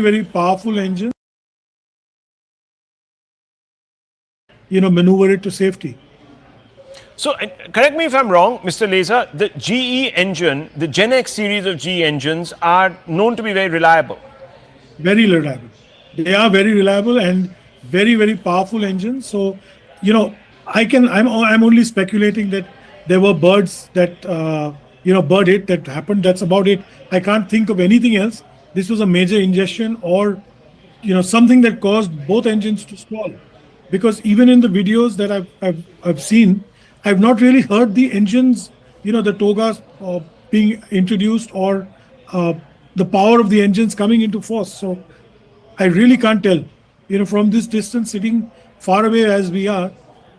very powerful engine, maneuver it to safety. So, correct me if I'm wrong, Mr. Laser, the GE engine, the Gen X series of GE engines are known to be very reliable. Very reliable. They are very reliable and very, very powerful engines. So, I'm only speculating that there were birds that, bird hit that happened. That's about it. I can't think of anything else. This was a major ingestion or, something that caused both engines to stall. Because even in the videos that I've seen, I've not really heard the engines, the togas being introduced or the power of the engines coming into force. So I really can't tell, from this distance, sitting far away as we are,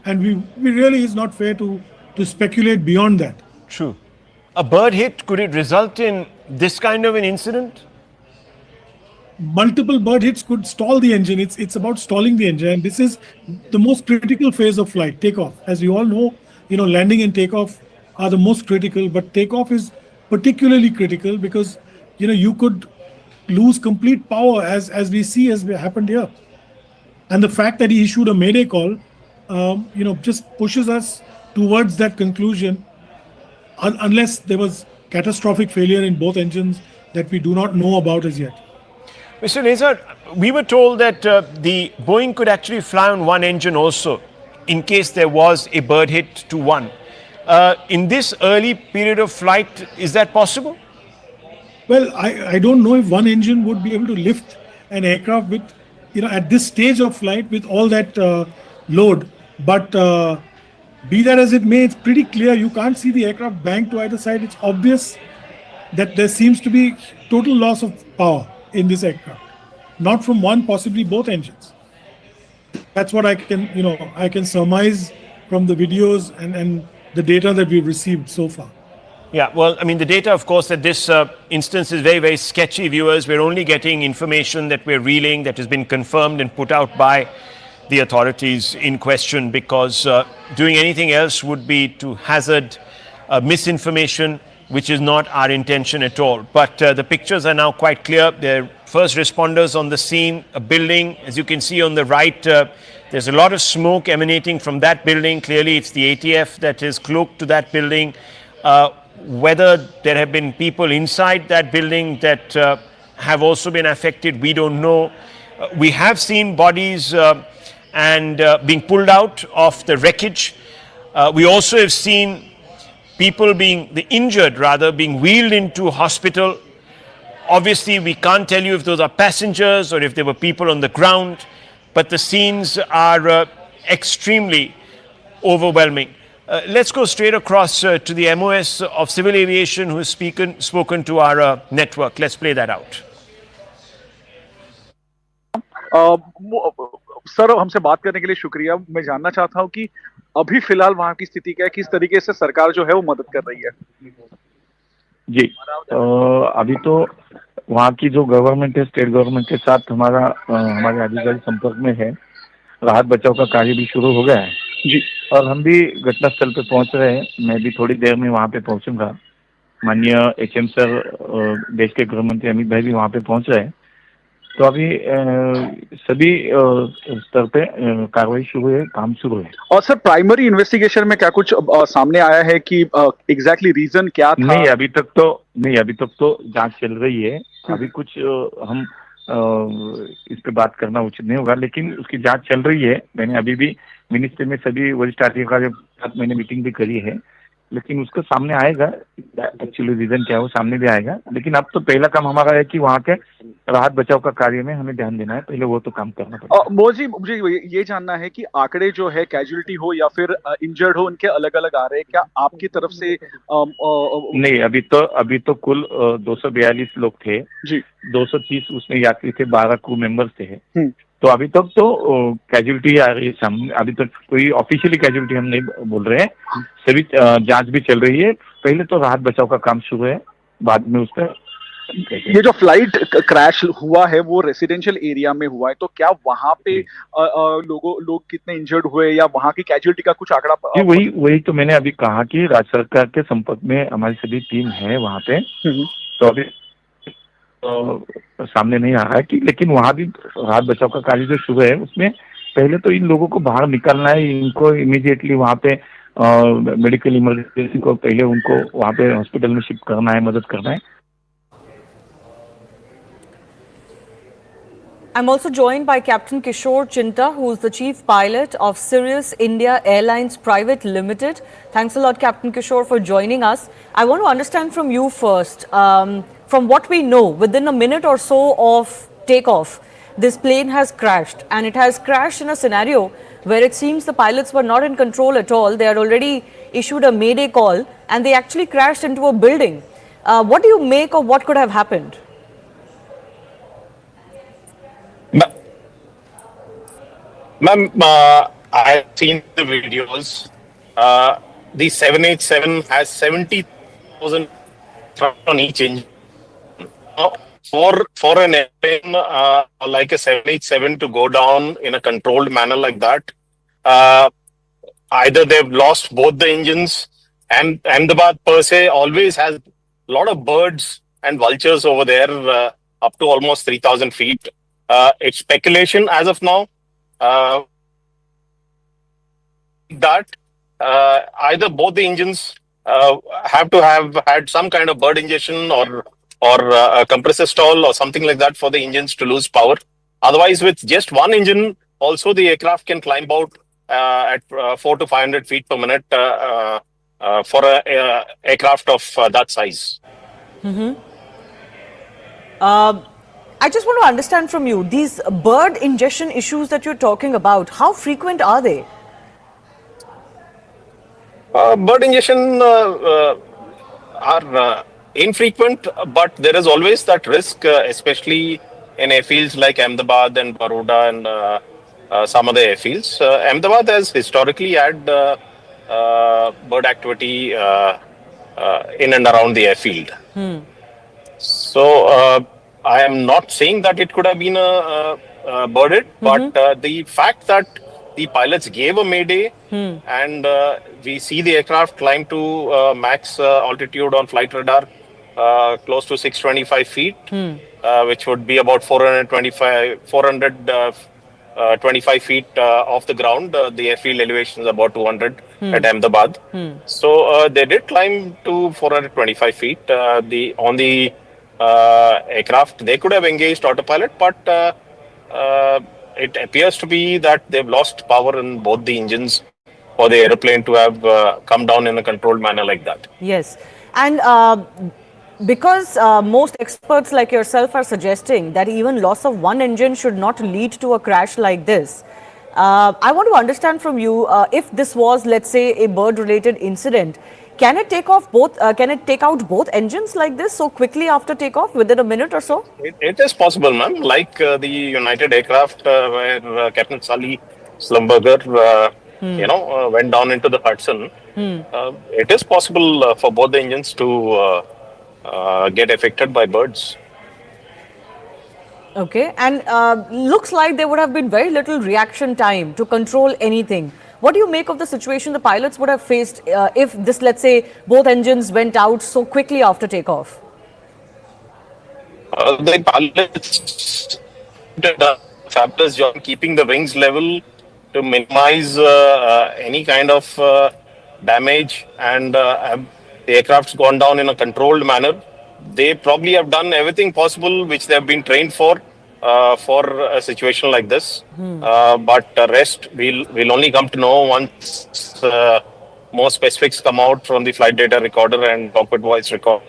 and we really is not fair to speculate beyond that. True. A bird hit, could it result in this kind of an incident? Multiple bird hits could stall the engine. It's about stalling the engine, and this is the most critical phase of flight, takeoff. As we all know, landing and takeoff are the most critical, but takeoff is particularly critical because you could lose complete power as we see as happened here. And the fact that he issued a mayday call, just pushes us towards that conclusion, unless there was catastrophic failure in both engines that we do not know about as yet. Mr. Laser, we were told that the Boeing could actually fly on one engine also, in case there was a bird hit to one. In this early period of flight, is that possible? Well, I don't know if one engine would be able to lift an aircraft with, at this stage of flight with all that load. But be that as it may, it's pretty clear. You can't see the aircraft bank to either side. It's obvious that there seems to be total loss of power in this aircraft. Not from one, possibly both engines. That's what I can surmise from the videos and the data that we've received so far. Yeah, well, I mean, the data, of course, at this instance is very, very sketchy, viewers. We're only getting information that we're reeling that has been confirmed and put out by the authorities in question, because doing anything else would be to hazard misinformation, which is not our intention at all. But the pictures are now quite clear. There are first responders on the scene, a building, as you can see on the right, there's a lot of smoke emanating from that building. Clearly, it's the ATF that is cloaked to that building. Whether there have been people inside that building that have also been affected, we don't know. We have seen bodies and being pulled out of the wreckage. We also have seen people the injured rather, being wheeled into hospital. Obviously, we can't tell you if those are passengers or if there were people on the ground, but the scenes are extremely overwhelming. Let's go straight across to the MOS of Civil Aviation, who has spoken to our network. Let's play that out. Sir, हमसे बात करने के लिए शुक्रिया। मैं जानना चाहता हूं कि अभी फिलहाल वहां की स्थिति क्या है, किस तरीके से सरकार जो है वो मदद कर रही है। जी, अभी तो वहाँ की जो गवर्नमेंट है, स्टेट गवर्नमेंट के साथ हमारे अधिकारी संपर्क में है। राहत बचाव का कार्य भी शुरू हो गया है जी, और हम भी घटनास्थल पे पहुंच रहे हैं। मैं भी थोड़ी देर में वहाँ पे पहुंचूंगा। माननीय HM सर, देश के गृह मंत्री अमित भाई भी वहाँ पे पहुंच रहे हैं। तो अभी सभी स्तर पे कार्रवाई शुरू है, काम शुरू है। और सर, प्राइमरी इन्वेस्टिगेशन में क्या कुछ सामने आया है कि एग्जैक्टली रीजन क्या था? नहीं, अभी तक तो जांच चल रही है। अभी कुछ हम इस पे बात करना उचित नहीं होगा, लेकिन उसकी जांच चल रही है। मैंने अभी भी मिनिस्ट्री में सभी वरिष्ठ अधिकारियों के साथ मैंने मीटिंग भी करी है, लेकिन उसका सामने आएगा एक्चुअली रीजन क्या है, वो सामने भी आएगा। लेकिन अब तो पहला काम हमारा है कि वहाँ के राहत बचाव का कार्य में हमें ध्यान देना है, पहले वो तो काम करना पड़ेगा। मोदी, मुझे ये जानना है कि आंकड़े जो है कैजुअलिटी हो या फिर इंजर्ड हो, उनके अलग अलग आ रहे हैं क्या आपकी तरफ से? नहीं, अभी तो कुल 242 लोग थे जी। 230 उसमें यात्री थे, 12 क्रू मेंबर्स थे। तो अभी तक तो कैजुअलिटी आ रही है सामने। अभी तक कोई ऑफिशियली कैजुअलिटी हम नहीं बोल रहे हैं। सभी जांच भी चल रही है। पहले तो राहत बचाव का काम शुरू है, बाद में उस पर। ये जो फ्लाइट क्रैश हुआ है वो रेसिडेंशियल एरिया में हुआ है, तो क्या वहां पे लोग कितने इंजर्ड हुए या वहां की कैजुअलिटी का कुछ आंकड़ा? वही तो मैंने अभी कहा कि राज्य सरकार के संपर्क में हमारी सभी टीम है वहाँ पे। तो अभी सामने नहीं आ रहा है कि, लेकिन वहाँ भी राहत बचाव का कार्य जो शुरू है उसमें पहले तो इन लोगों को बाहर निकालना है, इनको इमीडिएटली वहाँ पे मेडिकल इमरजेंसी को पहले उनको वहाँ पे हॉस्पिटल में शिफ्ट करना है, मदद करना है। I'm also joined by Captain Kishore Chinta, who is the Chief Pilot of Sirius India Airlines Private Limited. Thanks a lot, Captain Kishore, for joining us. I want to understand from you first, from what we know, within a minute or so of takeoff, this plane has crashed, and it has crashed in a scenario where it seems the pilots were not in control at all. They had already issued a mayday call, and they actually crashed into a building. What do you make of what could have happened? Ma'am, I have seen the videos. The 787 has 70,000 on each engine. For an airplane like a 787 to go down in a controlled manner like that, either they've lost both the engines, and Ahmedabad per se always has a lot of birds and vultures over there, up to almost 3,000 feet. It's speculation as of now. That either both the engines have to have had some kind of bird ingestion or a compressor stall or something like that for the engines to lose power. Otherwise, with just one engine, also the aircraft can climb out at 400 to 500 feet per minute for a aircraft of that size. I just want to understand from you, these bird ingestion issues that you're talking about, how frequent are they? Bird ingestion are infrequent, but there is always that risk, especially in airfields like Ahmedabad and Baroda and some other airfields. Ahmedabad has historically had bird activity in and around the airfield. So I am not saying that it could have been a bird hit, but the fact that the pilots gave a mayday and we see the aircraft climb to max altitude on flight radar close to 625 feet, which would be about 425 feet off the ground. The airfield elevation is about 200 at Ahmedabad. So they did climb to 425 feet. On the aircraft, they could have engaged autopilot, but it appears to be that they've lost power in both the engines for the aeroplane to have come down in a controlled manner like that. Yes. And because most experts like yourself are suggesting that even loss of one engine should not lead to a crash like this, I want to understand from you, if this was, let's say, a bird-related incident, can it take off both? Can it take out both engines like this so quickly after takeoff, within a minute or so? It is possible, ma'am. Like the United aircraft where Captain Sally Slumberger, went down into the Hudson. It is possible for both the engines to get affected by birds. Okay, and looks like there would have been very little reaction time to control anything. What do you make of the situation the pilots would have faced if this, let's say, both engines went out so quickly after takeoff? The pilots did a fabulous job keeping the wings level to minimize any kind of damage, and the aircraft's gone down in a controlled manner. They probably have done everything possible which they have been trained for a situation like this. But the rest we'll only come to know once more specifics come out from the flight data recorder and cockpit voice recorder.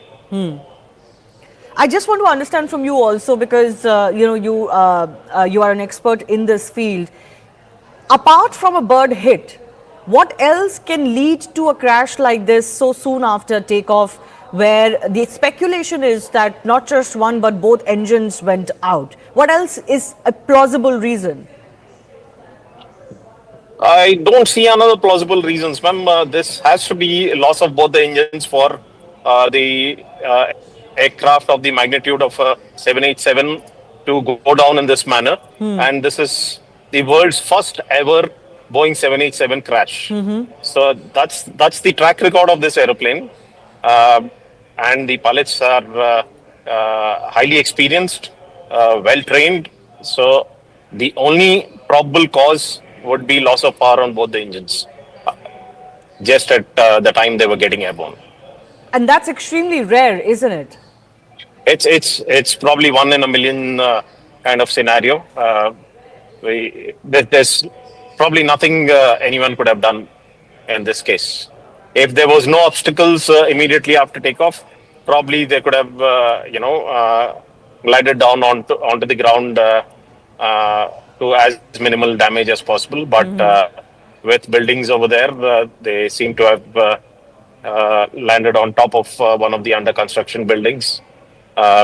I just want to understand from you also, because you are an expert in this field. Apart from a bird hit, what else can lead to a crash like this so soon after takeoff, where the speculation is that not just one but both engines went out? What else is a plausible reason? I don't see another plausible reasons, ma'am. This has to be loss of both the engines for the aircraft of the magnitude of 787 to go down in this manner. And this is the world's first ever Boeing 787 crash. So that's the track record of this aeroplane. And the pilots are highly experienced, well trained. So the only probable cause would be loss of power on both the engines, just at the time they were getting airborne. And that's extremely rare, isn't it? It's probably 1 in a million kind of scenario. There's probably nothing anyone could have done in this case. If there was no obstacles immediately after takeoff, probably they could have glided down onto the ground to as minimal damage as possible. But with buildings over there, they seem to have landed on top of one of the under construction buildings.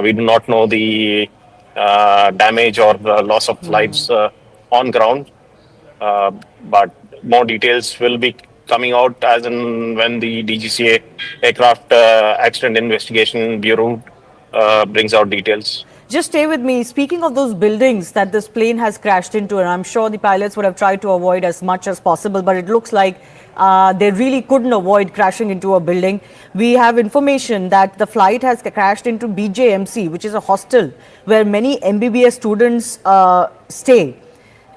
We do not know the damage or the loss of lives on ground, but more details will be coming out as and when the DGCA Aircraft Accident Investigation Bureau brings out details. Just stay with me. Speaking of those buildings that this plane has crashed into, and I'm sure the pilots would have tried to avoid as much as possible, but it looks like they really couldn't avoid crashing into a building. We have information that the flight has crashed into BJMC, which is a hostel where many MBBS students stay.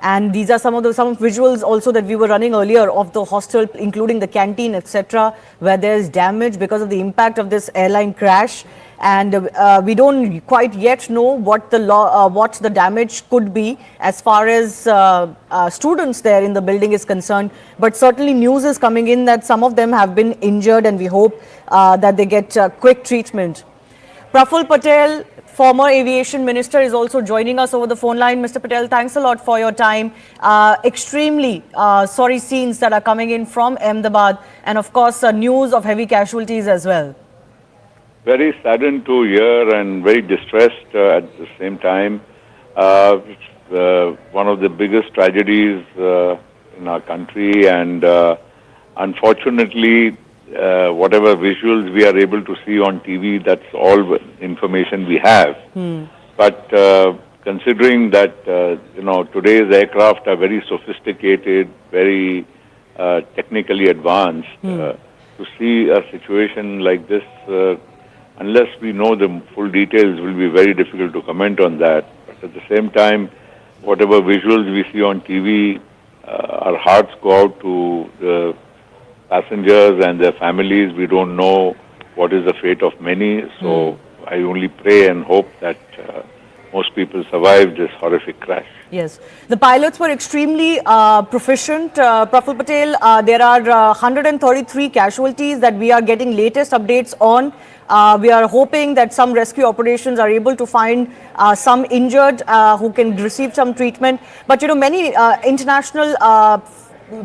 And these are some visuals also that we were running earlier of the hostel, including the canteen, etc., where there is damage because of the impact of this airline crash. And we don't quite yet know what the damage could be as far as students there in the building is concerned. But certainly news is coming in that some of them have been injured, and we hope that they get quick treatment. Praful Patel, former aviation minister, is also joining us over the phone line. Mr. Patel, thanks a lot for your time. Extremely sorry scenes that are coming in from Ahmedabad, and of course news of heavy casualties as well. Very saddened to hear and very distressed at the same time. It's one of the biggest tragedies in our country, and unfortunately, whatever visuals we are able to see on TV, that's all information we have. But considering that today's aircraft are very sophisticated, very technically advanced, to see a situation like this, unless we know the full details, will be very difficult to comment on that. But at the same time, whatever visuals we see on TV, our hearts go out to the passengers and their families. We don't know what is the fate of many, so I only pray and hope that most people survive this horrific crash. Yes, the pilots were extremely proficient. Praful Patel, there are 133 casualties that we are getting latest updates on. We are hoping that some rescue operations are able to find some injured who can receive some treatment. But many international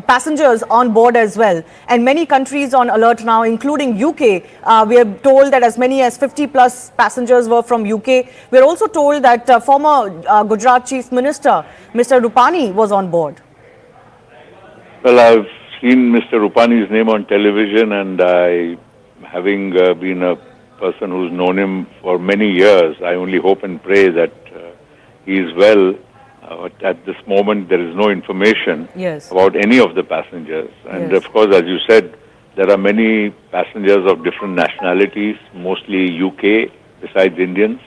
passengers on board as well, and many countries on alert now, including UK. We are told that as many as 50 plus passengers were from UK. We are also told that former Gujarat Chief Minister, Mr. Rupani, was on board. Well, I've seen Mr. Rupani's name on television, and having been a person who's known him for many years, I only hope and pray that he is well. At this moment, there is no information about any of the passengers. And of course, as you said, there are many passengers of different nationalities, mostly UK, besides Indians.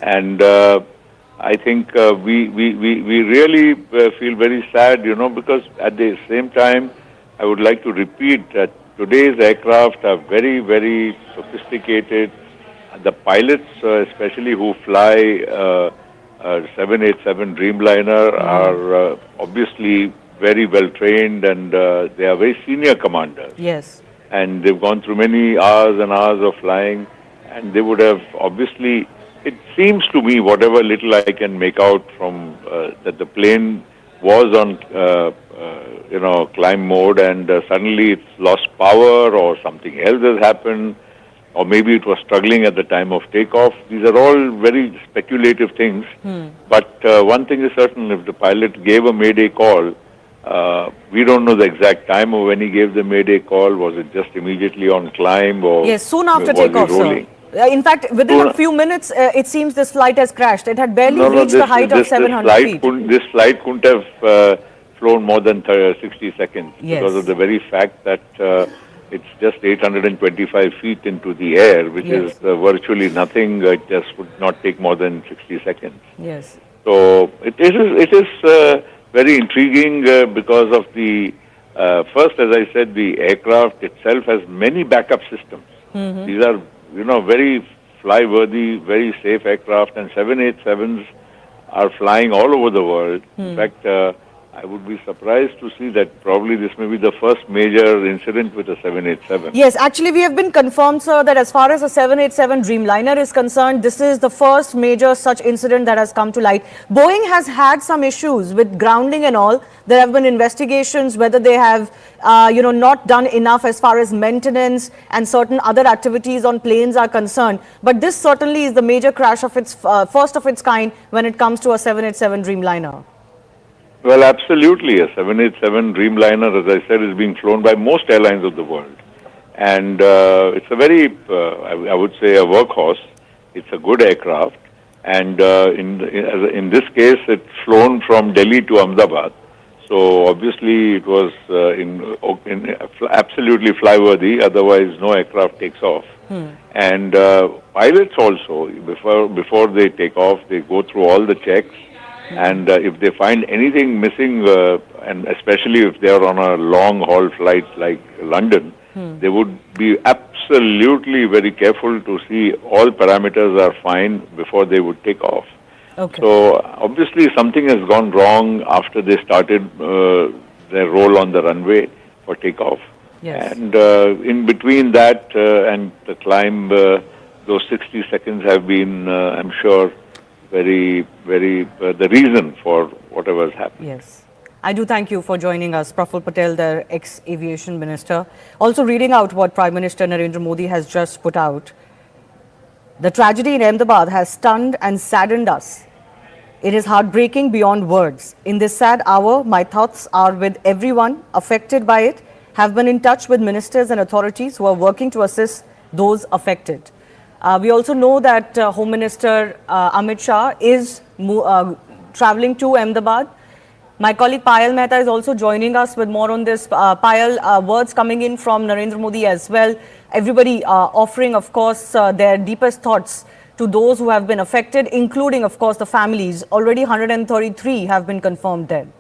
And I think we really feel very sad, because at the same time, I would like to repeat that today's aircraft are very, very sophisticated. The pilots, especially who fly 787 Dreamliner, are obviously very well trained, and they are very senior commanders. And they've gone through many hours and hours of flying, and they would have obviously, it seems to me, whatever little I can make out from that the plane was on climb mode, and suddenly it's lost power or something else has happened, or maybe it was struggling at the time of takeoff. These are all very speculative things. But one thing is certain, if the pilot gave a mayday call, we don't know the exact time of when he gave the mayday call. Was it just immediately on climb, or soon after takeoff, sir. In fact, within a few minutes, it seems this flight has crashed. It had barely reached the height of 700 feet. This flight couldn't have flown more than 60 seconds because of the very fact that it's just 825 feet into the air, which Yes. is virtually nothing. It just would not take more than 60 seconds. Yes. So it is very intriguing because of the first, as I said, the aircraft itself has many backup systems. These are very fly-worthy, very safe aircraft, and 787s are flying all over the world. In fact, I would be surprised to see that probably this may be the first major incident with a 787. Yes, actually we have been confirmed, sir, that as far as the 787 Dreamliner is concerned, this is the first major such incident that has come to light. Boeing has had some issues with grounding and all. There have been investigations whether they have, not done enough as far as maintenance and certain other activities on planes are concerned. But this certainly is the major crash of its first of its kind when it comes to a 787 Dreamliner. Well, absolutely. A 787 Dreamliner, as I said, is being flown by most airlines of the world. And it's a very, I would say, a workhorse. It's a good aircraft. And in this case, it's flown from Delhi to Ahmedabad. So obviously it was absolutely flyworthy. Otherwise, no aircraft takes off. And pilots also, before they take off, they go through all the checks. And if they find anything missing, and especially if they are on a long-haul flight like London, they would be absolutely very careful to see all parameters are fine before they would take off. Okay. So obviously something has gone wrong after they started their roll on the runway for takeoff. Yes. And in between that and the climb, those 60 seconds have been, I'm sure, very, the reason for whatever has happened. Yes. I do thank you for joining us, Praful Patel, the ex-aviation minister. Also reading out what Prime Minister Narendra Modi has just put out. The tragedy in Ahmedabad has stunned and saddened us. It is heartbreaking beyond words. In this sad hour, my thoughts are with everyone affected by it, have been in touch with ministers and authorities who are working to assist those affected. We also know that Home Minister Amit Shah is travelling to Ahmedabad. My colleague Payal Mehta is also joining us with more on this. Payal, words coming in from Narendra Modi as well. Everybody offering, of course, their deepest thoughts to those who have been affected, including, of course, the families. Already 133 have been confirmed dead.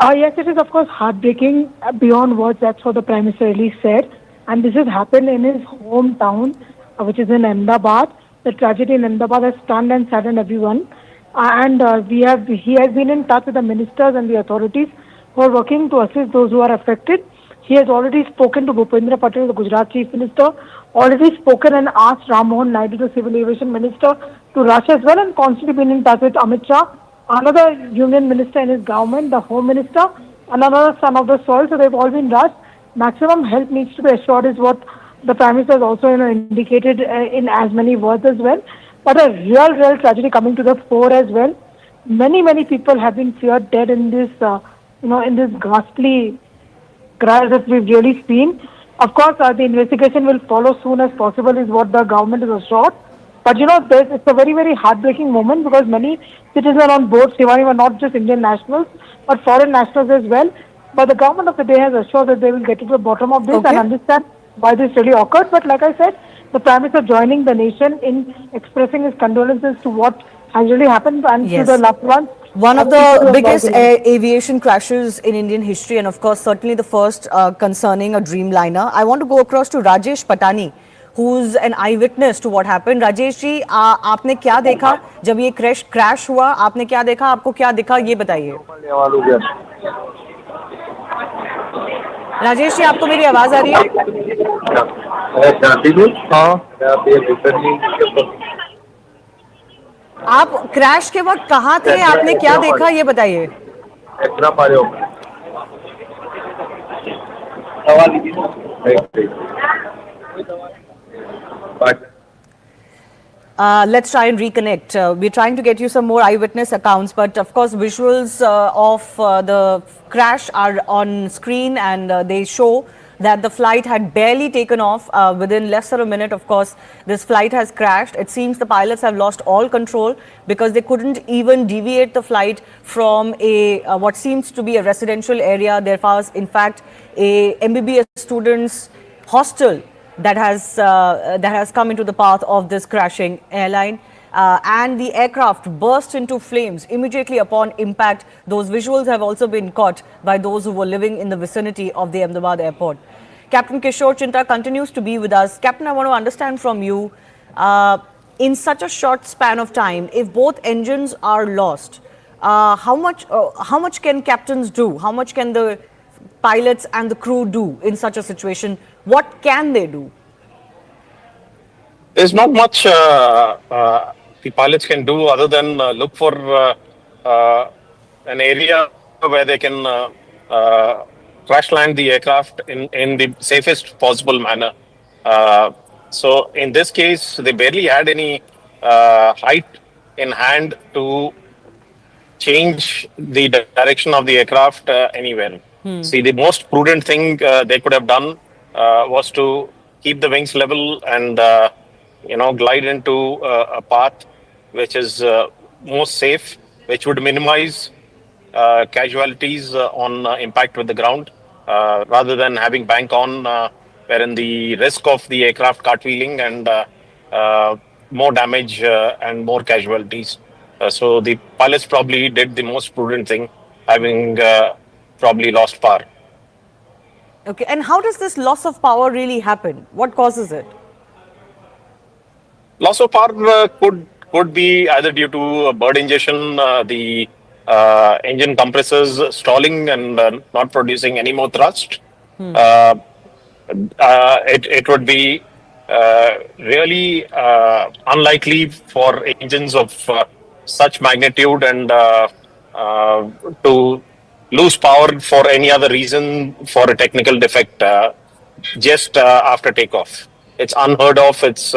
Yes, it is, of course, heartbreaking beyond words. That's what the Prime Minister really said. And this has happened in his hometown, which is in Ahmedabad. The tragedy in Ahmedabad has stunned and saddened everyone. He has been in touch with the ministers and the authorities who are working to assist those who are affected. He has already spoken to Bhupendra Patel, the Gujarat Chief Minister, already spoken and asked Ram Mohan Naidu, the Civil Aviation Minister, to rush as well, and constantly been in touch with Amit Shah, another union minister in his government, the Home Minister, another son of the soil. So they've all been rushed. Maximum help needs to be assured is what the Prime Minister has also indicated in as many words as well. But a real tragedy coming to the fore as well. Many people have been feared dead in this, in this ghastly crash that we've really seen. Of course, the investigation will follow soon as possible is what the government is assured. But it's a very heartbreaking moment because many citizens on board Shivani were not just Indian nationals, but foreign nationals as well. But the government of the day has assured that they will get to the bottom of this and understand why this really occurred. But like I said, the Prime Minister joining the nation in expressing his condolences to what has really happened and to the loved ones. One of the biggest aviation crashes in Indian history, and of course certainly the first concerning a Dreamliner. I want to go across to Rajesh Patani, who's an eyewitness to what happened. Rajesh जी, आपने क्या देखा जब ये crash हुआ? आपने क्या देखा? आपको क्या दिखा? ये बताइए. राजेश जी, आपको मेरी आवाज आ रही है? आप क्रैश के वक्त कहाँ थे? आपने क्या देखा? ये बताइए. Let's try and reconnect. We're trying to get you some more eyewitness accounts, but of course visuals of the crash are on screen, and they show that the flight had barely taken off. Within less than a minute, of course, this flight has crashed. It seems the pilots have lost all control because they couldn't even deviate the flight from a what seems to be a residential area. There was, in fact, a MBBS students' hostel that has come into the path of this crashing airline. And the aircraft burst into flames immediately upon impact. Those visuals have also been caught by those who were living in the vicinity of the Ahmedabad airport. Captain Kishore Chinta continues to be with us. Captain, I want to understand from you, in such a short span of time, if both engines are lost, how much can captains do? How much can the pilots and the crew do in such a situation? What can they do? There's not much the pilots can do other than look for an area where they can crash land the aircraft in the safest possible manner. So in this case, they barely had any height in hand to change the direction of the aircraft anywhere. See, the most prudent thing they could have done was to keep the wings level and glide into a path which is most safe, which would minimize casualties on impact with the ground, rather than having bank on, wherein the risk of the aircraft cartwheeling and more damage and more casualties. So the pilots probably did the most prudent thing, having probably lost power. Okay, and how does this loss of power really happen? What causes it? Loss of power could be either due to bird ingestion, the engine compressors stalling and not producing any more thrust. It would be really unlikely for engines of such magnitude and to lose power for any other reason for a technical defect just after takeoff. It's unheard of. It's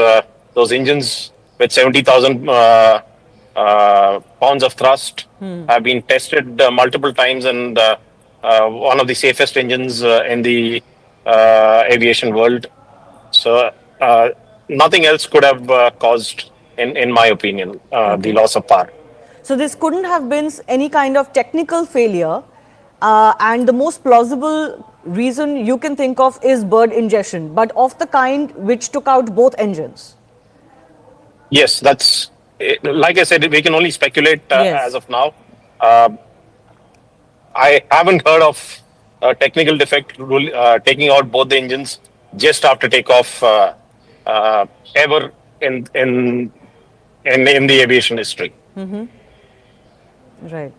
those engines with 70,000 pounds of thrust have been tested multiple times, and one of the safest engines in the aviation world. So nothing else could have caused, in my opinion, the loss of power. So this couldn't have been any kind of technical failure, and the most plausible reason you can think of is bird ingestion, but of the kind which took out both engines. Yes, that's, like I said, we can only speculate as of now. I haven't heard of a technical defect taking out both the engines just after takeoff ever in the aviation history. Right.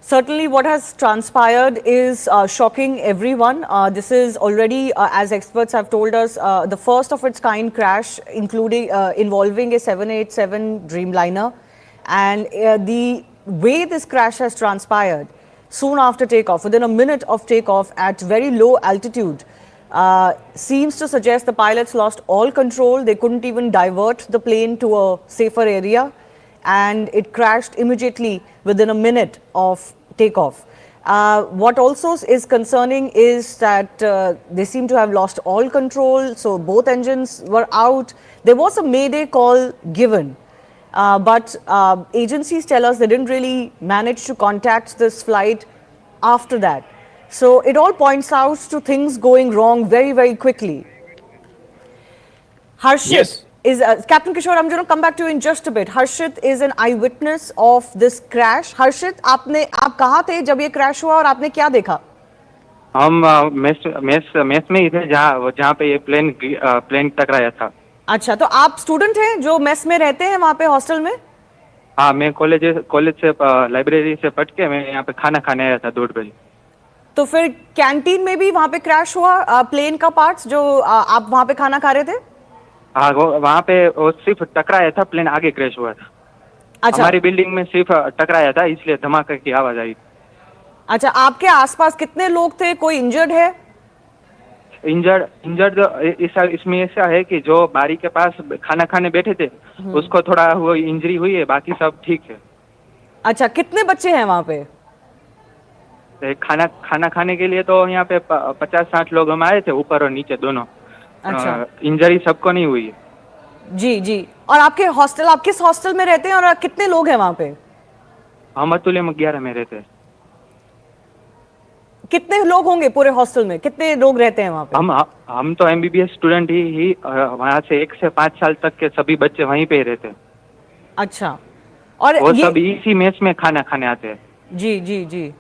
Certainly what has transpired is shocking everyone. This is already, as experts have told us, the first of its kind crash, including involving a 787 Dreamliner. And the way this crash has transpired, soon after takeoff, within a minute of takeoff at very low altitude, seems to suggest the pilots lost all control. They couldn't even divert the plane to a safer area, and it crashed immediately within a minute of takeoff. What also is concerning is that they seem to have lost all control, so both engines were out. There was a mayday call given, but agencies tell us they didn't really manage to contact this flight after that. So it all points out to things going wrong very, very quickly. Harshit. Yes. Captain Kishore, I'm going to come back to you in just a bit. Harshit is an eyewitness of this crash. Harshit, आप कहाँ थे जब ये crash हुआ और आपने क्या देखा? हम मेस में ही थे जहाँ पे ये प्लेन टकराया था. अच्छा, तो आप स्टूडेंट हैं जो मेस में रहते हैं वहाँ पे हॉस्टल में? हाँ, मैं कॉलेज से लाइब्रेरी से पढ़ के मैं यहाँ पे खाना खाने आया था 2 बजे. तो फिर कैंटीन में भी वहाँ पे क्रैश हुआ प्लेन का पार्ट्स जो आप वहाँ पे खाना खा रहे थे? हाँ, वहाँ पे वो सिर्फ टकराया था, प्लेन आगे क्रैश हुआ था. अच्छा. हमारी बिल्डिंग में सिर्फ टकराया था, इसलिए धमाके की आवाज आई. अच्छा, आपके आसपास कितने लोग थे? कोई इंजर्ड है? इंजर्ड इसमें ऐसा है कि जो बारी के पास खाना खाने बैठे थे उसको थोड़ा वो इंजरी हुई है, बाकी सब ठीक है. अच्छा, कितने बच्चे हैं वहाँ पे? खाना खाने के लिए तो यहाँ पे 50-60 लोग हम आए थे, ऊपर और नीचे दोनों। अच्छा। इंजरी सबको नहीं हुई है। जी जी। और आपके हॉस्टल, आप किस हॉस्टल में रहते हैं और कितने लोग हैं वहां पे? हम अतुल्य में 11 में रहते हैं। कितने लोग होंगे पूरे हॉस्टल में, कितने लोग रहते हैं वहां पे? हम तो एमबीबीएस स्टूडेंट ही वहाँ से 1 से 5 साल तक के सभी बच्चे वहीं पे ही रहते हैं। अच्छा। और वो ये सब इसी मेस में खाना खाने आते हैं। जी जी जी।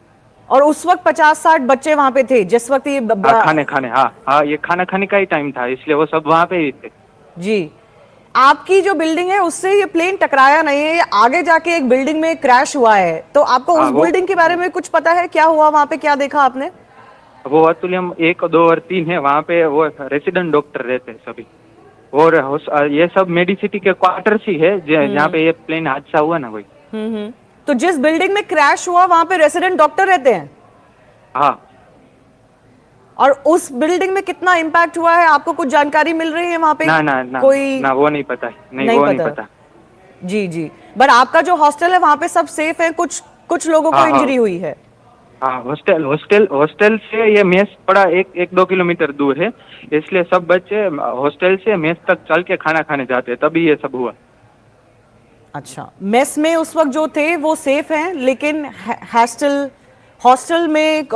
और उस वक्त 50-60 बच्चे वहां पे थे जिस वक्त ये हाँ, ये खाना खाने का ही टाइम था, इसलिए वो सब वहाँ पे ही थे। जी। आपकी जो बिल्डिंग है उससे ये प्लेन टकराया नहीं है, ये आगे जाके एक बिल्डिंग में क्रैश हुआ है, तो आपको उस बिल्डिंग के बारे में कुछ पता है? क्या हुआ वहां पे, क्या देखा आपने? वो अतुल्यम 1, 2 और 3 है, वहाँ पे वो रेसिडेंट डॉक्टर रहते हैं सभी। और ये सब मेडिसिटी के क्वार्टर्स ही है जहाँ पे ये प्लेन हादसा हुआ ना कोई। तो जिस बिल्डिंग में क्रैश हुआ वहां पे रेसिडेंट डॉक्टर रहते हैं? हाँ। और उस बिल्डिंग में कितना इम्पैक्ट हुआ है, आपको कुछ जानकारी मिल रही है वहां पे? ना कोई ना, वो नहीं पता है। वो नहीं पता। जी जी। बट आपका जो हॉस्टल है वहां पे सब सेफ है? कुछ लोगों को इंजरी हुई है? हाँ, हॉस्टल से ये मेस थोड़ा 1-2 किलोमीटर दूर है, इसलिए सब बच्चे हॉस्टल से मेस तक चल के खाना खाने जाते हैं, तभी ये सब हुआ। अच्छा, मेस में उस वक्त जो थे वो सेफ हैं, लेकिन हॉस्टल में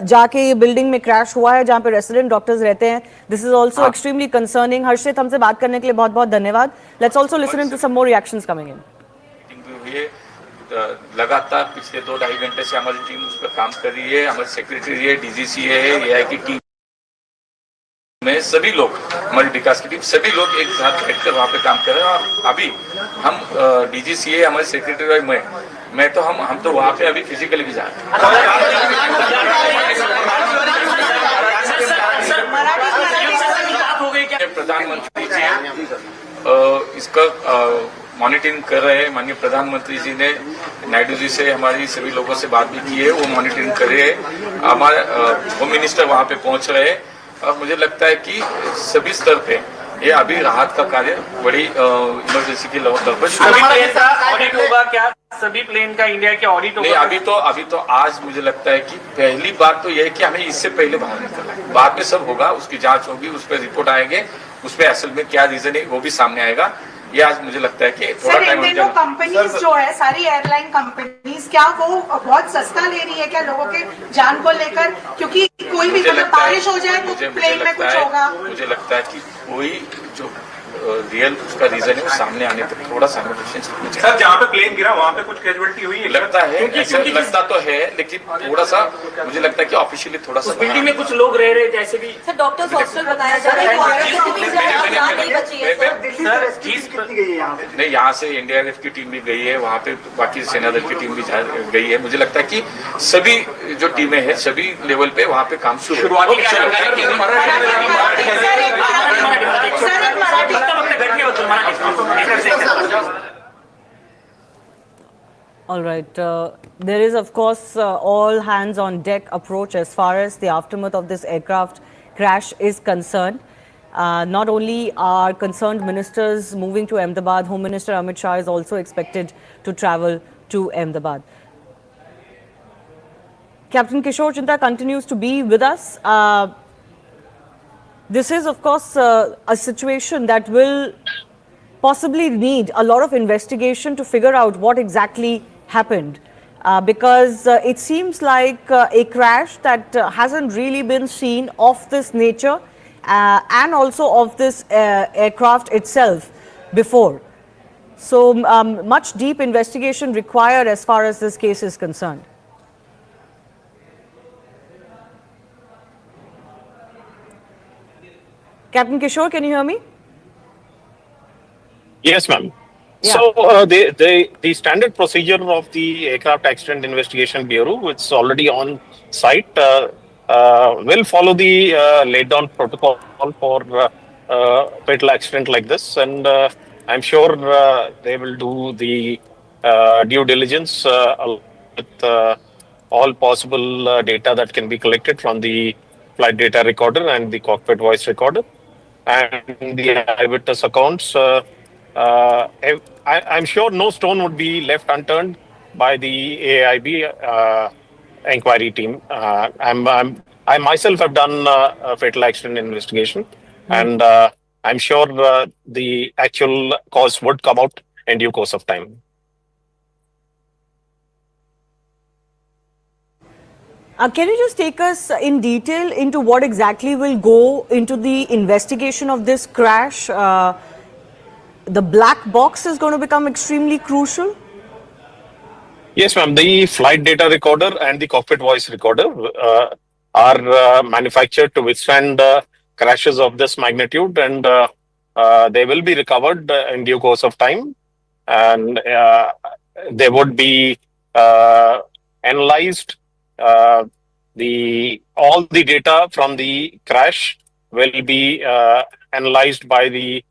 जाके ये बिल्डिंग में क्रैश हुआ है जहां पे रेसिडेंट डॉक्टर्स रहते हैं। This is also extremely concerning. Harshit, हमसे बात करने के लिए बहुत बहुत धन्यवाद। Let's also listen to some more reactions coming in. लगातार पिछले 2-2.5 घंटे से हमारी टीम उस पर काम कर रही है। हमारी सेक्रेटरी है, डीजीसी है, एआई की टीम में सभी लोग, हमारी विकास की टीम, सभी लोग एक साथ बैठकर वहाँ पे काम कर रहे हैं। और अभी हम डीजीसी है, हमारे सेक्रेटरी और मैं तो हम तो वहाँ पे अभी फिजिकली भी जा रहे हैं। प्रधानमंत्री जी इसका मॉनिटरिंग कर रहे हैं। माननीय प्रधानमंत्री जी ने नायडू जी से, हमारी सभी लोगों से बात भी की है, वो मॉनिटरिंग कर रहे हैं। हमारे होम मिनिस्टर वहाँ पे पहुँच रहे हैं। और मुझे लगता है कि सभी स्तर पे ये अभी राहत का कार्य बड़ी इमरजेंसी के लेवल पर ऑडिट होगा क्या? सभी प्लेन का इंडिया के ऑडिट होगा? नहीं, अभी तो आज मुझे लगता है कि पहली बात तो यह है कि हमें इससे पहले बाहर निकलना है। बाद में सब होगा, उसकी जांच होगी, उस पर रिपोर्ट आएंगे, उस पर असल में क्या रीजन है वो भी सामने आएगा। ये आज मुझे लगता है कि थोड़ा टाइम कंपनीज जो है, सारी एयरलाइन कंपनीज, क्या वो बहुत सस्ता ले रही है क्या लोगों के जान को लेकर? क्योंकि कोई भी बारिश हो जाए तो प्लेन में कुछ होगा। मुझे लगता है कि कोई जो रियल उसका रीजन है वो सामने आने तक थोड़ा सा सर, जहाँ पे प्लेन गिरा वहाँ पे कुछ कैजुअलिटी हुई है? लगता है, ऐसा लगता तो है, लेकिन थोड़ा सा मुझे लगता है कि ऑफिशियली थोड़ा सा बिल्डिंग में कुछ लोग रह रहे थे ऐसे भी। सर, डॉक्टर्स हॉस्टल बताया जा रहा है। नहीं, यहाँ से एनडीआरएफ की टीम भी गई है, वहाँ पे बाकी सेना दल की टीम भी गई है। मुझे लगता है कि सभी जो टीमें हैं सभी लेवल पे वहाँ पे काम शुरू। All right. There is, of course, all hands on deck approach as far as the aftermath of this aircraft crash is concerned. Not only are concerned ministers moving to Ahmedabad, Home Minister Amit Shah is also expected to travel to Ahmedabad. Captain Kishore Chinta continues to be with us. This is, of course, a situation that will possibly need a lot of investigation to figure out what exactly happened, because it seems like a crash that hasn't really been seen of this nature and also of this aircraft itself before. So much deep investigation required as far as this case is concerned. Captain Kishore, can you hear me? Yes, ma'am. Yeah. So the standard procedure of the Aircraft Accident Investigation Bureau, which is already on site, will follow the laid down protocol for fatal accident like this, and I'm sure they will do the due diligence with all possible data that can be collected from the flight data recorder and the cockpit voice recorder and the eyewitness accounts. I'm sure no stone would be left unturned by the AIB inquiry team. I myself have done a fatal accident investigation, and I'm sure the actual cause would come out in due course of time. Can you just take us in detail into what exactly will go into the investigation of this crash? The black box is going to become extremely crucial. Yes, ma'am. The flight data recorder and the cockpit voice recorder are manufactured to withstand crashes of this magnitude, and they will be recovered in due course of time, and they would be analyzed. All the data from the crash will be analyzed by the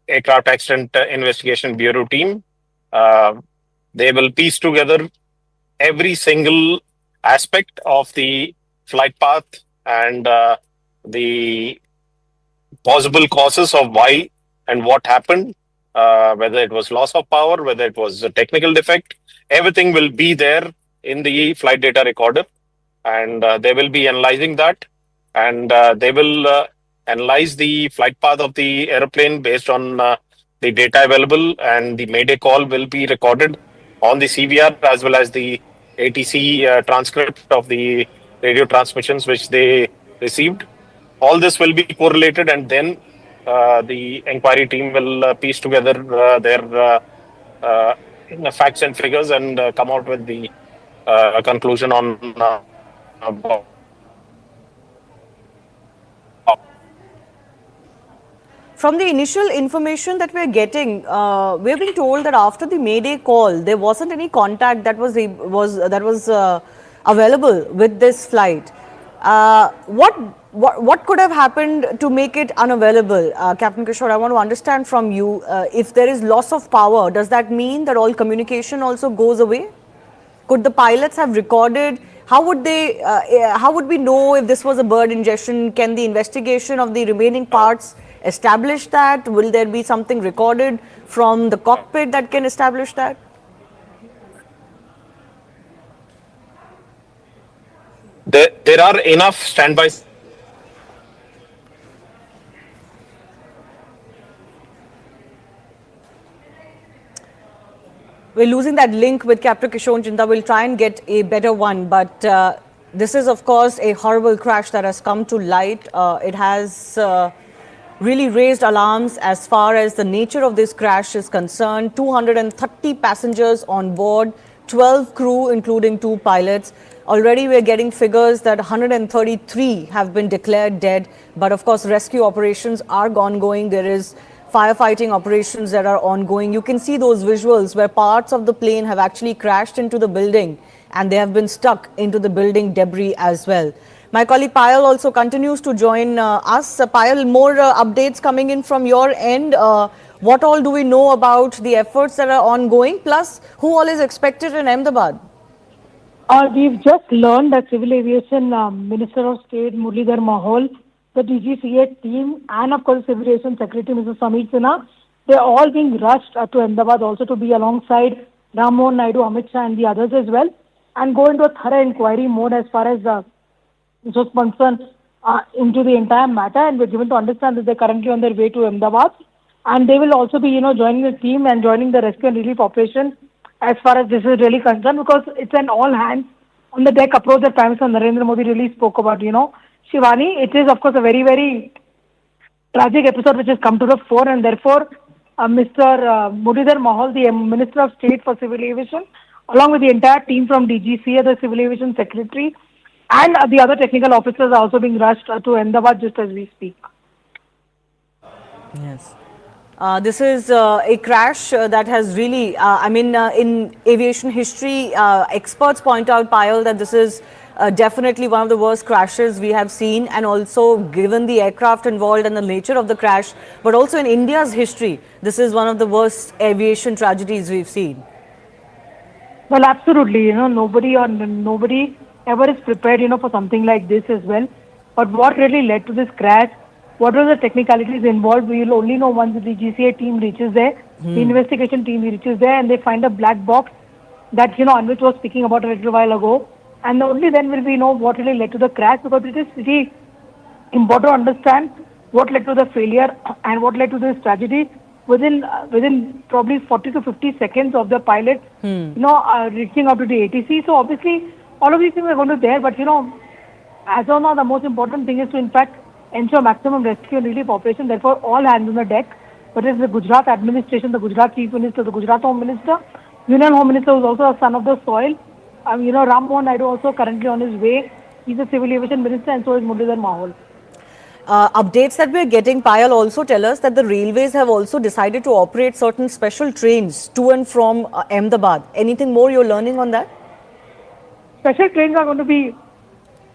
Aircraft Accident Investigation Bureau team. They will piece together every single aspect of the flight path and the possible causes of why and what happened, whether it was loss of power, whether it was a technical defect. Everything will be there in the flight data recorder, and they will be analyzing that, and they will analyze the flight path of the aeroplane based on the data available, and the Mayday call will be recorded on the CVR as well as the ATC transcript of the radio transmissions which they received. All this will be correlated, and then the inquiry team will piece together their facts and figures and come out with the conclusion on From the initial information that we're getting, we're being told that after the Mayday call, there wasn't any contact that was available with this flight. What could have happened to make it unavailable? Captain Kishore, I want to understand from you, if there is loss of power, does that mean that all communication also goes away? Could the pilots have recorded? How would they? How would we know if this was a bird ingestion? Can the investigation of the remaining parts establish that? Will there be something recorded from the cockpit that can establish that? There are enough standby. We're losing that link with Captain Kishore Chinta. We'll try and get a better one. But this is, of course, a horrible crash that has come to light. It has really raised alarms as far as the nature of this crash is concerned. 230 passengers on board, 12 crew, including 2 pilots. Already we're getting figures that 133 have been declared dead. But of course, rescue operations are ongoing. There is firefighting operations that are ongoing. You can see those visuals where parts of the plane have actually crashed into the building and they have been stuck into the building debris as well. My colleague Payal also continues to join us. Payal, more updates coming in from your end. What all do we know about the efforts that are ongoing? Plus, who all is expected in Ahmedabad? We've just learned that Civil Aviation Minister of State Muralidhar Mahol, the DGCA team, and of course Civil Aviation Secretary Mr. Sameer Sinha, they're all being rushed to Ahmedabad also to be alongside Ram Mohan Naidu, Amit Shah and the others as well, and go into a thorough inquiry mode as far as this was concerned into the entire matter. And we're given to understand that they're currently on their way to Ahmedabad, and they will also be, joining the team and joining the rescue and relief operation as far as this is really concerned, because it's an all hands on the deck approach that Prime Minister Narendra Modi really spoke about. Shivani, it is of course a very, very tragic episode which has come to the fore, and therefore Mr. Muralidhar Mahol, the Minister of State for Civil Aviation, along with the entire team from DGCA, the Civil Aviation Secretary, and the other technical officers are also being rushed to Ahmedabad just as we speak. Yes. This is a crash that has really, in aviation history, experts point out, Payal, that this is definitely one of the worst crashes we have seen, and also given the aircraft involved and the nature of the crash, but also in India's history, this is one of the worst aviation tragedies we've seen. Well, absolutely. Nobody ever is prepared, for something like this as well. But what really led to this crash? What were the technicalities involved? We will only know once the GCA team reaches there, the investigation team reaches there, and they find a black box that, Anvit was speaking about a little while ago. and only then will we know what really led to the crash, because it is really important to understand what led to the failure and what led to this tragedy within probably 40 to 50 seconds of the pilot, reaching out to the ATC. So obviously, all of these things are going to be there, but as of now, the most important thing is to in fact ensure maximum rescue and relief operation. Therefore, all hands on the deck. Whether it's the Gujarat administration, the Gujarat Chief Minister, the Gujarat Home Minister, Union Home Minister, who is also a son of the soil. Ram Mohan Naidu also currently on his way. He's a civil aviation minister, and so is Muralidhar Mahol. Updates that we're getting, Payal, also tell us that the railways have also decided to operate certain special trains to and from Ahmedabad. Anything more you're learning on that? Special trains are going to be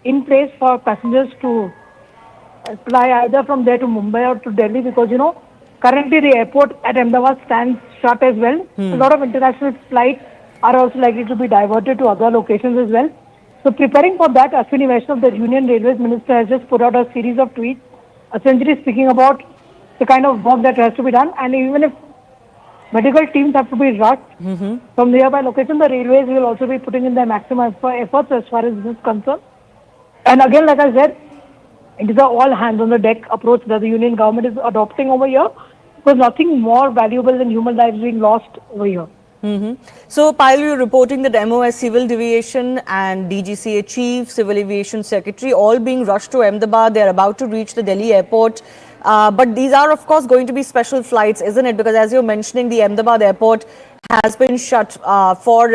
in place for passengers to fly either from there to Mumbai or to Delhi, because currently the airport at Ahmedabad stands shut as well. A lot of international flights are also likely to be diverted to other locations as well. So preparing for that, Ashwini Vaishnav, the Union Railways Minister, has just put out a series of tweets, essentially speaking about the kind of work that has to be done. And even if medical teams have to be rushed from nearby locations, the railways will also be putting in their maximum efforts as far as this is concerned. And again, like I said, it is an all hands on the deck approach that the Union government is adopting over here, because nothing more valuable than human lives being lost over here. So, Payal, you're reporting that MOS Civil Aviation and DGCA Chief, Civil Aviation Secretary, all being rushed to Ahmedabad. They're about to reach the Delhi airport. But these are, of course, going to be special flights, isn't it? Because as you're mentioning, the Ahmedabad airport has been shut for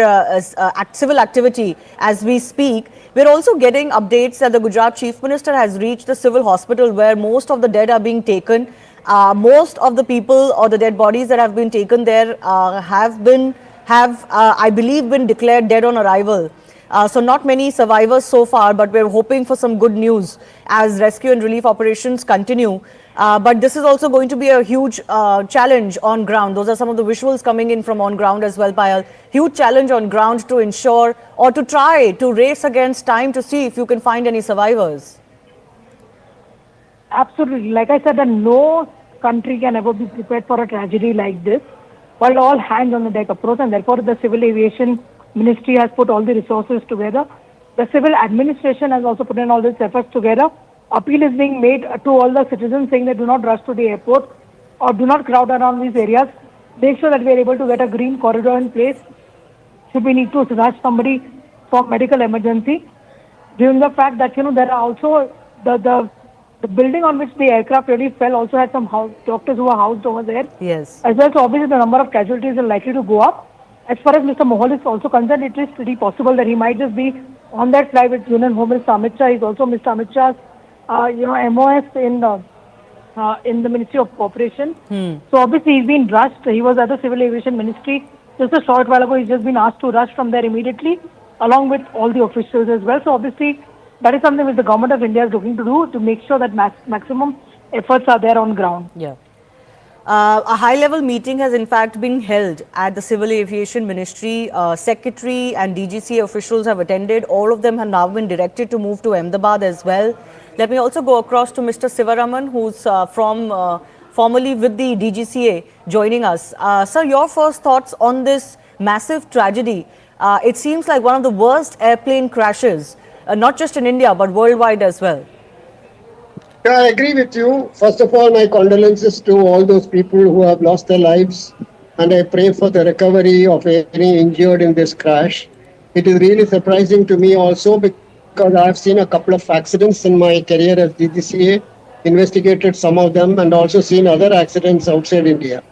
civil activity as we speak. We're also getting updates that the Gujarat Chief Minister has reached the civil hospital where most of the dead are being taken. Most of the people or the dead bodies that have been taken there have I believe been declared dead on arrival. So not many survivors so far, but we're hoping for some good news as rescue and relief operations continue. But this is also going to be a huge challenge on ground. Those are some of the visuals coming in from on ground as well, Payal. Huge challenge on ground to ensure or to try to race against time to see if you can find any survivors. Absolutely. Like I said, that no country can ever be prepared for a tragedy like this, while all hands on the deck approach, and therefore the Civil Aviation Ministry has put all the resources together. The civil administration has also put in all these efforts together. Appeal is being made to all the citizens saying that do not rush to the airport or do not crowd around these areas. Make sure that we are able to get a green corridor in place should we need to rush somebody for medical emergency. Given the fact that, there are also the building on which the aircraft really fell also had some doctors who are housed over there. Yes. As well, so obviously the number of casualties are likely to go up. As far as Mr. Mahal is also concerned, it is pretty possible that he might just be on that flight with Union Home Minister Amit Shah. He's also Mr. Amit Shah's, MOS in the Ministry of Cooperation. So obviously he's been rushed. He was at the Civil Aviation Ministry just a short while ago. He's just been asked to rush from there immediately, along with all the officials as well. So obviously that is something which the government of India is looking to do to make sure that maximum efforts are there on ground. Yeah. A high-level meeting has in fact been held at the Civil Aviation Ministry. Secretary and DGCA officials have attended. All of them have now been directed to move to Ahmedabad as well. Let me also go across to Mr. Sivaraman, who's formerly with the DGCA, joining us. Sir, your first thoughts on this massive tragedy? It seems like one of the worst airplane crashes, not just in India, but worldwide as well. Yeah, I agree with you. First of all, my condolences to all those people who have lost their lives, and I pray for the recovery of any injured in this crash. It is really surprising to me also because I have seen a couple of accidents in my career as DGCA, investigated some of them, and also seen other accidents outside India.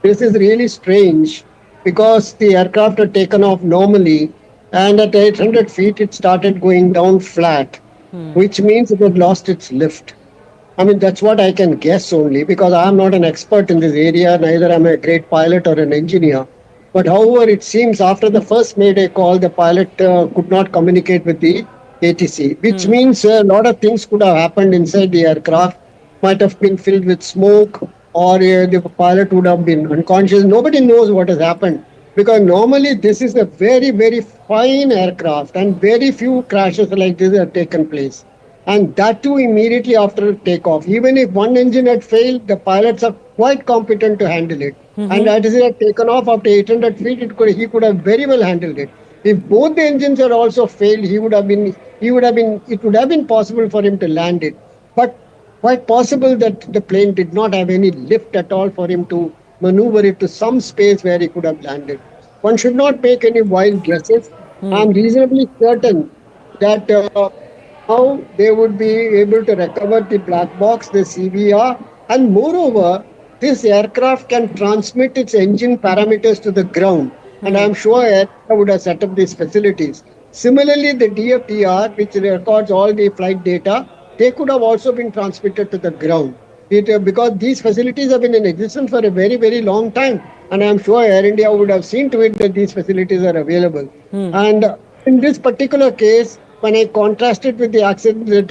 This is really strange because the aircraft had taken off normally, and at 800 feet it started going down flat. Which means it had lost its lift. I mean, that's what I can guess only because I am not an expert in this area, neither am I a great pilot or an engineer. But however, it seems after the first Mayday call, the pilot could not communicate with the ATC, which means a lot of things could have happened inside the aircraft, might have been filled with smoke, or the pilot would have been unconscious. Nobody knows what has happened. Because normally this is a very, very fine aircraft and very few crashes like this have taken place. And that too immediately after takeoff. Even if one engine had failed, the pilots are quite competent to handle it. And as it had taken off after 800 feet, he could have very well handled it. If both the engines are also failed, it would have been possible for him to land it. But quite possible that the plane did not have any lift at all for him to maneuver it to some space where he could have landed. One should not make any wild guesses. I'm reasonably certain that how they would be able to recover the black box, the CVR, and moreover, this aircraft can transmit its engine parameters to the ground. And I'm sure Air India would have set up these facilities. Similarly, the DFDR, which records all the flight data, they could have also been transmitted to the ground. Because these facilities have been in existence for a very, very long time. And I'm sure Air India would have seen to it that these facilities are available. And in this particular case, when I contrasted with the accident that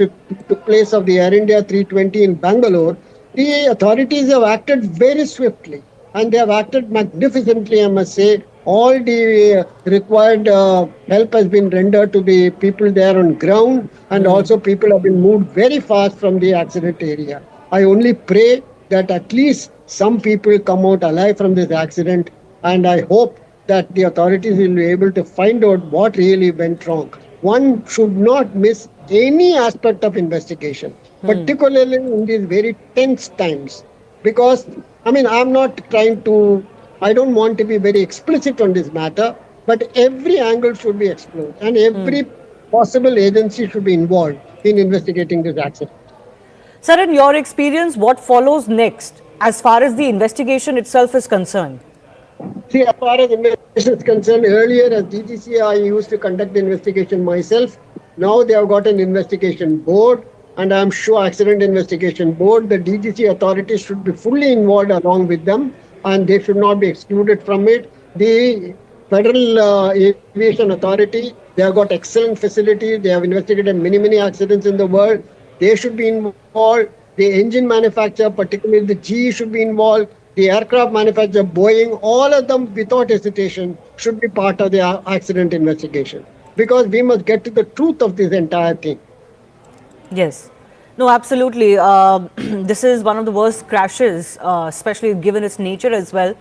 took place of the Air India 320 in Bangalore, the authorities have acted very swiftly. And they have acted magnificently, I must say. All the required help has been rendered to the people there on ground, and also people have been moved very fast from the accident area. I only pray that at least some people come out alive from this accident, and I hope that the authorities will be able to find out what really went wrong. One should not miss any aspect of investigation, particularly in these very tense times. Because, I'm not I don't want to be very explicit on this matter, but every angle should be explored and every possible agency should be involved in investigating this accident. Sir, in your experience, what follows next as far as the investigation itself is concerned? See, as far as investigation is concerned, earlier as DGC, I used to conduct the investigation myself. Now they have got an investigation board, and I'm sure accident investigation board, the DGC authorities should be fully involved along with them, and they should not be excluded from it. The Federal Aviation Authority, they have got excellent facilities. They have investigated many, many accidents in the world. They should be involved. The engine manufacturer, particularly the GE, should be involved. The aircraft manufacturer, Boeing, all of them without hesitation should be part of the accident investigation, because we must get to the truth of this entire thing. Yes. No, absolutely. This is one of the worst crashes, especially given its nature as well.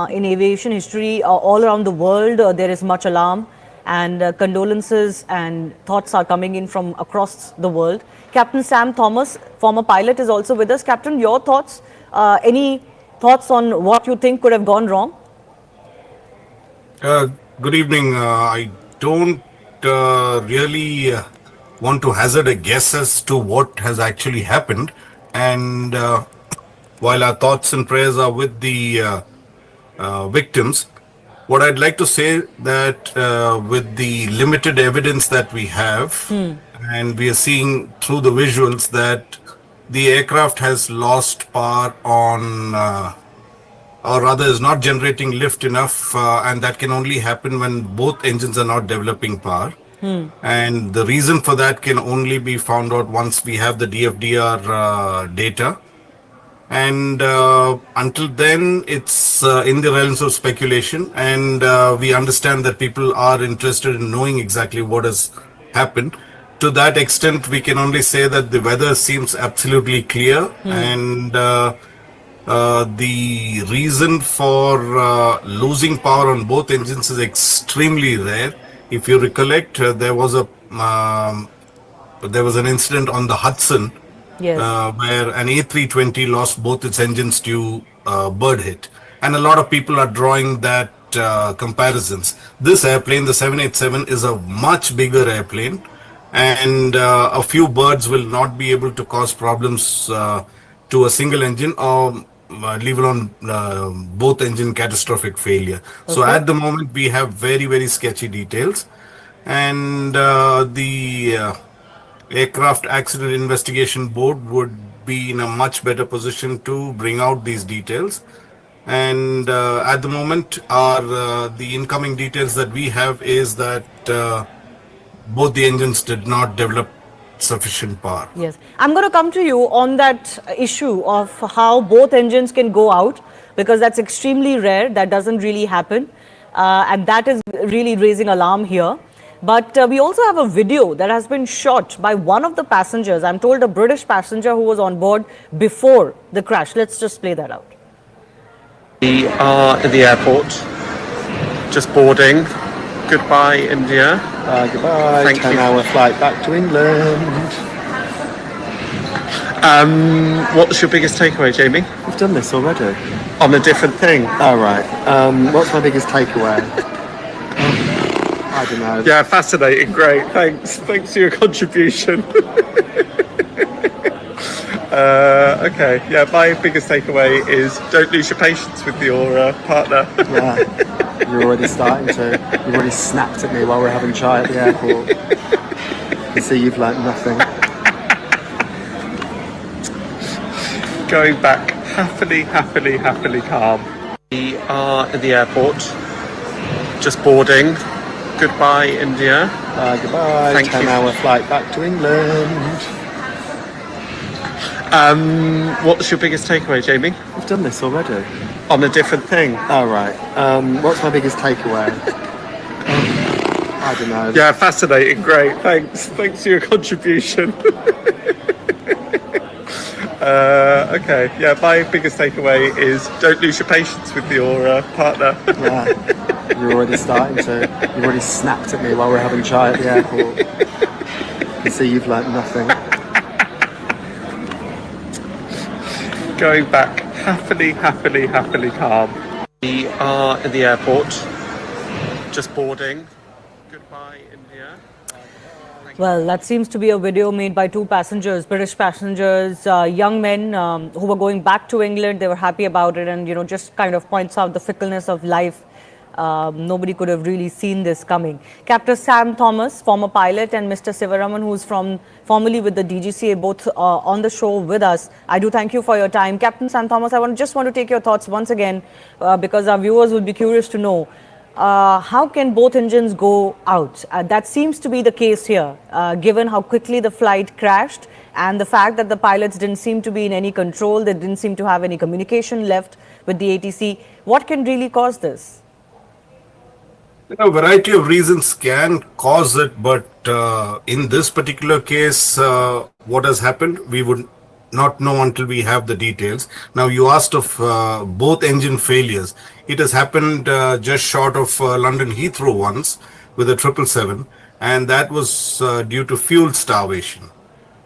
In aviation history, all around the world, there is much alarm, and condolences and thoughts are coming in from across the world. Captain Sam Thomas, former pilot, is also with us. Captain, your thoughts? Any thoughts on what you think could have gone wrong? Good evening. I don't really want to hazard a guess as to what has actually happened. And while our thoughts and prayers are with the victims, what I'd like to say that with the limited evidence that we have, and we are seeing through the visuals that the aircraft has lost power on, or rather is not generating lift enough, and that can only happen when both engines are not developing power. And the reason for that can only be found out once we have the DFDR data. And until then, it's in the realms of speculation. And we understand that people are interested in knowing exactly what has happened. To that extent, we can only say that the weather seems absolutely clear. And the reason for losing power on both engines is extremely rare. If you recollect, there was an incident on the Hudson, where an A320 lost both its engines to bird hit, and a lot of people are drawing that comparisons. This airplane, the 787, is a much bigger airplane, and a few birds will not be able to cause problems to a single engine, or leave alone both engine catastrophic failure. So at the moment we have very, very sketchy details, and the Aircraft Accident Investigation Board would be in a much better position to bring out these details. And at the moment, the incoming details that we have is that both the engines did not develop sufficient power. Yes. I'm going to come to you on that issue of how both engines can go out, because that's extremely rare. That doesn't really happen. And that is really raising alarm here. But we also have a video that has been shot by one of the passengers. I'm told a British passenger who was on board before the crash. Let's just play that out. We are at the airport, just boarding. Goodbye, India. Goodbye. Thank you. 10-hour flight back to England. What's your biggest takeaway, Jamie? We've done this already. On a different thing. All right. What's my biggest takeaway? I don't know. Yeah, fascinating. Great. Thanks. Thanks for your contribution. Okay. Yeah, my biggest takeaway is don't lose your patience with your partner. Yeah. You're already starting to. You've already snapped at me while we're having chai at the airport. You see, you've learnt nothing. Going back happily calm. We are at the airport. Just boarding. Goodbye, India. Goodbye. Thank you. 10-hour flight back to England. What's your biggest takeaway, Jamie? We've done this already. On a different thing. All right. What's my biggest takeaway? I don't know. Yeah, fascinating. Great. Thanks. Thanks for your contribution. Okay. Yeah, my biggest takeaway is don't lose your patience with your partner. Yeah. You're already starting to. You've already snapped at me while we're having chai at the airport. You see, you've learnt nothing. Going back happily calm. We are at the airport. Just boarding. Goodbye, India. Well, that seems to be a video made by two passengers, British passengers, young men who were going back to England. They were happy about it, and just kind of points out the fickleness of life. Nobody could have really seen this coming. Captain Sam Thomas, former pilot, and Mr. Sivaraman, who's formerly with the DGCA, both on the show with us. I do thank you for your time. Captain Sam Thomas, I just want to take your thoughts once again because our viewers would be curious to know how can both engines go out? That seems to be the case here, given how quickly the flight crashed and the fact that the pilots didn't seem to be in any control. They didn't seem to have any communication left with the ATC. What can really cause this? A variety of reasons can cause it, but in this particular case, what has happened, we would not know until we have the details. Now, you asked of both engine failures. It has happened just short of London Heathrow once with a 777, and that was due to fuel starvation.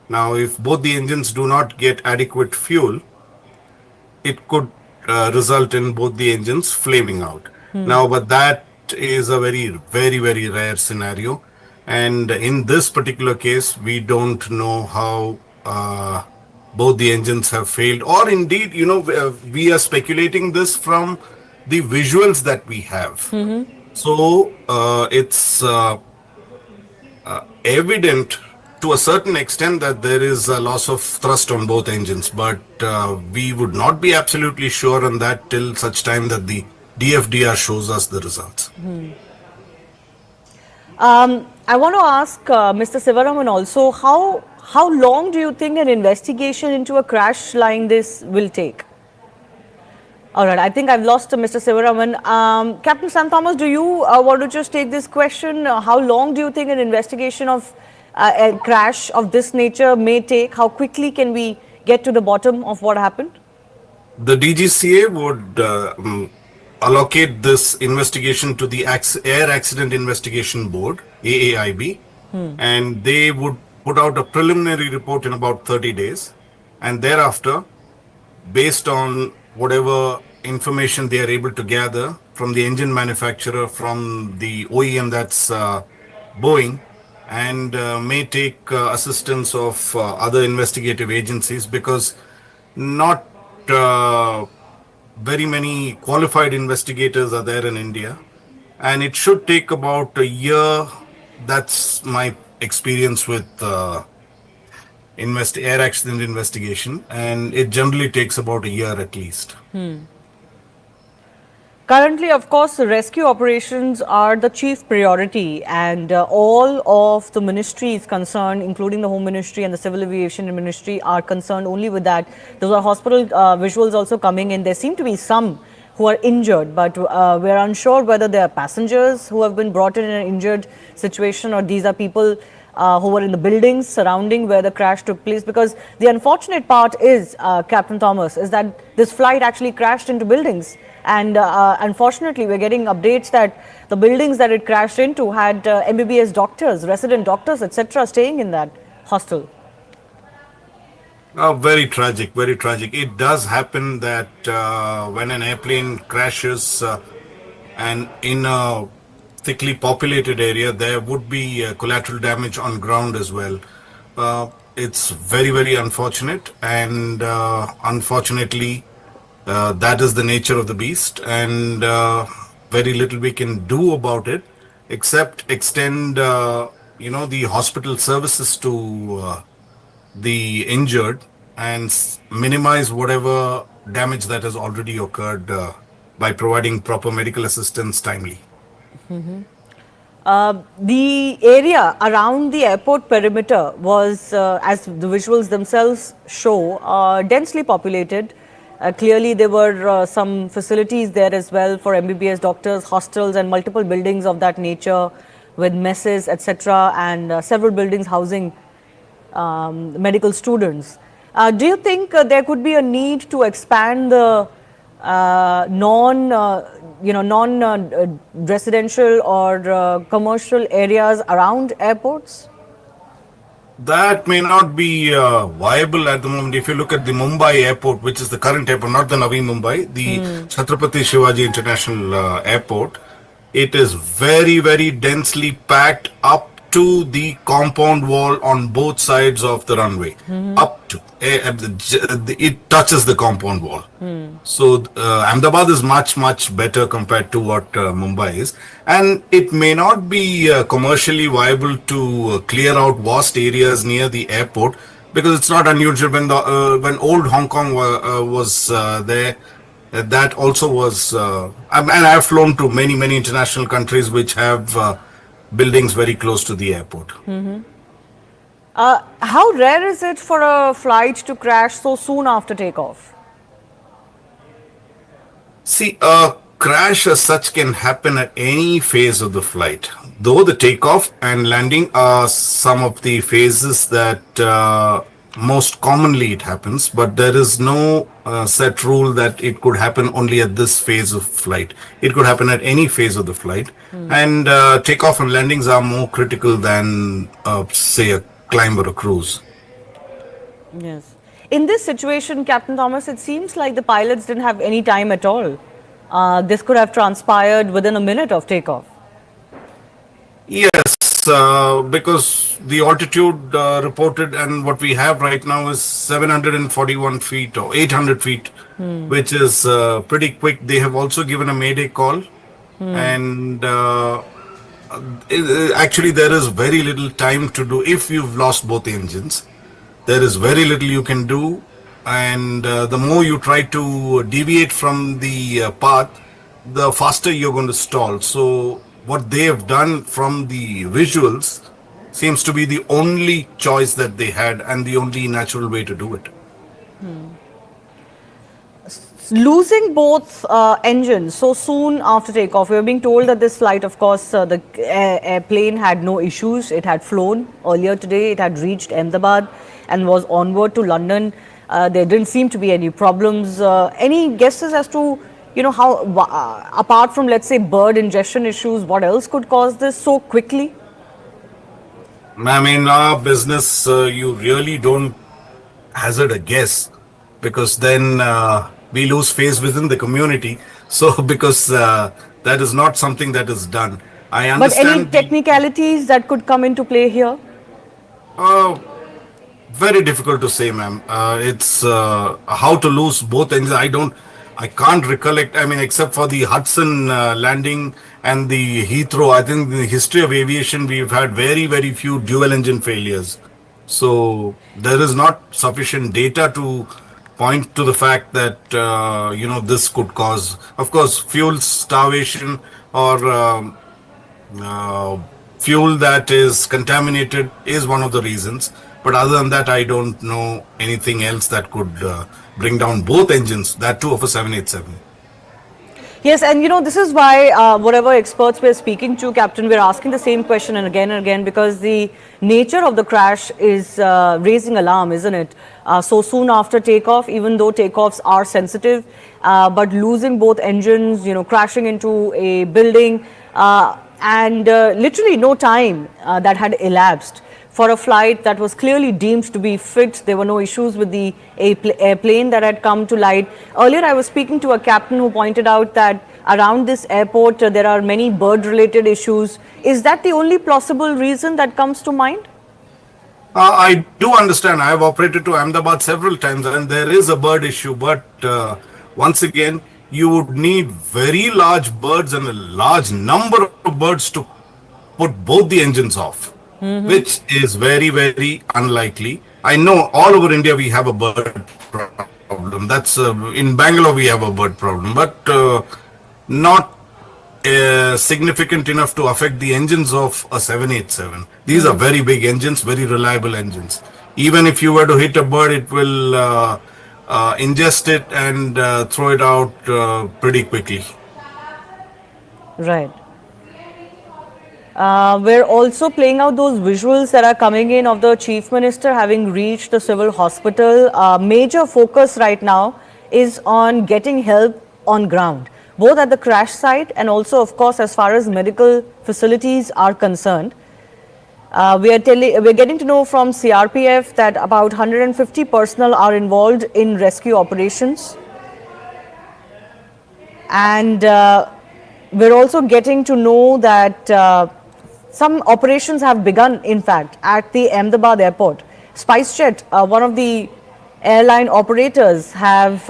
Now, if both the engines do not get adequate fuel, it could result in both the engines flaming out. Now, but that is a very rare scenario, and in this particular case we don't know how both the engines have failed, or indeed we are speculating this from the visuals that we have. So it's evident to a certain extent that there is a loss of thrust on both engines, but we would not be absolutely sure on that till such time that the DFDR shows us the results. I want to ask Mr. Sivaraman also, how long do you think an investigation into a crash like this will take? All right, I think I've lost Mr. Sivaraman. Captain Sam Thomas, do you want to just take this question? How long do you think an investigation of a crash of this nature may take? How quickly can we get to the bottom of what happened? The DGCA would allocate this investigation to the Air Accident Investigation Board, AAIB, and they would put out a preliminary report in about 30 days. And thereafter, based on whatever information they are able to gather from the engine manufacturer, from the OEM, that's Boeing, and may take assistance of other investigative agencies, because not very many qualified investigators are there in India, and it should take about a year. That's my experience with air accident investigation, and it generally takes about a year at least. Currently, of course, rescue operations are the chief priority, and all of the ministries concerned, including the Home Ministry and the Civil Aviation Ministry, are concerned only with that. Those are hospital visuals also coming in. There seem to be some who are injured, but we're unsure whether they are passengers who have been brought in an injured situation, or these are people who were in the buildings surrounding where the crash took place. Because the unfortunate part is, Captain Thomas, is that this flight actually crashed into buildings. And unfortunately, we're getting updates that the buildings that it crashed into had MBBS doctors, resident doctors, etc., staying in that hostel. Very tragic, very tragic. It does happen that when an airplane crashes and in a thickly populated area, there would be collateral damage on ground as well. It's very, very unfortunate, and unfortunately, that is the nature of the beast, and very little we can do about it, except extend, the hospital services to the injured and minimize whatever damage that has already occurred by providing proper medical assistance timely. The area around the airport perimeter was, as the visuals themselves show, densely populated. Clearly, there were some facilities there as well for MBBS doctors, hostels, and multiple buildings of that nature with messes, etc., and several buildings housing medical students. Do you think there could be a need to expand the non-residential or commercial areas around airports? That may not be viable at the moment. If you look at the Mumbai airport, which is the current airport, not the Navi Mumbai, the Chhatrapati Shivaji International Airport, it is very, very densely packed up to the compound wall on both sides of the runway. Up to it touches the compound wall. So Ahmedabad is much, much better compared to what Mumbai is, and it may not be commercially viable to clear out vast areas near the airport, because it's not unusual when old Hong Kong was there. That also was, and I've flown to many, many international countries which have buildings very close to the airport. How rare is it for a flight to crash so soon after takeoff? See, a crash as such can happen at any phase of the flight. Though the takeoff and landing are some of the phases that most commonly it happens, but there is no set rule that it could happen only at this phase of flight. It could happen at any phase of the flight, and takeoff and landings are more critical than, say, a climb or a cruise. Yes. In this situation, Captain Thomas, it seems like the pilots didn't have any time at all. This could have transpired within a minute of takeoff. Yes, because the altitude reported and what we have right now is 741 feet or 800 feet, which is pretty quick. They have also given a mayday call, and actually there is very little time to do. If you've lost both engines, there is very little you can do, and the more you try to deviate from the path, the faster you're going to stall. So what they have done from the visuals seems to be the only choice that they had and the only natural way to do it. Losing both engines so soon after takeoff, we were being told that this flight, of course, the airplane had no issues. It had flown earlier today. It had reached Ahmedabad and was onward to London. There didn't seem to be any problems. Any guesses as to, how, apart from, let's say, bird ingestion issues, what else could cause this so quickly? I mean, our business, you really don't hazard a guess, because then we lose face within the community. So, because that is not something that is done. I understand. But any technicalities that could come into play here? Very difficult to say, ma'am. It's how to lose both engines. I can't recollect. I mean, except for the Hudson landing and the Heathrow, I think in the history of aviation, we've had very, very few dual engine failures. So there is not sufficient data to point to the fact that, this could cause, of course, fuel starvation or fuel that is contaminated is one of the reasons. But other than that, I don't know anything else that could bring down both engines, that too of a 787. Yes, and you know, this is why whatever experts we're speaking to, Captain, we're asking the same question and again, because the nature of the crash is raising alarm, isn't it? So soon after takeoff, even though takeoffs are sensitive, but losing both engines, you know, crashing into a building, and literally no time that had elapsed for a flight that was clearly deemed to be fit. There were no issues with the airplane that had come to light. Earlier, I was speaking to a captain who pointed out that around this airport, there are many bird-related issues. Is that the only plausible reason that comes to mind? I do understand. I have operated to Ahmedabad several times and there is a bird issue, but once again, you would need very large birds and a large number of birds to put both the engines off. Which is very, very unlikely. I know all over India we have a bird problem. That's in Bangalore we have a bird problem, but not significant enough to affect the engines of a 787. These are very big engines, very reliable engines. Even if you were to hit a bird, it will ingest it and throw it out pretty quickly. Right. We're also playing out those visuals that are coming in of the Chief Minister having reached the civil hospital. Major focus right now is on getting help on ground, both at the crash site and also, of course, as far as medical facilities are concerned. We're getting to know from CRPF that about 150 personnel are involved in rescue operations. And we're also getting to know that some operations have begun, in fact, at the Ahmedabad airport. SpiceJet, one of the airline operators, have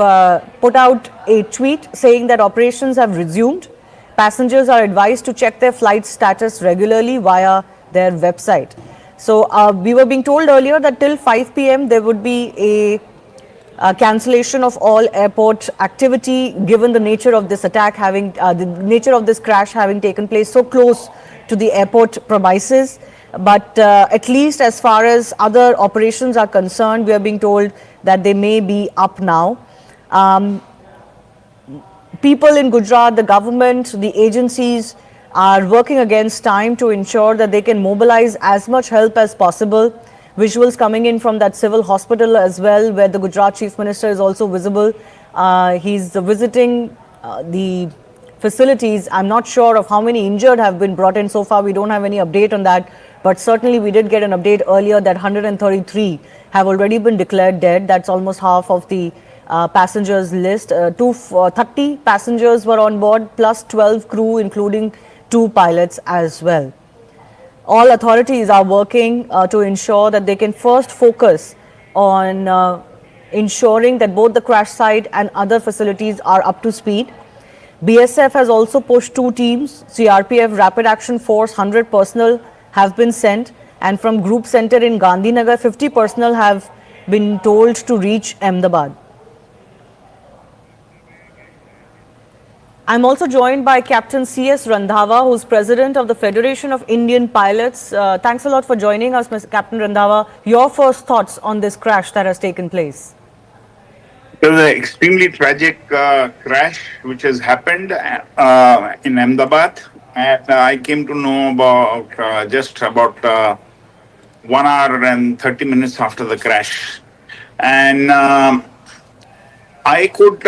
put out a tweet saying that operations have resumed. Passengers are advised to check their flight status regularly via their website. So we were being told earlier that till 5 p.m. there would be a cancellation of all airport activity, given the nature of this attack having, the nature of this crash having taken place so close to the airport premises. But at least as far as other operations are concerned, we are being told that they may be up now. People in Gujarat, the government, the agencies are working against time to ensure that they can mobilize as much help as possible. Visuals coming in from that civil hospital as well, where the Gujarat Chief Minister is also visible. He's visiting the facilities. I'm not sure of how many injured have been brought in so far. We don't have any update on that. But certainly we did get an update earlier that 133 have already been declared dead. That's almost half of the passengers list. 30 passengers were on board, plus 12 crew, including 2 pilots as well. All authorities are working to ensure that they can first focus on ensuring that both the crash site and other facilities are up to speed. BSF has also pushed 2 teams. CRPF Rapid Action Force 100 personnel have been sent, and from Group Center in Gandhinagar 50 personnel have been told to reach Ahmedabad. I'm also joined by Captain C.S. Randhawa, who's president of the Federation of Indian Pilots. Thanks a lot for joining us, Mr. Captain Randhawa. Your first thoughts on this crash that has taken place? It was an extremely tragic crash which has happened in Ahmedabad. And I came to know about just about 1 hour and 30 minutes after the crash. And I could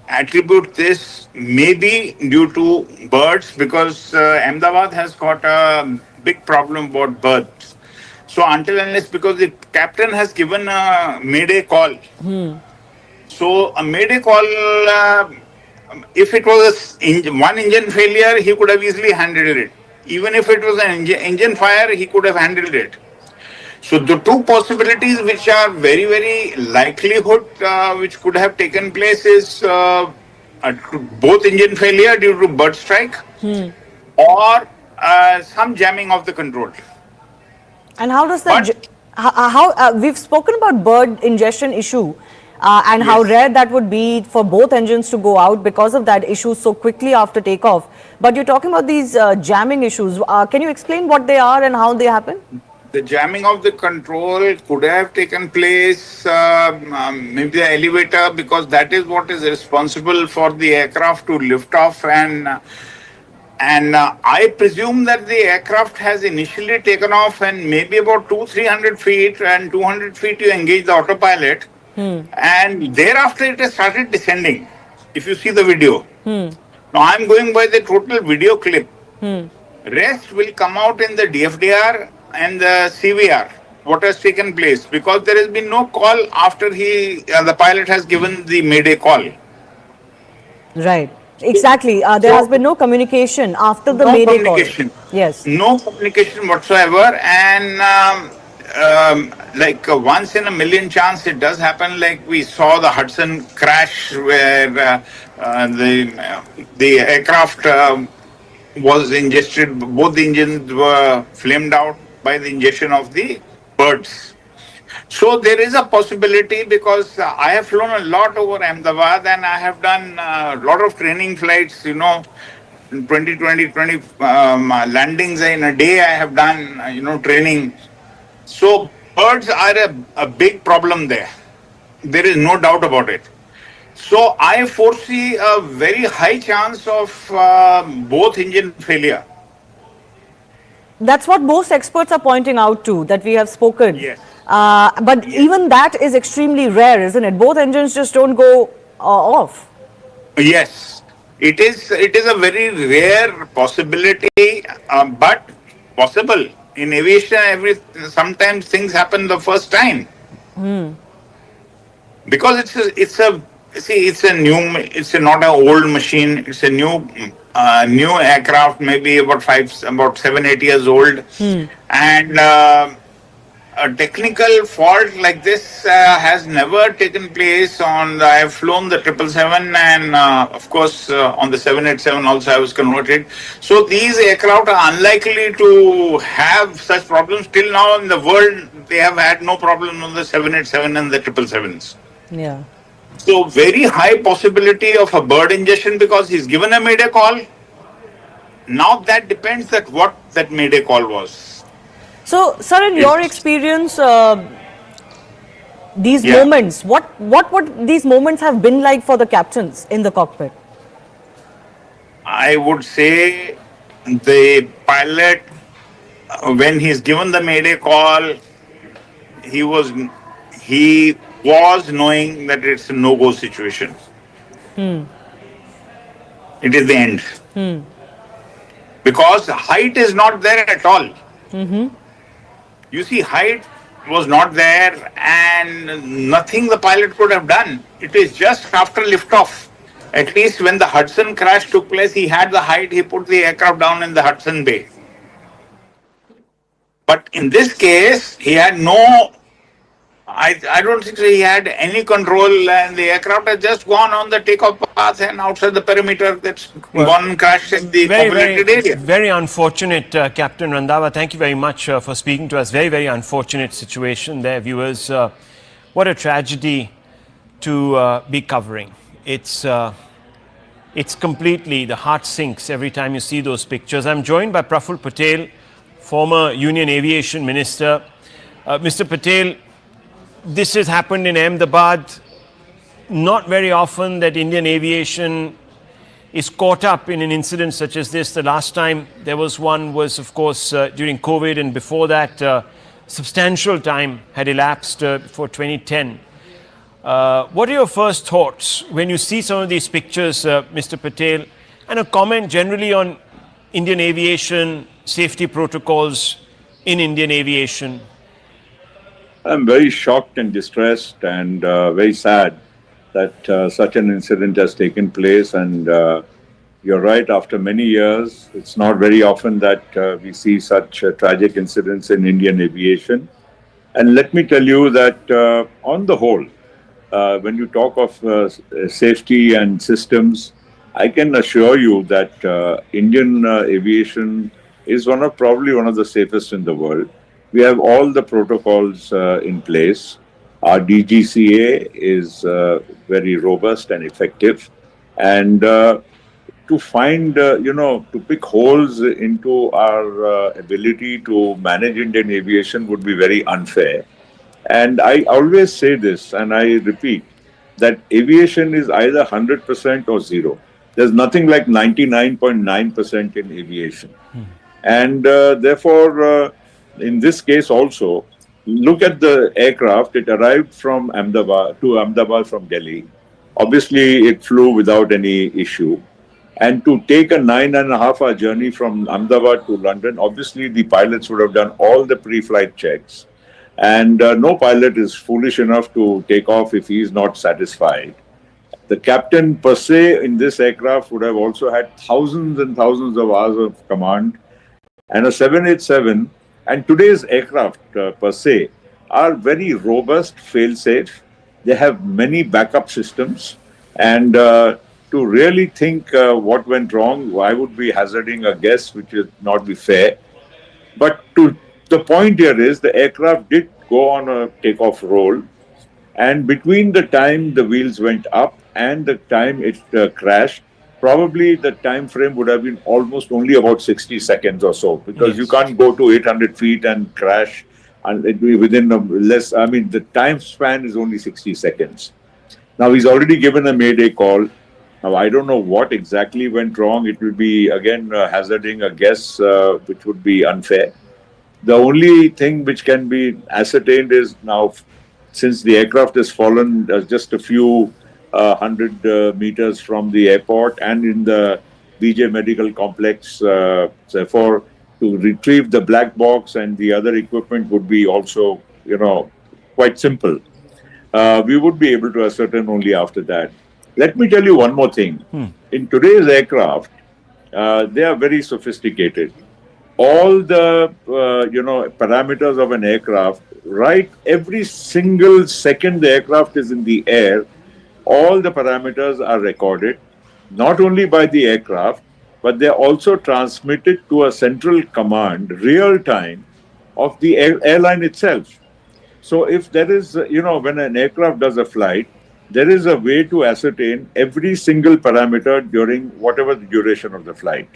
attribute this maybe due to birds, because Ahmedabad has got a big problem about birds. So until unless, because the captain has given a mayday call. So a mayday call, if it was one engine failure, he could have easily handled it. Even if it was an engine fire, he could have handled it. So the 2 possibilities which are very, very likelihood which could have taken place is both engine failure due to bird strike or some jamming of the control. And how does that, we've spoken about bird ingestion issue and how rare that would be for both engines to go out because of that issue so quickly after takeoff. But you're talking about these jamming issues. Can you explain what they are and how they happen? the jamming of the control could have taken place, maybe the elevator, because that is what is responsible for the aircraft to lift off. And I presume that the aircraft has initially taken off and maybe about 300 feet, and 200 feet you engage the autopilot, and thereafter it has started descending. If you see the video. Now I'm going by the total video clip. Rest will come out in the DFDR and the CVR, what has taken place, because there has been no call after the pilot has given the Mayday call. Right. Exactly. There has been no communication after the No Mayday communication. call. Yes. No communication whatsoever, and once in a million chance it does happen. Like we saw the Hudson crash where the aircraft was ingested, both the engines were flamed out by the ingestion of the birds. So there is a possibility, because I have flown a lot over Ahmedabad and I have done a lot of training flights, 20 landings in a day I have done, training. So birds are a big problem there. There is no doubt about it. So I foresee a very high chance of both engine failure. That's what most experts are pointing out to, that we have spoken. Yes. But even that is extremely rare, isn't it? Both engines just don't go off. Yes, it is a very rare possibility, but possible. In aviation, sometimes things happen the first time. Because it's not an old machine. It's a new aircraft, maybe about 7, 8 years old, and a technical fault like this has never taken place on. I have flown the 777 and of course on the 787 also I was converted. So these aircraft are unlikely to have such problems. Till now in the world, they have had no problem on the 787 and the 777s. Yeah. So very high possibility of a bird ingestion, because he's given a Mayday call. Now that depends that what that Mayday call was. So, sir, in your experience, these moments, what would these moments have been like for the captains in the cockpit? I would say the pilot, when he's given the Mayday call, he was knowing that it's a no-go situation. It is the end. Because height is not there at all. You see, height was not there and nothing the pilot could have done. It is just after liftoff. At least when the Hudson crash took place, he had the height, he put the aircraft down in the Hudson Bay. But in this case, he had no, I don't think he had any control, and the aircraft has just gone on the takeoff path and outside the perimeter, that's gone and crashed in the populated area. Very unfortunate, Captain Randhawa. Thank you very much for speaking to us. Very, very unfortunate situation there, viewers. What a tragedy to be covering. It's completely, the heart sinks every time you see those pictures. I'm joined by Praful Patel, former Union Aviation Minister. Mr. Patel, this has happened in Ahmedabad. Not very often that Indian aviation is caught up in an incident such as this. The last time there was one was, of course, during COVID, and before that, substantial time had elapsed before 2010. What are your first thoughts when you see some of these pictures, Mr. Patel, and a comment generally on Indian aviation, safety protocols in Indian aviation? I'm very shocked and distressed and very sad that such an incident has taken place. And you're right, after many years, it's not very often that we see such tragic incidents in Indian aviation. And let me tell you that on the whole, when you talk of safety and systems, I can assure you that Indian aviation is probably one of the safest in the world. We have all the protocols in place. Our DGCA is very robust and effective. And to find, to pick holes into our ability to manage Indian aviation would be very unfair. And I always say this, and I repeat, that aviation is either 100% or zero. There's nothing like 99.9% in aviation. And therefore, in this case also, look at the aircraft. It arrived from Ahmedabad from Delhi. Obviously, it flew without any issue. And to take a 9.5-hour journey from Ahmedabad to London, obviously the pilots would have done all the pre-flight checks. And no pilot is foolish enough to take off if he is not satisfied. The captain per se in this aircraft would have also had thousands and thousands of hours of command. And a 787 and today's aircraft per se are very robust, fail-safe. They have many backup systems. And to really think what went wrong, I would be hazarding a guess, which would not be fair. But the point here is the aircraft did go on a takeoff roll. And between the time the wheels went up and the time it crashed, probably the time frame would have been almost only about 60 seconds or so, because you can't go to 800 feet and crash and it be within the time span is only 60 seconds. Now he's already given a mayday call. Now I don't know what exactly went wrong. It will be again hazarding a guess, which would be unfair. The only thing which can be ascertained is now, since the aircraft has fallen just a few 100 meters from the airport and in the BJ Medical Complex, therefore, to retrieve the black box and the other equipment would be also, quite simple. We would be able to ascertain only after that. Let me tell you one more thing. In today's aircraft, they are very sophisticated. All the parameters of an aircraft, right? Every single second the aircraft is in the air, all the parameters are recorded, not only by the aircraft, but they are also transmitted to a central command, real time, of the airline itself. So if there is, when an aircraft does a flight, there is a way to ascertain every single parameter during whatever the duration of the flight.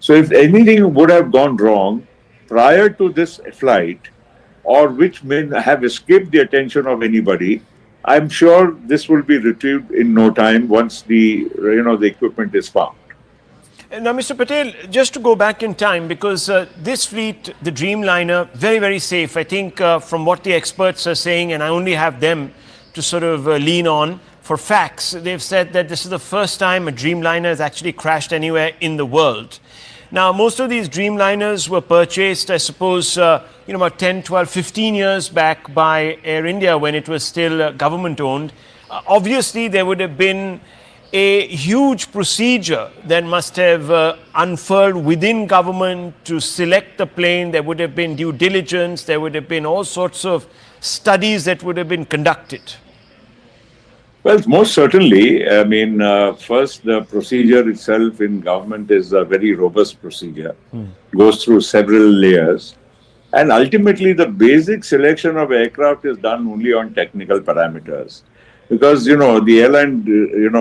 So if anything would have gone wrong prior to this flight, or which may have escaped the attention of anybody, I'm sure this will be retrieved in no time once the equipment is found. Now, Mr. Patel, just to go back in time, because this fleet, the Dreamliner, very, very safe. I think from what the experts are saying, and I only have them to sort of lean on for facts, they've said that this is the first time a Dreamliner has actually crashed anywhere in the world. Now, most of these Dreamliners were purchased, I suppose, about 10, 12, 15 years back by Air India when it was still government-owned. Obviously, there would have been a huge procedure that must have unfurled within government to select the plane. There would have been due diligence. There would have been all sorts of studies that would have been conducted. Well, most certainly. I mean, first, the procedure itself in government is a very robust procedure. Goes through several layers. And ultimately, the basic selection of aircraft is done only on technical parameters. Because, the airline,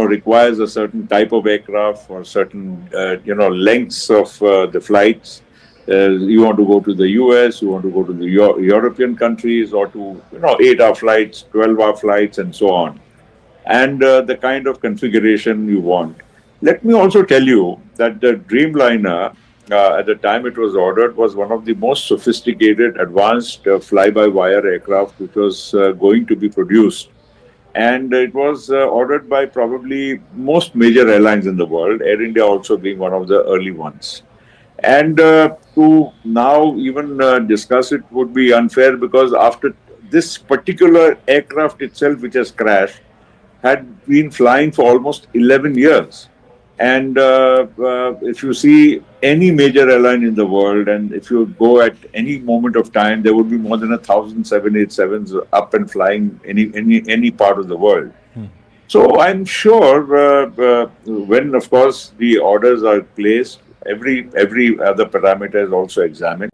requires a certain type of aircraft for certain, lengths of the flights. You want to go to the US, you want to go to the European countries, or to, 8-hour flights, 12-hour flights, and so on. And the kind of configuration you want. Let me also tell you that the Dreamliner, at the time it was ordered, was one of the most sophisticated, advanced fly-by-wire aircraft which was going to be produced. And it was ordered by probably most major airlines in the world, Air India also being one of the early ones. And to now even discuss it would be unfair, because after this particular aircraft itself, which has crashed, had been flying for almost 11 years. And if you see any major airline in the world, and if you go at any moment of time, there would be more than 1,000 787s up and flying any part of the world. So I'm sure when, of course, the orders are placed, every other parameter is also examined.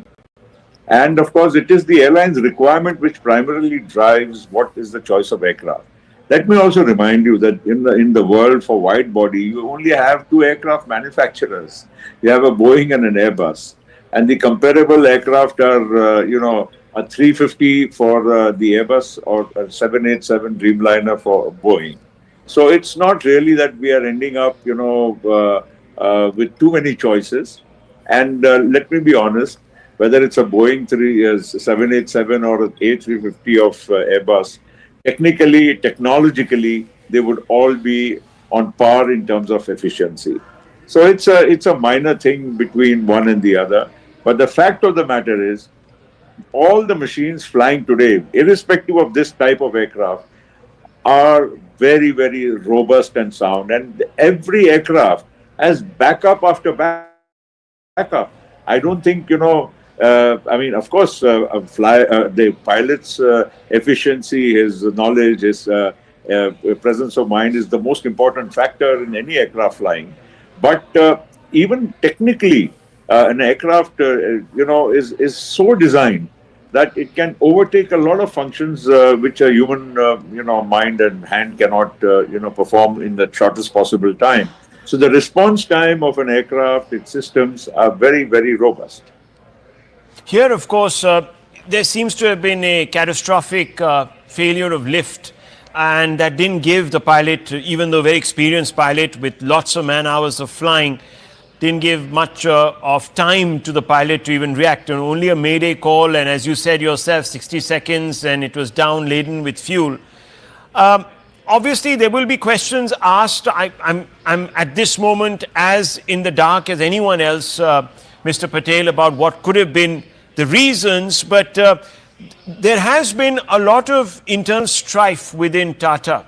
And of course, it is the airline's requirement which primarily drives what is the choice of aircraft. Let me also remind you that in the world for wide body, you only have two aircraft manufacturers. You have a Boeing and an Airbus, and the comparable aircraft are a 350 for the Airbus or a 787 Dreamliner for Boeing. So it's not really that we are ending up, with too many choices. And let me be honest, whether it's a Boeing 787 or an A350 of Airbus, technically, technologically, they would all be on par in terms of efficiency. So it's a minor thing between one and the other. But the fact of the matter is, all the machines flying today, irrespective of this type of aircraft, are very, very robust and sound. And every aircraft has backup after backup. I don't think, of course, the pilot's efficiency, his knowledge, his presence of mind is the most important factor in any aircraft flying. But even technically, an aircraft, is so designed that it can overtake a lot of functions which a human, mind and hand cannot, perform in the shortest possible time. So the response time of an aircraft, its systems are very, very robust. Here, of course, there seems to have been a catastrophic failure of lift, and that didn't give the pilot, even though very experienced pilot with lots of man hours of flying, didn't give much of time to the pilot to even react. And only a mayday call, and as you said yourself, 60 seconds, and it was down laden with fuel. Obviously, there will be questions asked. I'm at this moment as in the dark as anyone else, Mr. Patel, about what could have been the reasons, but there has been a lot of internal strife within Tata.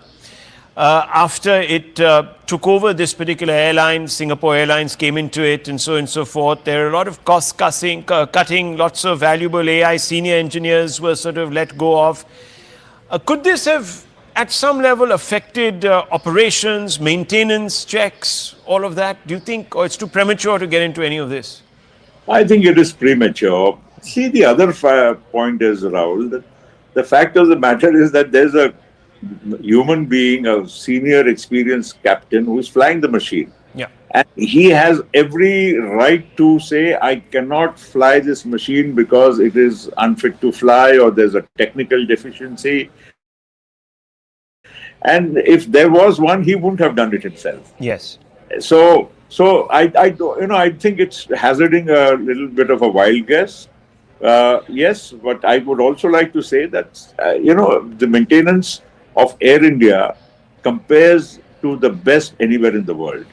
After it took over this particular airline, Singapore Airlines came into it, and so on and so forth. There are a lot of cost cutting, lots of valuable AI senior engineers were sort of let go of. Could this have, at some level, affected operations, maintenance checks, all of that? Do you think, or it's too premature to get into any of this? I think it is premature. See, the other point is, Rahul, that the fact of the matter is that there's a human being, a senior experienced captain who is flying the machine. Yeah. And he has every right to say, I cannot fly this machine because it is unfit to fly or there's a technical deficiency. And if there was one, he wouldn't have done it himself. Yes. So I think it's hazarding a little bit of a wild guess. Yes, but I would also like to say that, the maintenance of Air India compares to the best anywhere in the world.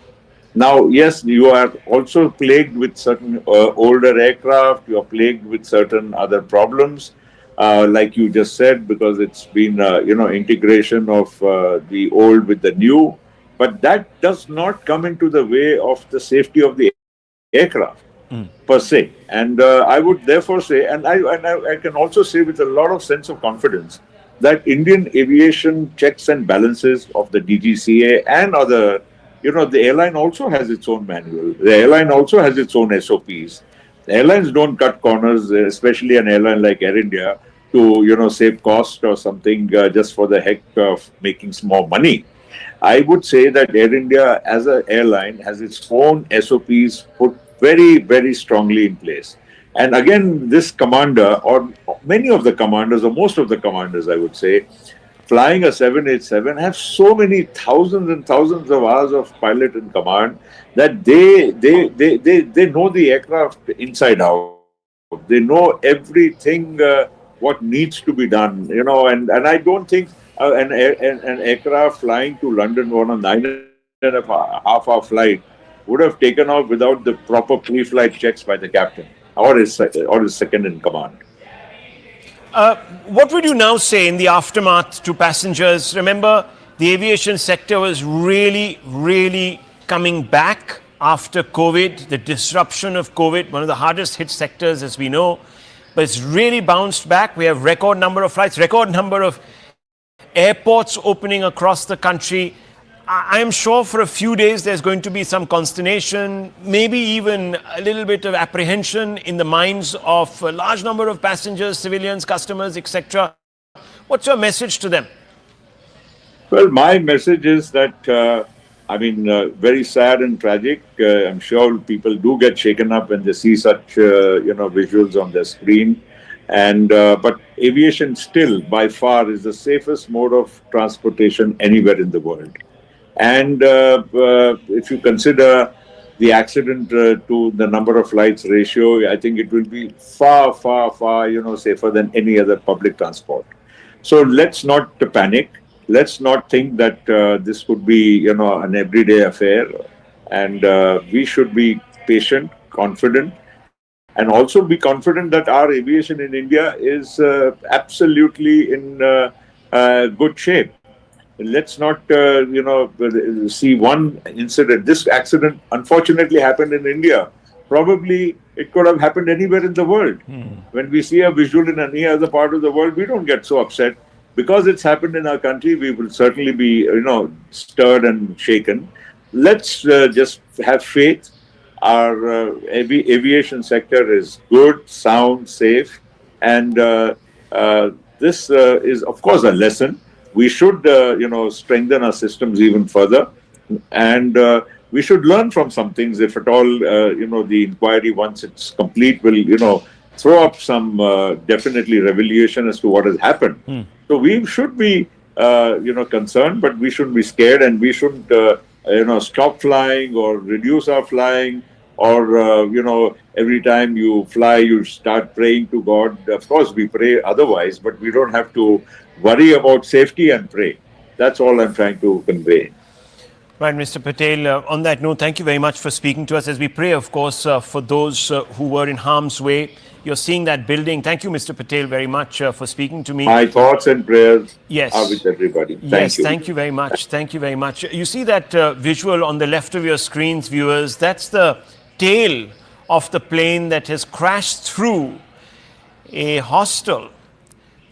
Now, yes, you are also plagued with certain older aircraft, you are plagued with certain other problems, like you just said, because it's been, integration of the old with the new. But that does not come into the way of the safety of the aircraft per se. And I would therefore say, and I can also say with a lot of sense of confidence, that Indian aviation checks and balances of the DGCA and other, the airline also has its own manual. The airline also has its own SOPs. The airlines don't cut corners, especially an airline like Air India, to, save cost or something just for the heck of making more money. I would say that Air India as an airline has its own SOPs put very, very strongly in place. And again, this commander, or many of the commanders, or most of the commanders, I would say, flying a 787 have so many thousands and thousands of hours of pilot in command that they know the aircraft inside out. They know everything what needs to be done, and I don't think an aircraft flying to London on a 9.5-hour flight would have taken off without the proper pre-flight checks by the captain or his second in command. What would you now say in the aftermath to passengers? Remember, the aviation sector was really, really coming back after COVID, the disruption of COVID, one of the hardest hit sectors, as we know. But it's really bounced back. We have record number of flights, record number of airports opening across the country. I am sure for a few days there's going to be some consternation, maybe even a little bit of apprehension in the minds of a large number of passengers, civilians, customers, etc. What's your message to them? Well, my message is that, very sad and tragic. I'm sure people do get shaken up when they see such, visuals on their screen. And but aviation still, by far, is the safest mode of transportation anywhere in the world. And if you consider the accident to the number of flights ratio, I think it will be far, far, far, safer than any other public transport. So let's not panic. Let's not think that this could be, an everyday affair. And we should be patient, confident, and also be confident that our aviation in India is absolutely in good shape. Let's not, see one incident. This accident unfortunately happened in India. Probably it could have happened anywhere in the world. When we see a visual in any other part of the world, we don't get so upset. Because it's happened in our country, we will certainly be, stirred and shaken. Let's just have faith. Our aviation sector is good, sound, safe. And this is, of course, a lesson. We should, strengthen our systems even further. And we should learn from some things. If at all, the inquiry, once it's complete, will, throw up some definitely revelation as to what has happened. So we should be, concerned, but we shouldn't be scared, and we shouldn't, stop flying or reduce our flying, or every time you fly, you start praying to God. Of course, we pray otherwise, but we don't have to worry about safety and pray. That's all I'm trying to convey. Right, Mr. Patel. On that note, thank you very much for speaking to us as we pray, of course, for those who were in harm's way. You're seeing that building. Thank you, Mr. Patel, very much for speaking to me. My thoughts and prayers yes. are with everybody. Thank you very much. Thank you very much. You see that visual on the left of your screens, viewers? That's the tail of the plane that has crashed through a hostel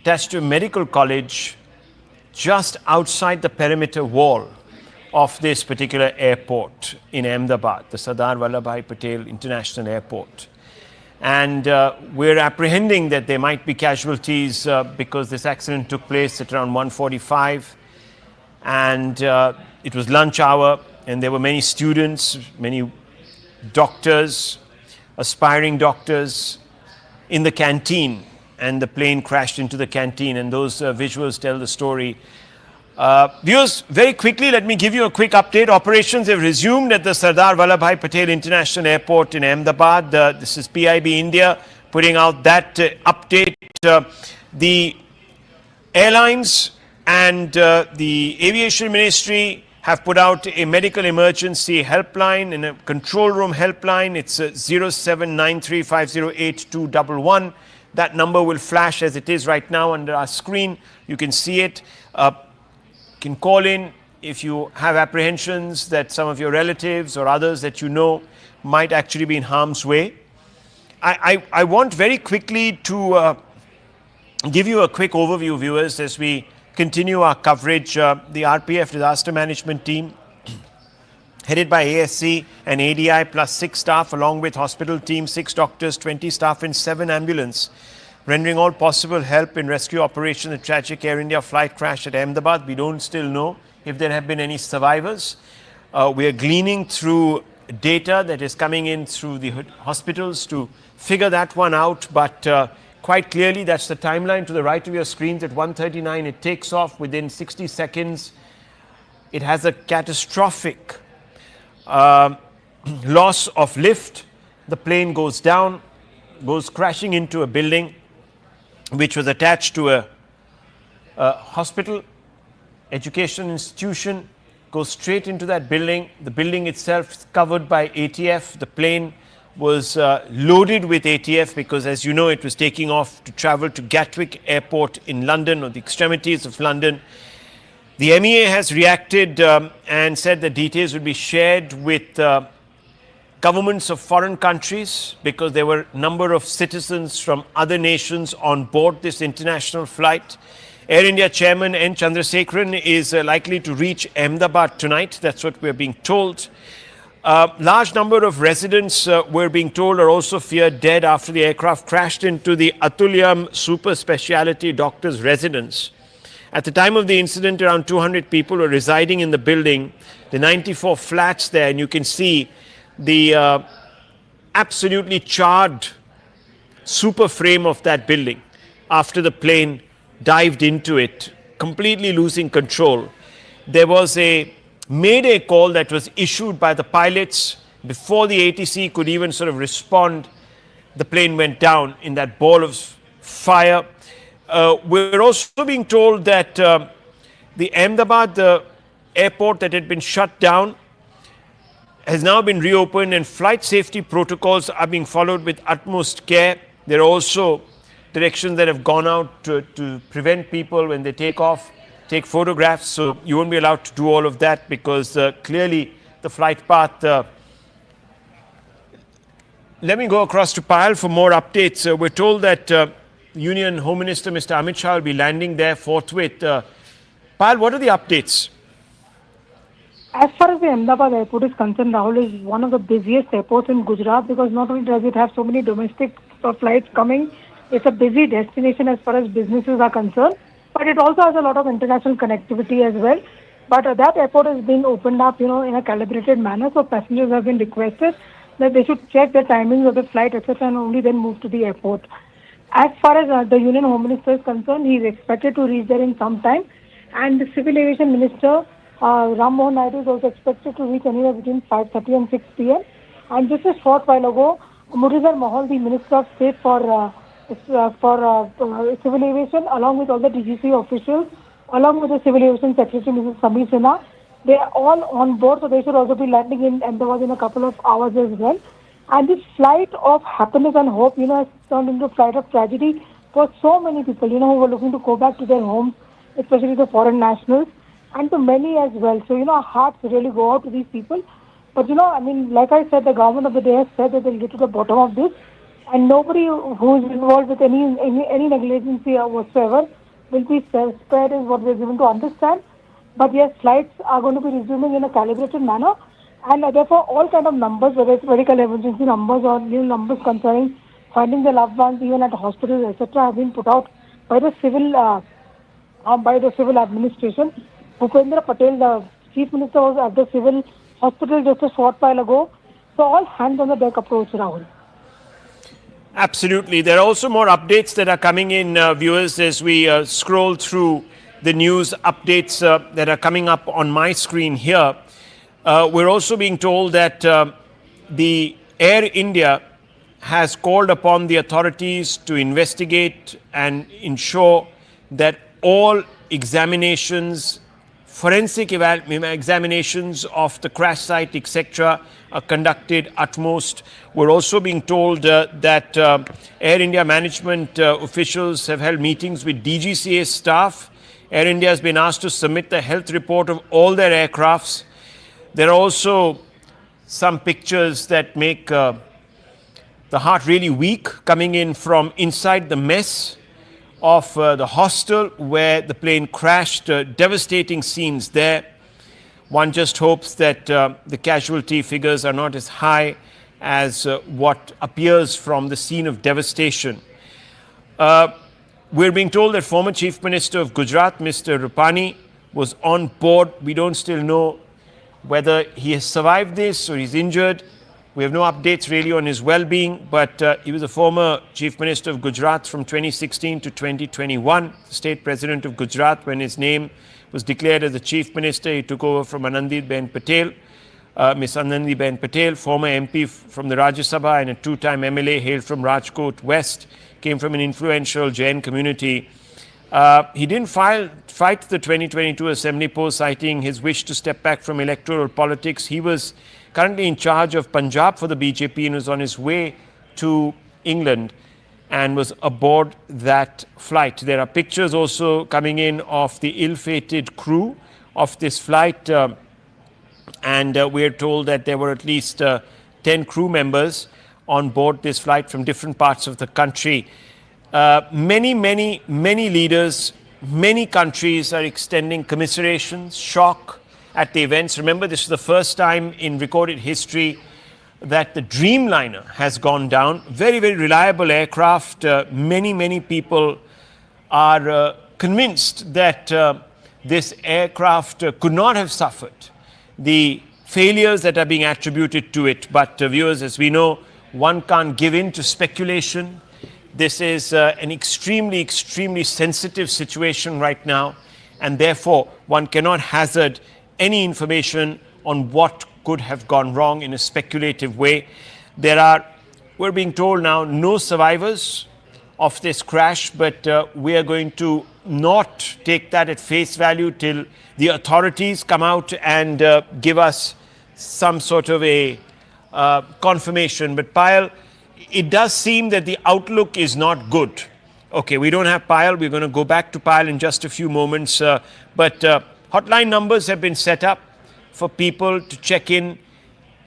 attached to a medical college just outside the perimeter wall of this particular airport in Ahmedabad, the Sardar Vallabhbhai Patel International Airport. And we're apprehending that there might be casualties because this accident took place at around 1:45, and it was lunch hour, and there were many students, many doctors, aspiring doctors in the canteen, and the plane crashed into the canteen, and those visuals tell the story. Viewers, very quickly, let me give you a quick update. Operations have resumed at the Sardar Vallabhbhai Patel International Airport in Ahmedabad. This is PIB India putting out that update. The airlines and the Aviation Ministry have put out a medical emergency helpline and a control room helpline. It's 0793508211. That number will flash as it is right now under our screen. You can see it. Can call in if you have apprehensions that some of your relatives or others that you know might actually be in harm's way. I want very quickly to give you a quick overview, viewers, as we continue our coverage. The RPF disaster management team, headed by ASC and ADI plus 6 staff, along with hospital team, 6 doctors, 20 staff and 7 ambulance, rendering all possible help in rescue operation in the tragic Air India flight crash at Ahmedabad. We don't still know if there have been any survivors. We are gleaning through data that is coming in through the hospitals to figure that one out, but quite clearly that's the timeline to the right of your screens. At 1:39 it takes off. Within 60 seconds it has a catastrophic loss of lift. The plane goes down, goes crashing into a building which was attached to a hospital, education institution, goes straight into that building. The building itself is covered by ATF. The plane was loaded with ATF because, as you know, it was taking off to travel to Gatwick Airport in London, or the extremities of London. The MEA has reacted and said that details will be shared with governments of foreign countries, because there were a number of citizens from other nations on board this international flight. Air India chairman N. Chandrasekaran is likely to reach Ahmedabad tonight. That's what we're being told. Large number of residents, we're being told, are also feared dead after the aircraft crashed into the Atulyam super speciality doctor's residence At the time of the incident, around 200 people were residing in the building, the 94 flats there, and you can see the absolutely charred super frame of that building after the plane dived into it, completely losing control. There was a mayday call that was issued by the pilots before the ATC could even sort of respond. The plane went down in that ball of fire. We're also being told that the Ahmedabad airport that had been shut down has now been reopened, and flight safety protocols are being followed with utmost care. There are also directions that have gone out to prevent people when they take off, take photographs. So you won't be allowed to do all of that because clearly the flight path. Let me go across to Payal for more updates. We're told that Union Home Minister Mr. Amit Shah will be landing there forthwith. Payal, what are the updates? As far as the Ahmedabad airport is concerned, Rahul, is one of the busiest airports in Gujarat because not only does it have so many domestic flights coming, it's a busy destination as far as businesses are concerned, but it also has a lot of international connectivity as well. But that airport is being opened up, in a calibrated manner, so passengers have been requested that they should check the timings of the flight, etc., and only then move to the airport. As far as the Union Home Minister is concerned, he is expected to reach there in some time, and the Civil Aviation Minister Ram Mohan Naidu is also expected to reach anywhere between 5:30 and 6 p.m. And just a short while ago, Muralidhar Mohal, the Minister of State for Civil Aviation, along with all the DGC officials, along with the Civil Aviation Secretary Mrs. Samir Sinha, they are all on board, so they should also be landing in Ahmedabad in a couple of hours as well. And this flight of happiness and hope, has turned into a flight of tragedy for so many people, who were looking to go back to their homes, especially the foreign nationals, and to many as well. So, our hearts really go out to these people. But, like I said, the government of the day has said that they'll get to the bottom of this, and nobody who is involved with any negligence whatsoever will be spared is what we're given to understand. But yes, flights are going to be resuming in a calibrated manner, and therefore all kind of numbers, whether it's medical emergency numbers or new numbers concerning finding the loved ones even at hospitals, etc., have been put out by the civil administration. Bhupendra Patel, the Chief Minister, was at the civil hospital just a short while ago. So all hands on the deck approach, Rahul. Absolutely. There are also more updates that are coming in, viewers, as we scroll through the news updates that are coming up on my screen here. We're also being told that the Air India has called upon the authorities to investigate and ensure that all examinations, forensic examinations of the crash site, etc., are conducted utmost. We're also being told that Air India management officials have held meetings with DGCA staff. Air India has been asked to submit the health report of all their aircrafts. There are also some pictures that make the heart really weak coming in from inside the mess of the hostel where the plane crashed. Devastating scenes there. One just hopes that the casualty figures are not as high as what appears from the scene of devastation. We're being told that former Chief Minister of Gujarat, Mr. Rupani, was on board. We don't still know whether he has survived this or he's injured. We have no updates really on his well-being, but he was a former Chief Minister of Gujarat from 2016 to 2021, State President of Gujarat. When his name was declared as the Chief Minister, he took over from Anandiben Patel, Miss Anandiben Patel, former MP from the Rajya Sabha and a two-time MLA, hailed from Rajkot West, came from an influential Jain community. He didn't fight the 2022 Assembly poll, citing his wish to step back from electoral politics. He was currently in charge of Punjab for the BJP and was on his way to England and was aboard that flight. There are pictures also coming in of the ill-fated crew of this flight, and we're told that there were at least 10 crew members on board this flight from different parts of the country. Many leaders, many countries are extending commiserations, shock at the events. Remember, this is the first time in recorded history that the Dreamliner has gone down. Very, very reliable aircraft. Many people are convinced that this aircraft could not have suffered the failures that are being attributed to it. But viewers, as we know, one can't give in to speculation. This is an extremely, extremely sensitive situation right now, and therefore one cannot hazard any information on what could have gone wrong in a speculative way. There are, we're being told now, no survivors of this crash, but we are going to not take that at face value till the authorities come out and give us some sort of a confirmation. But Payal, it does seem that the outlook is not good. Okay, we don't have Payal. We're going to go back to Payal in just a few moments. But hotline numbers have been set up for people to check in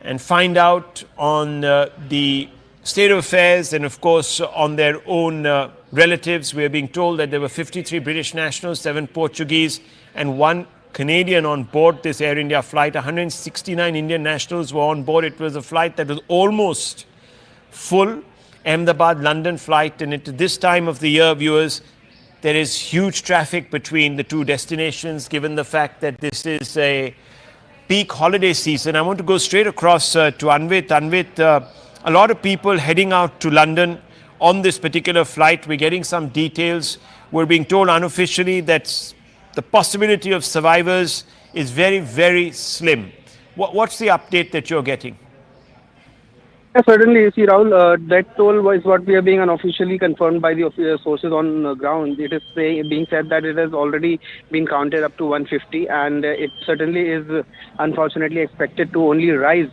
and find out on the state of affairs and, of course, on their own relatives. We are being told that there were 53 British nationals, 7 Portuguese, and 1 Canadian on board this Air India flight. 169 Indian nationals were on board. It was a flight that was almost full, Ahmedabad London flight, and at this time of the year, viewers, there is huge traffic between the two destinations, given the fact that this is a peak holiday season. I want to go straight across to Anvit. Anvit, a lot of people heading out to London on this particular flight. We're getting some details. We're being told unofficially that the possibility of survivors is very, very slim. What's the update that you're getting? Yeah, certainly, you see, Rahul, that toll is what we are being unofficially confirmed by the sources on ground. It is being said that it has already been counted up to 150, and it certainly is unfortunately expected to only rise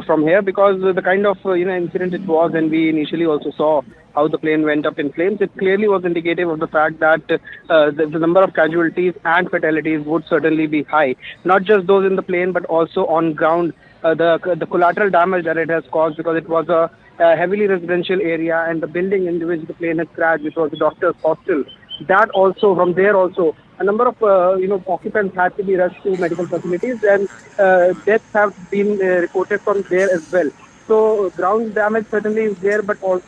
from here, because the kind of incident it was, and we initially also saw how the plane went up in flames. It clearly was indicative of the fact that the number of casualties and fatalities would certainly be high, not just those in the plane but also on ground. The collateral damage that it has caused, because it was a heavily residential area, and the building in which the plane had crashed, which was the doctor's hostel, that also, from there also, a number of occupants had to be rushed to medical facilities, and deaths have been reported from there as well. So ground damage certainly is there, but all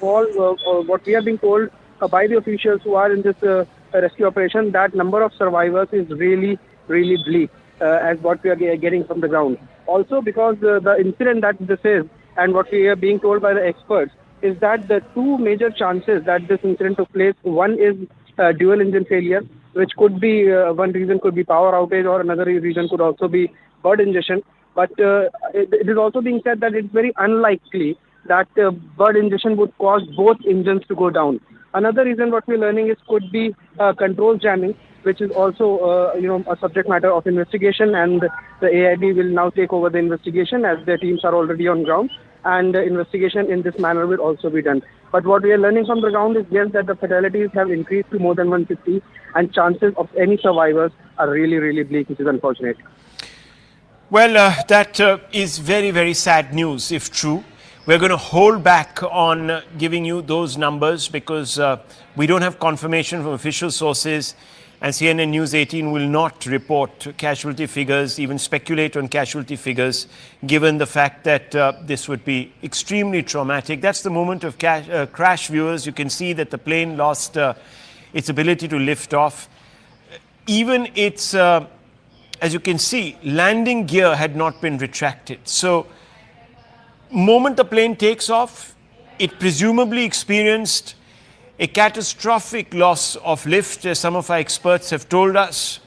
what we are being told by the officials who are in this rescue operation, that number of survivors is really, really bleak, as what we are getting from the ground. Also, because the incident that this is, and what we are being told by the experts, is that the two major chances that this incident took place, one is dual engine failure, which could be, one reason could be power outage, or another reason could also be bird ingestion. But it is also being said that it's very unlikely that bird ingestion would cause both engines to go down. Another reason what we're learning is could be control jamming, which is also a subject matter of investigation, and the AIB will now take over the investigation, as their teams are already on ground, and investigation in this manner will also be done. But what we are learning from the ground is, yes, that the fatalities have increased to more than 150, and chances of any survivors are really, really bleak, which is unfortunate. Well, that is very, very sad news, if true. We're going to hold back on giving you those numbers, because we don't have confirmation from official sources, and CNN News 18 will not report casualty figures, even speculate on casualty figures, given the fact that this would be extremely traumatic. That's the moment of crash, viewers. You can see that the plane lost its ability to lift off. Even its, as you can see, landing gear had not been retracted. So, moment the plane takes off, it presumably experienced a catastrophic loss of lift, as some of our experts have told us.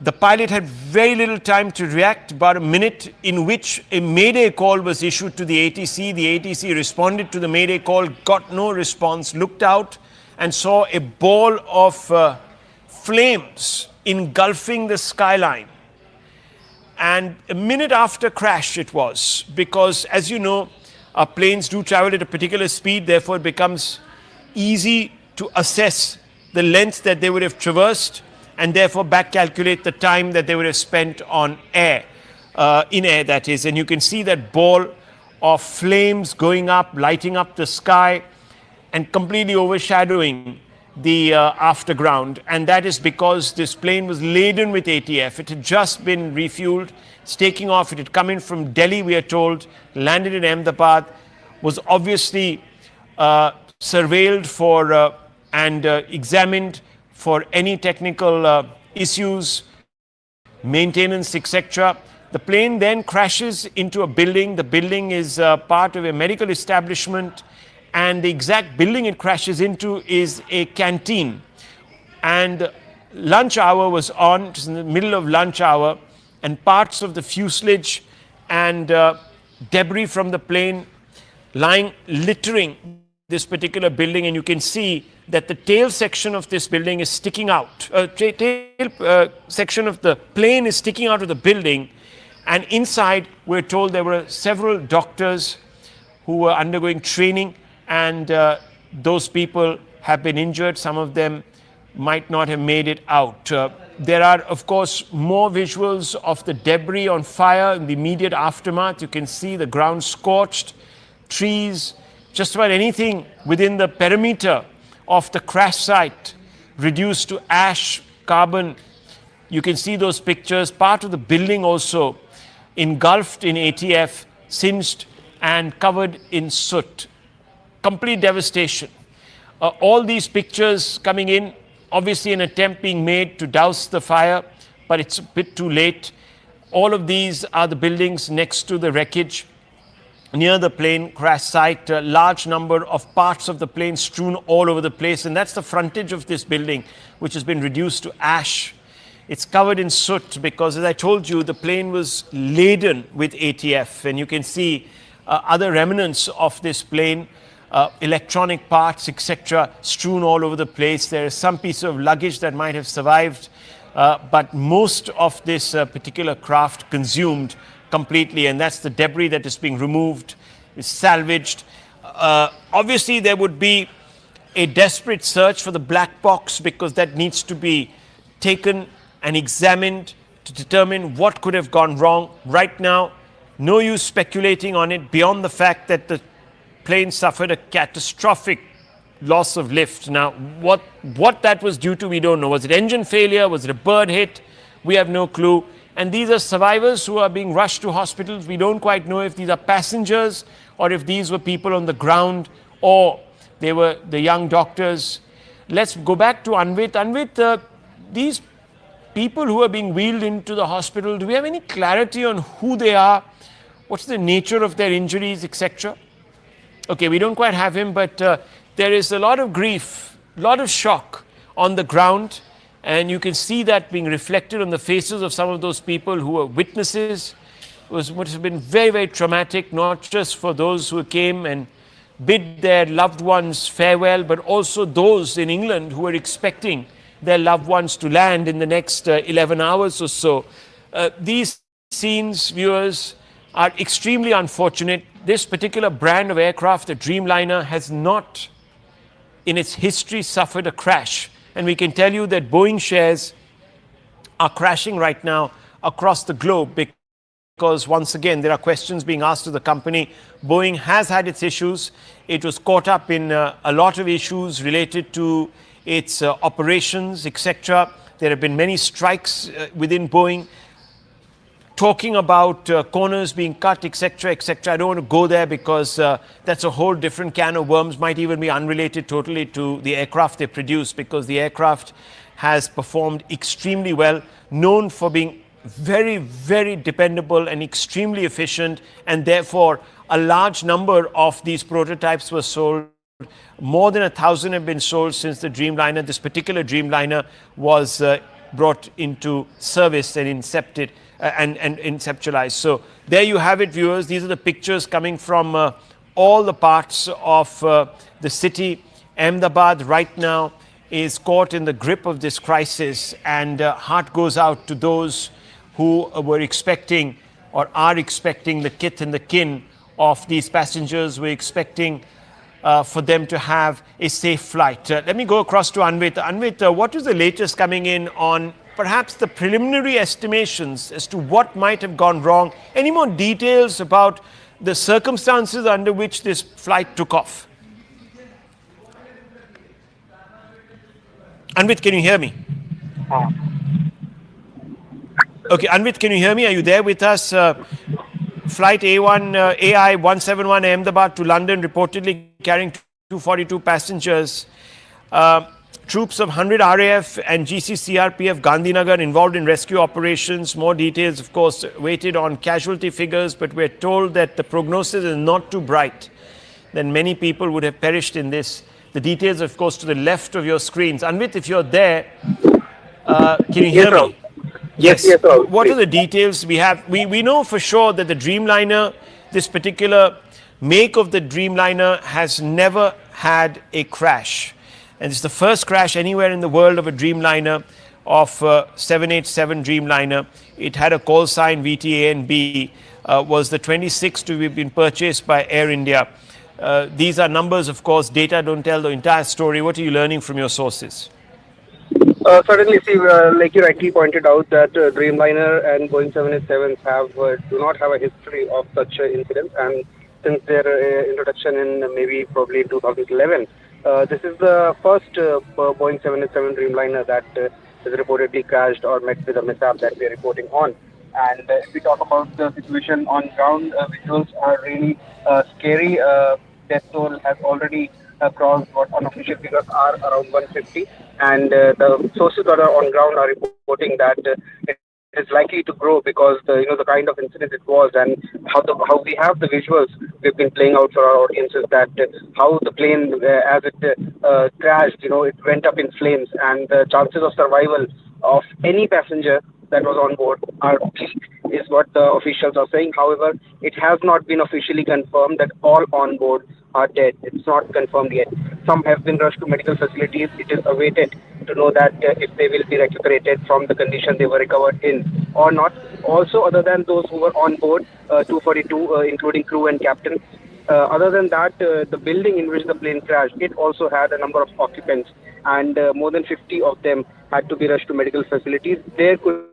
The pilot had very little time to react, about a minute, in which a mayday call was issued to the ATC. The ATC responded to the mayday call, got no response, looked out and saw a ball of flames engulfing the skyline. And a minute after crash it was, because as you know, our planes do travel at a particular speed, therefore it becomes easy to assess the length that they would have traversed, and therefore back calculate the time that they would have spent on air, in air that is. And you can see that ball of flames going up, lighting up the sky and completely overshadowing the afterground. And that is because this plane was laden with ATF. It had just been refueled. It's taking off. It had come in from Delhi, we are told, landed in Ahmedabad, was obviously surveilled for and examined for any technical issues, maintenance, etc. The plane then crashes into a building. The building is part of a medical establishment, and the exact building it crashes into is a canteen. And lunch hour was on, it was in the middle of lunch hour, and parts of the fuselage and debris from the plane lying littering this particular building, and you can see that the tail section of this building is sticking out. Tail section of the plane is sticking out of the building, and inside we're told there were several doctors who were undergoing training, and those people have been injured. Some of them might not have made it out. There are, of course, more visuals of the debris on fire in the immediate aftermath. You can see the ground scorched, trees, just about anything within the perimeter of the crash site reduced to ash, carbon. You can see those pictures. Part of the building also engulfed in ATF, singed and covered in soot. Complete devastation. All these pictures coming in, obviously an attempt being made to douse the fire, but it's a bit too late. All of these are the buildings next to the wreckage. Near the plane crash site, a large number of parts of the plane strewn all over the place, and that's the frontage of this building, which has been reduced to ash. It's covered in soot because, as I told you, the plane was laden with ATF, and you can see other remnants of this plane, electronic parts, etc., strewn all over the place. There is some piece of luggage that might have survived, but most of this particular craft consumed completely, and that's the debris that is being removed, is salvaged. Obviously, there would be a desperate search for the black box, because that needs to be taken and examined to determine what could have gone wrong. Right now, no use speculating on it beyond the fact that the plane suffered a catastrophic loss of lift. Now, what that was due to, we don't know. Was it engine failure? Was it a bird hit? We have no clue. And these are survivors who are being rushed to hospitals. We don't quite know if these are passengers or if these were people on the ground or they were the young doctors. Let's go back to Anvit. Anvit, these people who are being wheeled into the hospital, do we have any clarity on who they are? What's the nature of their injuries, etc.? Okay, we don't quite have him, but there is a lot of grief, a lot of shock on the ground. And you can see that being reflected on the faces of some of those people who were witnesses. It must have been very, very traumatic, not just for those who came and bid their loved ones farewell, but also those in England who were expecting their loved ones to land in the next 11 hours or so. These scenes, viewers, are extremely unfortunate. This particular brand of aircraft, the Dreamliner, has not in its history suffered a crash. And we can tell you that Boeing shares are crashing right now across the globe because, once again, there are questions being asked to the company. Boeing has had its issues. It was caught up in a lot of issues related to its operations, etc. There have been many strikes within Boeing, talking about corners being cut, etc., etc. I don't want to go there because that's a whole different can of worms, might even be unrelated totally to the aircraft they produce, because the aircraft has performed extremely well, known for being very, very dependable and extremely efficient, and therefore a large number of these prototypes were sold. More than 1,000 have been sold since the Dreamliner. This particular Dreamliner was brought into service and incepted and inceptualized. So there you have it, viewers. These are the pictures coming from all the parts of the city. Ahmedabad right now is caught in the grip of this crisis, and heart goes out to those who were expecting or are expecting the kith and the kin of these passengers. We're expecting for them to have a safe flight. Let me go across to Anvit. Anvit, what is the latest coming in on perhaps the preliminary estimations as to what might have gone wrong? Any more details about the circumstances under which this flight took off? Anvit, can you hear me? Okay, Anvit, can you hear me? Are you there with us? Flight AI 171 Ahmedabad to London, reportedly carrying 242 passengers. Troops of 100 RAF and GCCRPF Gandhinagar involved in rescue operations. More details, of course, waited on casualty figures, but we're told that the prognosis is not too bright. Then many people would have perished in this. The details, of course, to the left of your screens. Anvit, if you're there, can you hear me? Yes, sir. What are the details we have? We know for sure that the Dreamliner, this particular make of the Dreamliner, has never had a crash. And it's the first crash anywhere in the world of a Dreamliner, of 787 Dreamliner. It had a call sign VTA and B, was the 26th to have been purchased by Air India. These are numbers, of course. Data don't tell the entire story. What are you learning from your sources? Certainly, see, like you rightly pointed out, that Dreamliner and Boeing 787s do not have a history of such incidents, and since their introduction in probably 2011, this is the first Boeing 787 Dreamliner that is reportedly crashed or met with a mishap that we are reporting on. And if we talk about the situation on ground, visuals are really scary. Death toll has already crossed what unofficial figures are, around 150. And the sources that are on ground are reporting that it is likely to grow because the kind of incident it was, and how we have the visuals we've been playing out for our audiences, that how the plane as it crashed, it went up in flames, and the chances of survival of any passenger that was on board are bleak, is what the officials are saying. However, it has not been officially confirmed that all on board are dead. It's not confirmed yet. Some have been rushed to medical facilities. It is awaited to know that if they will be recuperated from the condition they were recovered in or not. Also, other than those who were on board, 242, including crew and captain, other than that, the building in which the plane crashed, it also had a number of occupants, and more than 50 of them had to be rushed to medical facilities. There could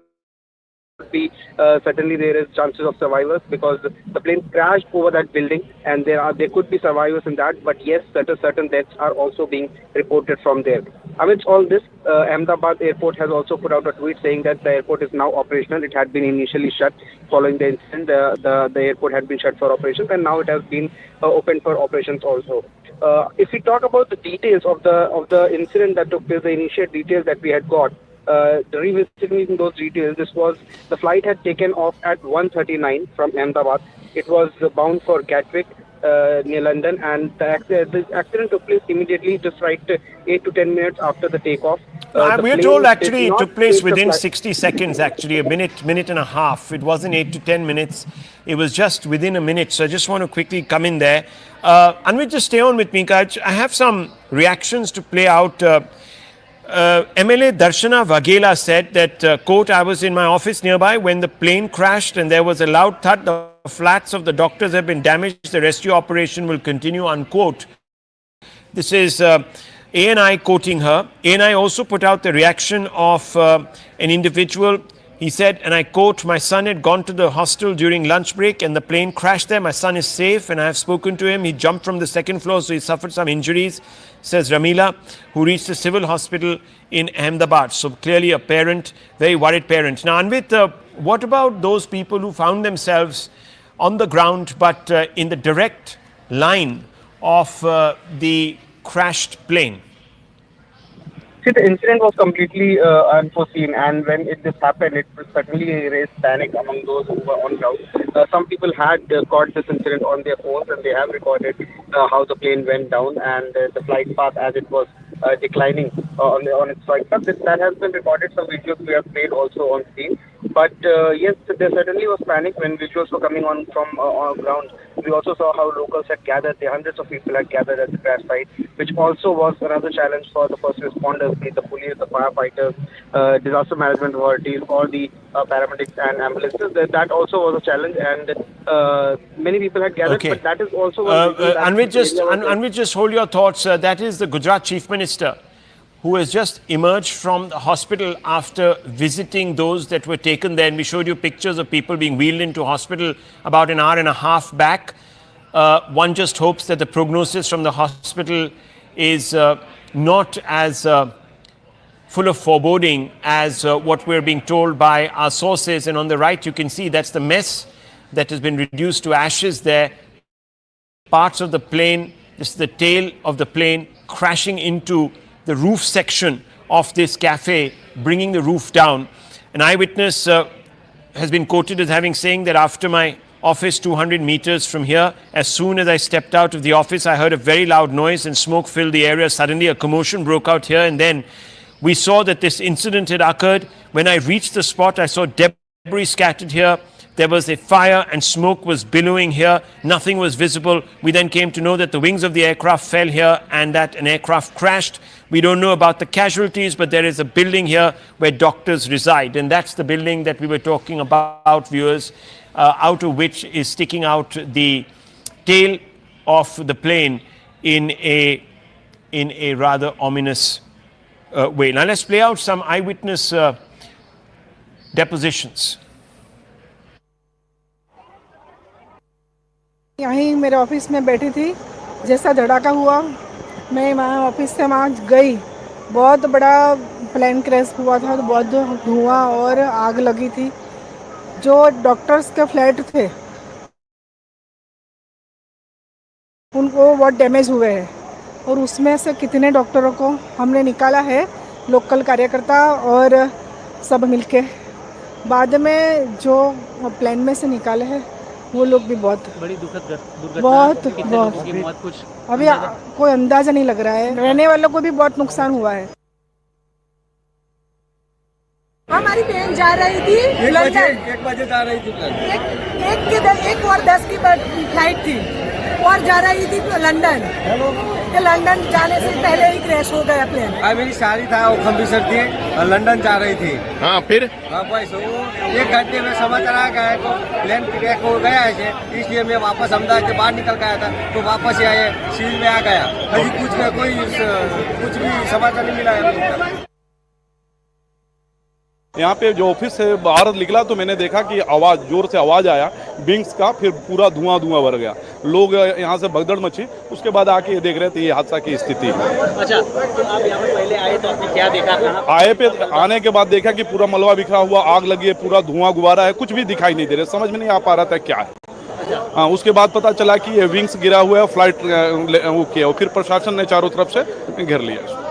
be certainly there is chances of survivors because the plane crashed over that building, and there could be survivors in that. But yes, certain deaths are also being reported from there. Amidst all this, Ahmedabad airport has also put out a tweet saying that the airport is now operational. It had been initially shut following the incident. The airport had been shut for operations, and now it has been opened for operations also. If we talk about the details of the incident that took place, the initial details that we had got, revisiting those details, the flight had taken off at 1:39 from Ahmedabad. It was bound for Gatwick near London, and the accident took place immediately, just right 8 to 10 minutes after the takeoff. We are told actually it took place within 60 seconds, actually, a minute and a half. It wasn't 8 to 10 minutes. It was just within a minute. So I just want to quickly come in there. Anvit, just stay on with me, Kaj. I have some reactions to play out. MLA Darshana Vaghela said that, quote, I was in my office nearby when the plane crashed and there was a loud thud. The flats of the doctors have been damaged. The rescue operation will continue, unquote. This is ANI quoting her. ANI also put out the reaction of an individual. He said, and I quote, my son had gone to the hostel during lunch break and the plane crashed there. My son is safe and I have spoken to him. He jumped from the second floor, so he suffered some injuries, says Ramila, who reached the civil hospital in Ahmedabad. So clearly a parent, very worried parent. Now, Anvit, what about those people who found themselves on the ground but in the direct line of the crashed plane? See, the incident was completely unforeseen, and when this happened, it certainly raised panic among those who were on ground. Some people had caught this incident on their phones, and they have recorded how the plane went down and the flight path as it was declining on its flight path. That has been recorded. Some videos we have played also on scene. But yes, there certainly was panic when visuals were coming on from on ground. We also saw how locals had gathered. Hundreds of people had gathered at the crash site, which also was another challenge for the first responders, be it the police, the firefighters, disaster management authorities, or the paramedics and ambulances. That also was a challenge, and many people had gathered. Okay. But that is also one Anvit, just hold your thoughts. That is the Gujarat Chief Minister, who has just emerged from the hospital after visiting those that were taken there. And we showed you pictures of people being wheeled into hospital about an hour and a half back. One just hopes that the prognosis from the hospital is not as full of foreboding as what we're being told by our sources. And on the right, you can see that's the mess that has been reduced to ashes there. Parts of the plane, this is the tail of the plane crashing into the roof section of this cafe, bringing the roof down. An eyewitness has been quoted as having saying that after my office 200 meters from here, as soon as I stepped out of the office, I heard a very loud noise and smoke filled the area. Suddenly a commotion broke out here, and then we saw that this incident had occurred. When I reached the spot, I saw debris scattered here. There was a fire and smoke was billowing here. Nothing was visible. We then came to know that the wings of the aircraft fell here and that an aircraft crashed. We don't know about the casualties, but there is a building here where doctors reside. And that's the building that we were talking about, viewers, out of which is sticking out the tail of the plane in a rather ominous way. Now let's play out some eyewitness depositions. यहीं मेरे office में बैठी थी, जैसा धड़ाका हुआ मैं वहाँ office से वहाँ गई। बहुत बड़ा प्लेन क्रैश हुआ था, तो बहुत धुआं और आग लगी थी। जो डॉक्टर्स के फ्लैट थे उनको बहुत डैमेज हुए हैं, और उसमें से कितने डॉक्टरों को हमने निकाला है, लोकल कार्यकर्ता और सब मिलके। बाद में जो प्लेन में से निकाले हैं वो लोग भी बहुत बड़ी दुखद दुर्घटना, बहुत लोगों की मौत, कुछ अभी कोई अंदाजा नहीं लग रहा है। रहने वालों को भी बहुत नुकसान हुआ है। हमारी बहन जा रही थी लंदन, 1 बजे जा रही थी एक और 10 की फ्लाइट थी और जा रही थी लंदन। लंदन जाने से पहले ही क्रैश हो गया प्लेन। मेरी शादी था, वो अमृतसर थी और लंदन जा रही थी। हाँ, फिर बस वो 1 घंटे में समाचार आ गया है तो प्लेन क्रैश हो गया है, इसलिए मैं वापस अहमदाबाद के बाहर निकल गया था, तो वापस ही आए सील में आ गया। अभी कुछ भी समाचार नहीं मिला है अभी तक। यहाँ पे जो ऑफिस से बाहर निकला तो मैंने देखा कि आवाज़, जोर से आवाज़ आया विंग्स का, फिर पूरा धुआं भर गया। लोग यहाँ से भगदड़ मची। उसके बाद आके ये देख रहे थे ये हादसा की स्थिति है। अच्छा, तो आप यहाँ पर पहले आए तो आपने क्या देखा? आने के बाद देखा कि पूरा मलबा बिखरा हुआ, आग लगी है, पूरा धुआं गुबारा है, कुछ भी दिखाई नहीं दे रहा, समझ में नहीं आ पा रहा था क्या है। हाँ, उसके बाद पता चला कि ये विंग्स गिरा हुआ है, फ्लाइट वो किया, और फिर प्रशासन ने चारों तरफ से घेर लिया।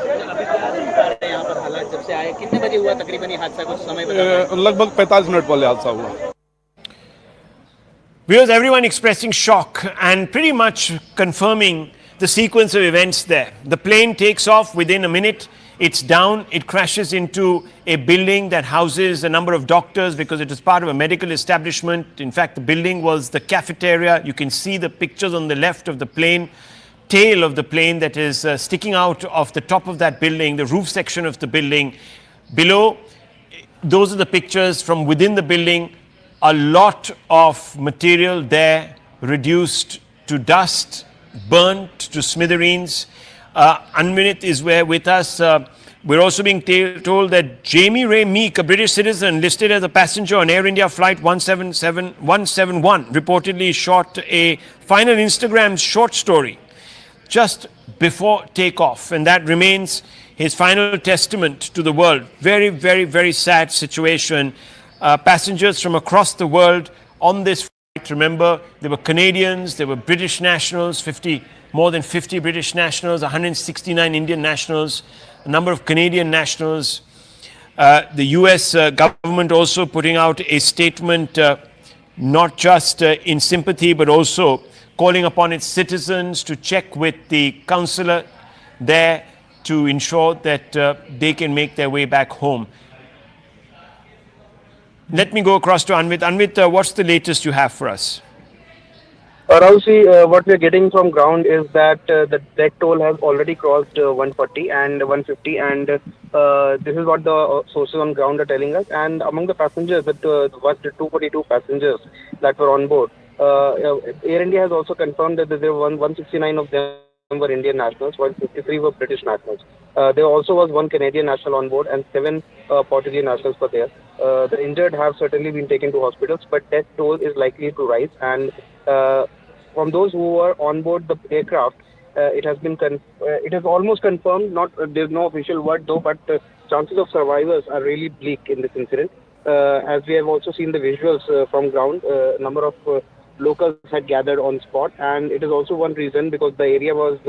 जब से आए कितने बजे हुआ तकरीबन ये हादसा, कुछ समय लगभग 45 मिनट पहले हादसा हुआ। Viewers, everyone expressing shock and pretty much confirming the sequence of events there. The plane takes off within a minute. It's down. It crashes into a building that houses a number of doctors because it is part of a medical establishment. In fact, the building was the cafeteria. You can see the pictures on the left of the plane. Tail of the plane that is sticking out of the top of that building, the roof section of the building. Below, those are the pictures from within the building. A lot of material there reduced to dust, burnt to smithereens. Anvinit is with us. We're also being told that Jamie Ray Meek, a British citizen listed as a passenger on Air India flight 171, reportedly shot a final Instagram short story just before takeoff, and that remains his final testament to the world. Very, very, very sad situation. Passengers from across the world on this flight, remember, there were Canadians, there were British nationals, more than 50 British nationals, 169 Indian nationals, a number of Canadian nationals. The US government also putting out a statement, not just in sympathy, but also calling upon its citizens to check with the consulate there to ensure that they can make their way back home. Let me go across to Anvit. Anvit, what's the latest you have for us? Rahul, what we are getting from ground is that the death toll has already crossed 140 and 150, and this is what the sources on ground are telling us. And among the passengers, the 242 passengers that were on board, Air India has also confirmed that there were 169 of them were Indian nationals, while 53 were British nationals. There also was 1 Canadian national on board and 7 Portuguese nationals were there. The injured have certainly been taken to hospitals, but death toll is likely to rise. And from those who were on board the aircraft, it has almost confirmed. There's no official word though, but chances of survivors are really bleak in this incident. As we have also seen the visuals from ground, a number of locals had gathered on spot, and it is also one reason because the area was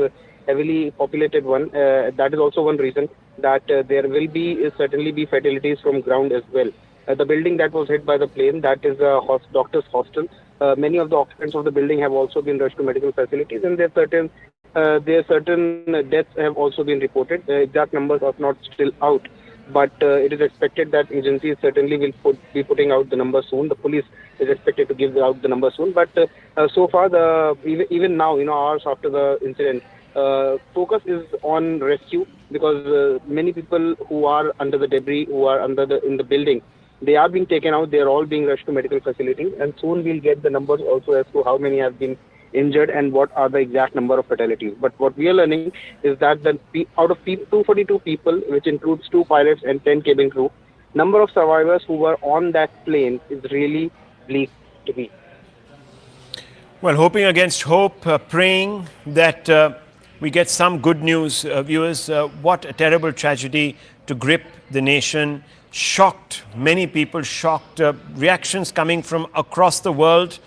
heavily populated one. That is also one reason that there will be certainly be fatalities from ground as well. The building that was hit by the plane, that is a doctor's hostel. Many of the occupants of the building have also been rushed to medical facilities, and there are certain deaths have also been reported. The exact numbers are not still out, but it is expected that agencies certainly will be putting out the numbers soon. The police is expected to give out the numbers soon, but so far, even now, hours after the incident, focus is on rescue, because many people who are under the debris, who are in the building, they are being taken out. They are all being rushed to medical facilities, and soon we'll get the numbers also as to how many have been injured and what are the exact number of fatalities. But what we are learning is that out of 242 people, which includes 2 pilots and 10 cabin crew, number of survivors who were on that plane is really bleak to me. Well, hoping against hope, praying that we get some good news, viewers. What a terrible tragedy to grip the nation. Shocked, many people shocked. Reactions coming from across the world,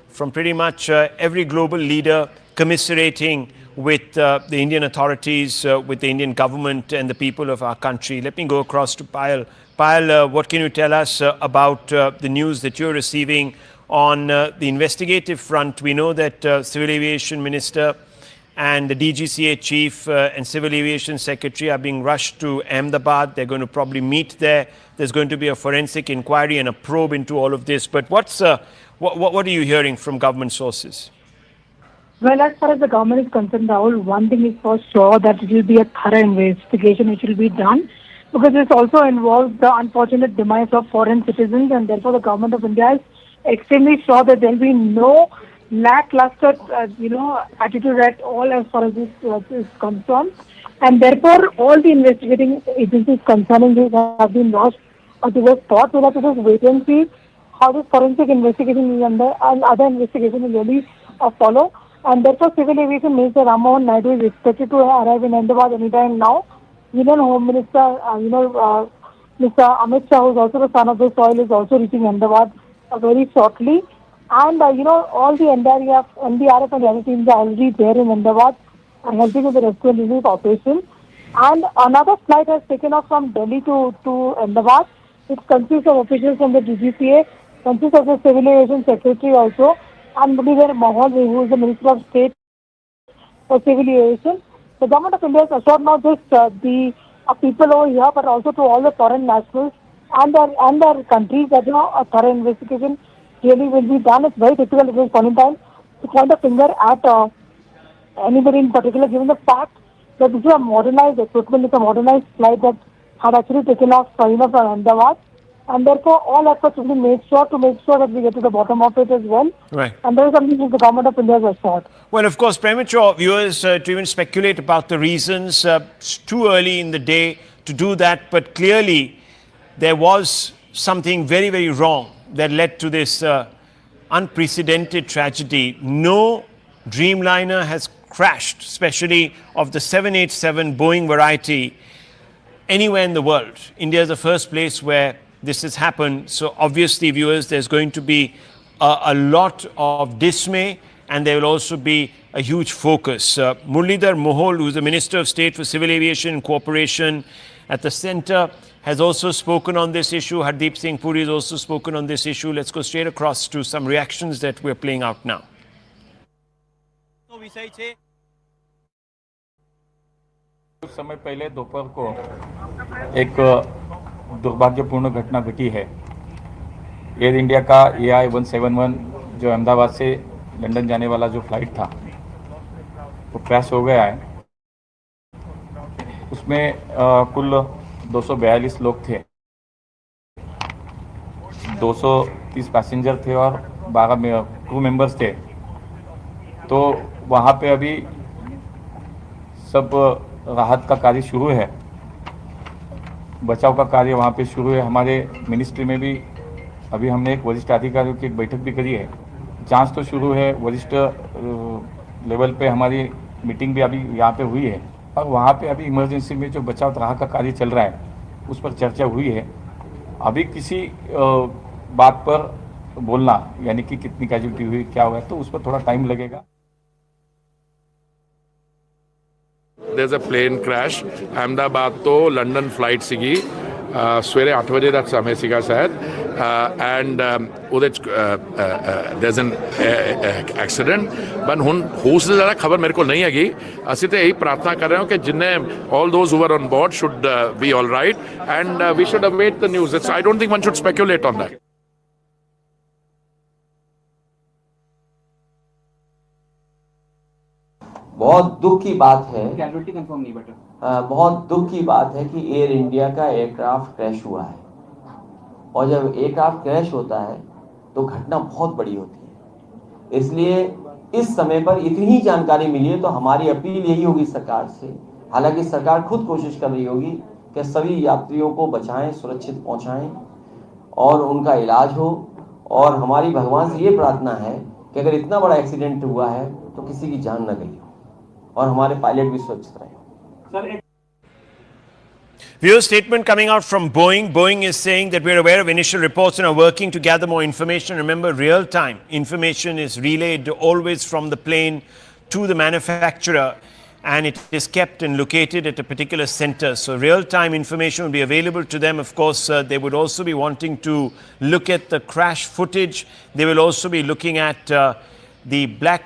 from pretty much every global leader commiserating with the Indian authorities, with the Indian government and the people of our country. Let me go across to Payal. Payal, what can you tell us about the news that you're receiving on the investigative front? We know that Civil Aviation Minister and the DGCA Chief and Civil Aviation Secretary are being rushed to Ahmedabad. They're going to probably meet there. There's going to be a forensic inquiry and a probe into all of this. But what are you hearing from government sources? Well, as far as the government is concerned, Rahul, one thing is for sure that it will be a thorough investigation which will be done, because this also involves the unfortunate demise of foreign citizens, and therefore the government of India is extremely sure that there will be no lackluster, attitude at all as far as this is concerned. And therefore, all the investigating agencies concerning this have been lost towards thought. We'll have to just wait and see how this forensic investigation and other investigation will really follow. And therefore, Civil Aviation Minister Rammohan Naidu is expected to arrive in Ahmedabad anytime now. Union Home Minister, Mr. Amit Shah, who is also the son of the soil, is also reaching Ahmedabad very shortly. And, all the NDRF and other teams are already there in Ahmedabad and helping with the rescue and relief operation. And another flight has taken off from Delhi to Ahmedabad. It consists of officials from the DGCA, consists of the Civil Aviation Secretary also, and Mulinder Mahal, who is the Minister of State for Civil Aviation. The government of India has assured not just the people over here, but also to all the foreign nationals and their countries that a thorough investigation really will be done. It's very difficult at this point in time to point a finger at anybody in particular, given the fact that this is a modernized equipment, it's a modernized flight that had actually taken off from Ahmedabad. And therefore, all efforts will be made sure that we get to the bottom of it as well. Right. And there is something which the government of India has assured. Well, of course, premature, viewers, to even speculate about the reasons. It's too early in the day to do that. But clearly, there was something very, very wrong that led to this unprecedented tragedy. No Dreamliner has crashed, especially of the 787 Boeing variety, anywhere in the world. India is the first place where this has happened. So obviously, viewers, there's going to be a lot of dismay, and there will also be a huge focus. Muralidhar Mohol, who is the Minister of State for Civil Aviation and Cooperation at the centre, has also spoken on this issue. Hardeep Singh Puri has also spoken on this issue. Let's go straight across to some reactions that we're playing out now. कुछ समय पहले दोपहर को एक दुर्भाग्यपूर्ण घटना घटी है। एयर इंडिया का AI-171 जो अहमदाबाद से लंदन जाने वाला जो फ्लाइट था वो क्रैश हो गया है। उसमें कुल 242 लोग थे, 230 पैसेंजर थे और 12 क्रू मेंबर्स थे। तो वहाँ पे अभी सब राहत का कार्य शुरू है, बचाव का कार्य वहाँ पे शुरू है। हमारे मिनिस्ट्री में भी अभी हमने एक वरिष्ठ अधिकारियों की एक बैठक भी करी है। जांच तो शुरू है, वरिष्ठ लेवल पे हमारी मीटिंग भी अभी यहाँ पे हुई है और वहाँ पे अभी इमरजेंसी में जो बचाव राहत का कार्य चल रहा है उस पर चर्चा हुई है। अभी किसी बात पर बोलना, यानी कि कितनी कैजुअल्टी हुई, क्या हुआ, तो उस पर थोड़ा टाइम लगेगा। There's a plane crash. Ahmedabad to London flight ਸੀਗੀ ਸਵੇਰੇ 8 ਵਜੇ ਦਾ ਸਮੇਂ ਸੀਗਾ ਸ਼ਾਇਦ ਐਂਡ ਉਹਦੇ ਚ there's an accident but ਹੁਣ ਉਸ ਦੀ ਜ਼ਿਆਦਾ ਖਬਰ ਮੇਰੇ ਕੋਲ ਨਹੀਂ ਹੈਗੀ ਅਸੀਂ ਤੇ ਇਹੀ ਪ੍ਰਾਰਥਨਾ ਕਰ ਰਹੇ ਹਾਂ ਕਿ ਜਿੰਨੇ all those who were on board should be all right and we should await the news. I don't think one should speculate on that. बहुत दुख की बात है, कैजुअल्टी कंफर्म नहीं बटा, बहुत दुख की बात है कि एयर इंडिया का एयरक्राफ्ट क्रैश हुआ है और जब एयरक्राफ्ट क्रैश होता है तो घटना बहुत बड़ी होती है। इसलिए इस समय पर इतनी जानकारी मिली है तो हमारी अपील यही होगी सरकार से, हालांकि सरकार खुद कोशिश कर रही होगी कि सभी यात्रियों को बचाएं, सुरक्षित पहुंचाएं और उनका इलाज हो। और हमारी भगवान से ये प्रार्थना है कि अगर इतना बड़ा एक्सीडेंट हुआ है तो किसी की जान न गई हो और हमारे पायलट भी सुरक्षित रहे। Viewer statement coming out from Boeing. Boeing is saying that we're aware of initial reports and are working to gather more information. Remember, real-time information is relayed always from the plane to the manufacturer, and it is kept and located at a particular center. So real-time information will be available to them. Of course, they would also be wanting to look at the crash footage. They will also be looking at the black...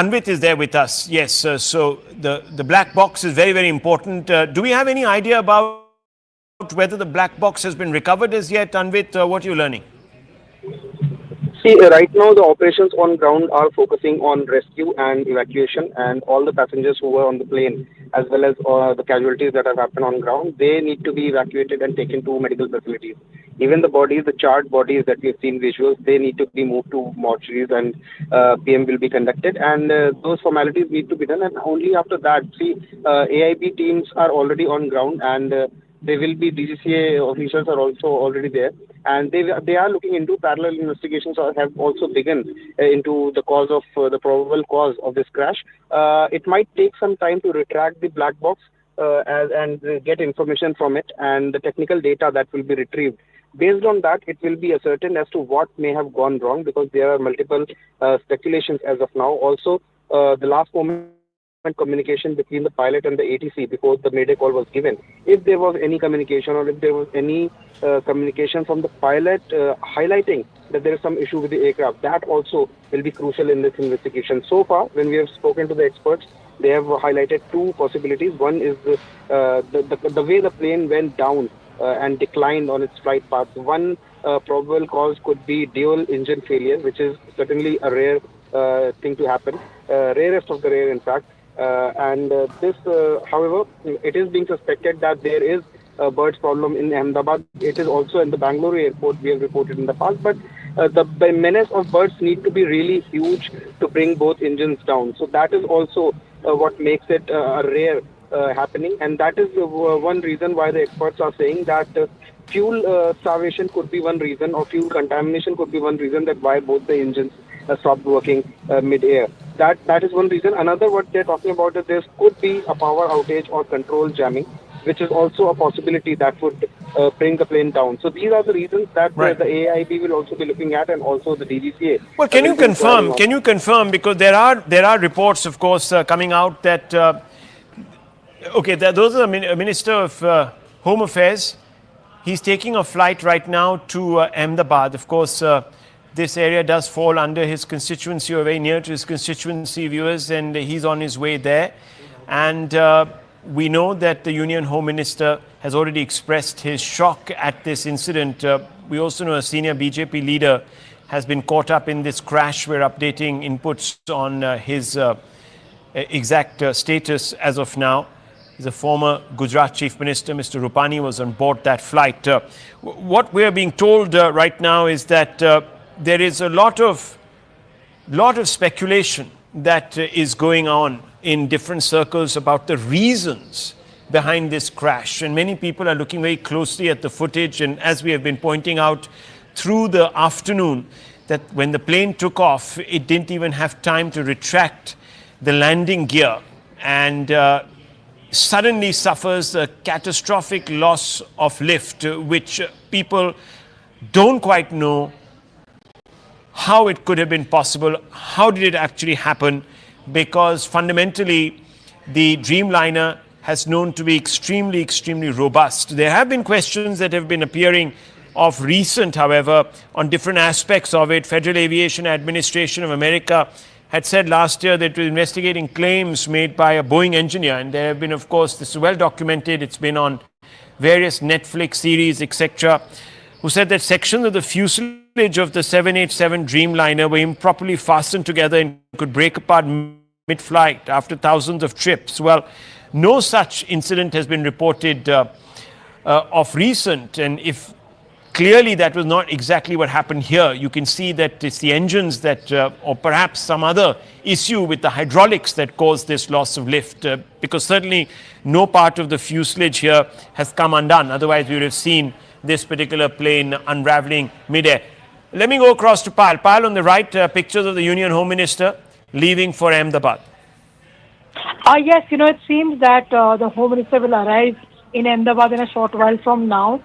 Anvit is there with us. Yes, so the black box is very, very important. Do we have any idea about whether the black box has been recovered as yet, Anvit? What are you learning? See, right now the operations on ground are focusing on rescue and evacuation, and all the passengers who were on the plane, as well as the casualties that have happened on ground, they need to be evacuated and taken to medical facilities. Even the bodies, the charred bodies that we've seen visuals, they need to be moved to mortuaries and PM will be conducted, and those formalities need to be done. And only after that, see, AIB teams are already on ground, and they will be DGCA officials are also already there, and they are looking into parallel investigations or have also begun into the cause of the probable cause of this crash. It might take some time to retract the black box and get information from it and the technical data that will be retrieved. Based on that, it will be ascertained as to what may have gone wrong, because there are multiple speculations as of now. Also, the last moment communication between the pilot and the ATC before the mayday call was given. If there was any communication or if there was any communication from the pilot highlighting that there is some issue with the aircraft, that also will be crucial in this investigation. So far, when we have spoken to the experts, they have highlighted two possibilities. One is the way the plane went down and declined on its flight path. One probable cause could be dual engine failure, which is certainly a rare thing to happen, rarest of the rare in fact. This, however, it is being suspected that there is a birds problem in Ahmedabad. It is also in the Bangalore airport, we have reported in the past, but the menace of birds need to be really huge to bring both engines down. So that is also what makes it a rare happening, and that is one reason why the experts are saying that fuel starvation could be one reason, or fuel contamination could be one reason that why both the engines stopped working mid-air. That is one reason. Another, what they're talking about, is there could be a power outage or control jamming, which is also a possibility that would bring the plane down. So these are the reasons that the AIB will also be looking at, and also the DGCA. Well, can you confirm? Can you confirm, because there are reports, of course, coming out that those are the Minister of Home Affairs. He's taking a flight right now to Ahmedabad. Of course, this area does fall under his constituency, or very near to his constituency, viewers, and he's on his way there. And we know that the Union Home Minister has already expressed his shock at this incident. We also know a senior BJP leader has been caught up in this crash. We're updating inputs on his exact status as of now. He's a former Gujarat Chief Minister. Mr. Rupani was on board that flight. What we're being told right now is that there is a lot of speculation that is going on in different circles about the reasons behind this crash, and many people are looking very closely at the footage. And as we have been pointing out through the afternoon, that when the plane took off, it didn't even have time to retract the landing gear, and suddenly suffers a catastrophic loss of lift, which people don't quite know how it could have been possible. How did it actually happen? because fundamentally the Dreamliner has known to be extremely, extremely robust. There have been questions that have been appearing of recent, however, on different aspects of it. Federal Aviation Administration of America had said last year that it was investigating claims made by a Boeing engineer, and there have been, of course, this is well documented, it's been on various Netflix series, etc., who said that sections of the fuselage of the 787 Dreamliner were improperly fastened together and could break apart mid-flight after thousands of trips. Well, no such incident has been reported of recent, and if clearly that was not exactly what happened here, you can see that it's the engines that, or perhaps some other issue with the hydraulics that caused this loss of lift, because certainly no part of the fuselage here has come undone. Otherwise, we would have seen this particular plane unraveling midair. Let me go across to Pal. Pal, on the right, pictures of the Union Home Minister leaving for Ahmedabad. Yes, it seems that the Home Minister will arrive in Ahmedabad in a short while from now.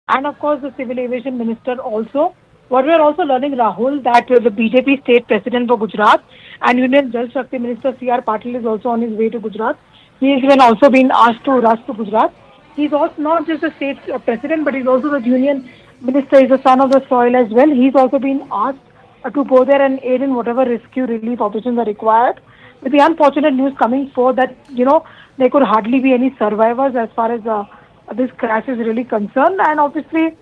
And of course, the Civil Aviation Minister also. What we are also learning, Rahul, that the BJP state president for Gujarat and Union Jal Shakti Minister C.R. Patil is also on his way to Gujarat. He has even also been asked to rush to Gujarat. He's also not just the state president, but he's also the Union Minister. He's the son of the soil as well. He's also been asked to go there and aid in whatever rescue relief operations are required. With the unfortunate news coming forth that, there could hardly be any survivors as far as this crash is really concerned. And obviously,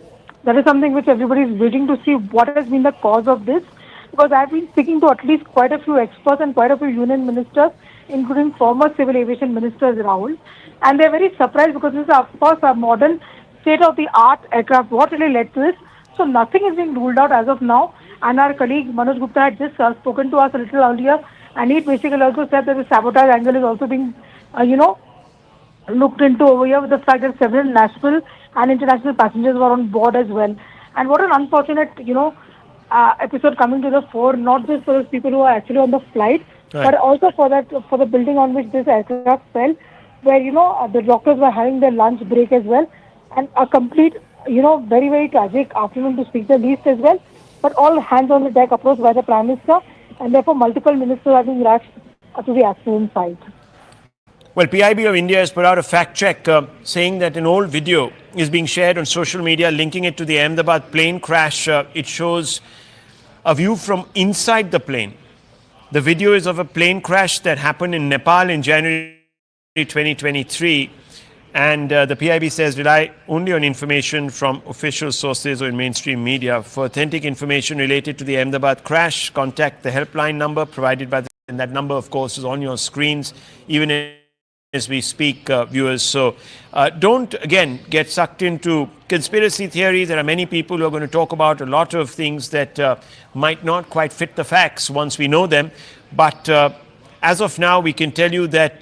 that is something which everybody is waiting to see what has been the cause of this. Because I've been speaking to at least quite a few experts and quite a few union ministers, including former civil aviation ministers, Rahul. And they're very surprised because this is, of course, a modern state-of-the-art aircraft. What really led to this? So nothing is being ruled out as of now. And our colleague Manoj Gupta had just spoken to us a little earlier. And he basically also said that the sabotage angle is also being, looked into over here with the fact that several national and international passengers were on board as well. And what an unfortunate, episode coming to the fore, not just for those people who are actually on the flight, but also for the building on which this aircraft fell, where, the doctors were having their lunch break as well. And a complete, very, very tragic afternoon to speak the least as well. But all hands on the deck approached by the Prime Minister, and therefore multiple ministers are being rushed to the accident site. Well, PIB of India has put out a fact check saying that an old video is being shared on social media linking it to the Ahmedabad plane crash. It shows a view from inside the plane. The video is of a plane crash that happened in Nepal in January 2023. And the PIB says rely only on information from official sources or in mainstream media. For authentic information related to the Ahmedabad crash, contact the helpline number provided by and that number, of course, is on your screens, even as we speak, viewers. So don't, again, get sucked into conspiracy theories. There are many people who are going to talk about a lot of things that might not quite fit the facts once we know them. But as of now, we can tell you that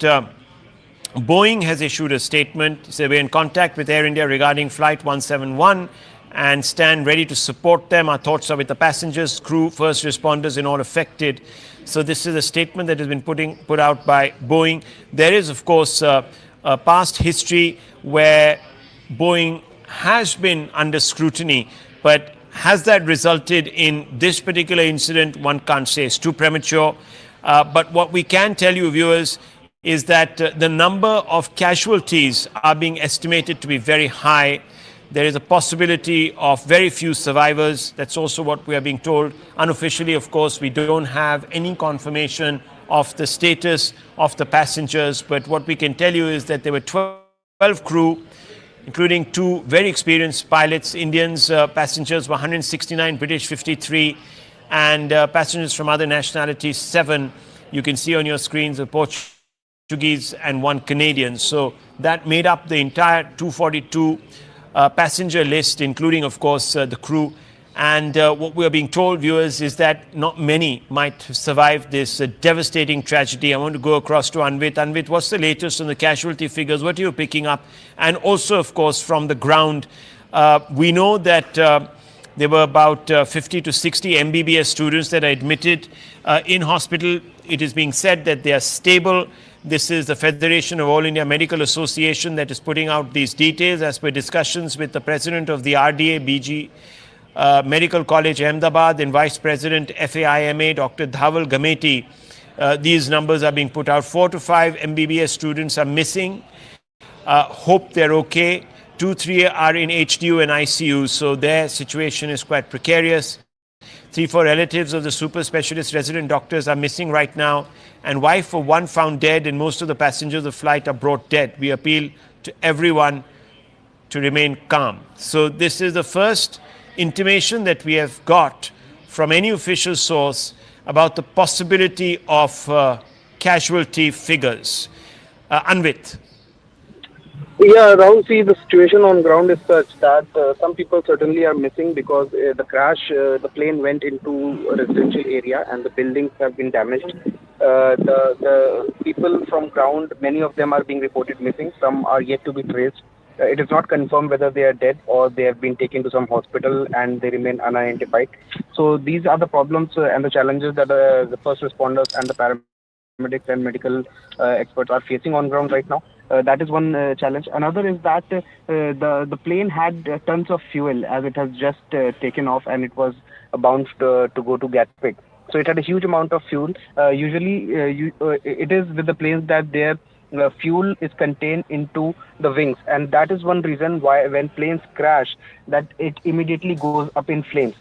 Boeing has issued a statement. So we're in contact with Air India regarding Flight 171 and stand ready to support them. Our thoughts are with the passengers, crew, first responders and all affected. So this is a statement that has been put out by Boeing. There is, of course, a past history where Boeing has been under scrutiny, but has that resulted in this particular incident? One can't say. It's too premature. But what we can tell you, viewers, is that the number of casualties are being estimated to be very high. There is a possibility of very few survivors. That's also what we are being told. Unofficially, of course, we don't have any confirmation of the status of the passengers. But what we can tell you is that there were 12 crew, including 2 very experienced pilots. Indians, passengers were 169, British 53, and passengers from other nationalities, 7. You can see on your screens the Portuguese and 1 Canadian. So that made up the entire 242 passenger list, including, of course, the crew. And what we are being told, viewers, is that not many might survive this devastating tragedy. I want to go across to Anvit. Anvit, what's the latest on the casualty figures? What are you picking up? And also, of course, from the ground, we know that there were about 50 to 60 MBBS students that are admitted in hospital. It is being said that they are stable. This is the Federation of All India Medical Association that is putting out these details as per discussions with the president of the RDA BG Medical College Ahmedabad and Vice President FAIMA Dr. Dhaval Gameti. these numbers are being put out. 4 to 5 MBBS students are missing. Hope they're okay. 2-3 are in HDU and ICU, so their situation is quite precarious. 3-4 relatives of the super specialist resident doctors are missing right now, and wife of one found dead, and most of the passengers of the flight are brought dead. We appeal to everyone to remain calm. So this is the first intimation that we have got from any official source about the possibility of casualty figures. Anvit. Yeah, Rahul, see, the situation on ground is such that some people certainly are missing because the crash, the plane went into a residential area and the buildings have been damaged. The people from ground, many of them are being reported missing. Some are yet to be traced. It is not confirmed whether they are dead or they have been taken to some hospital and they remain unidentified. So these are the problems and the challenges that the first responders and the paramedics and medical experts are facing on ground right now. That is one challenge. Another is that the plane had tons of fuel as it has just taken off and it was bound to go to Gatwick. So it had a huge amount of fuel. Usually it is with the planes that their fuel is contained into the wings, and that is one reason why when planes crash that it immediately goes up in flames.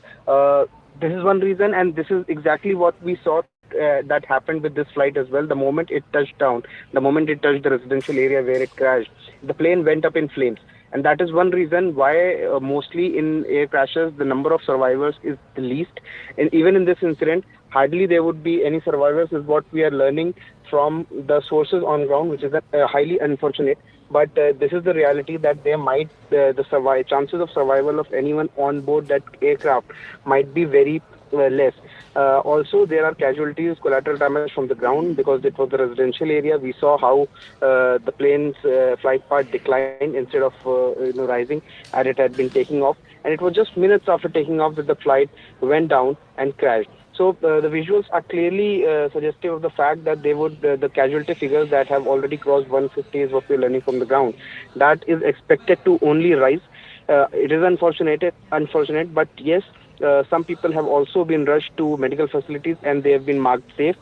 This is one reason, and this is exactly what we saw that happened with this flight as well. The moment it touched down, the moment it touched the residential area where it crashed, the plane went up in flames. And that is one reason why mostly in air crashes, the number of survivors is the least. And even in this incident, hardly there would be any survivors is what we are learning from the sources on ground, which is highly unfortunate. But this is the reality that there might, the chances of survival of anyone on board that aircraft might be very less. Also, there are casualties, collateral damage from the ground because it was the residential area. We saw how the plane's flight path declined instead of rising, and it had been taking off. And it was just minutes after taking off that the flight went down and crashed. So the visuals are clearly suggestive of the fact that they would the casualty figures that have already crossed 150 is what we're learning from the ground. That is expected to only rise. It is unfortunate, but yes. Some people have also been rushed to medical facilities and they have been marked safe.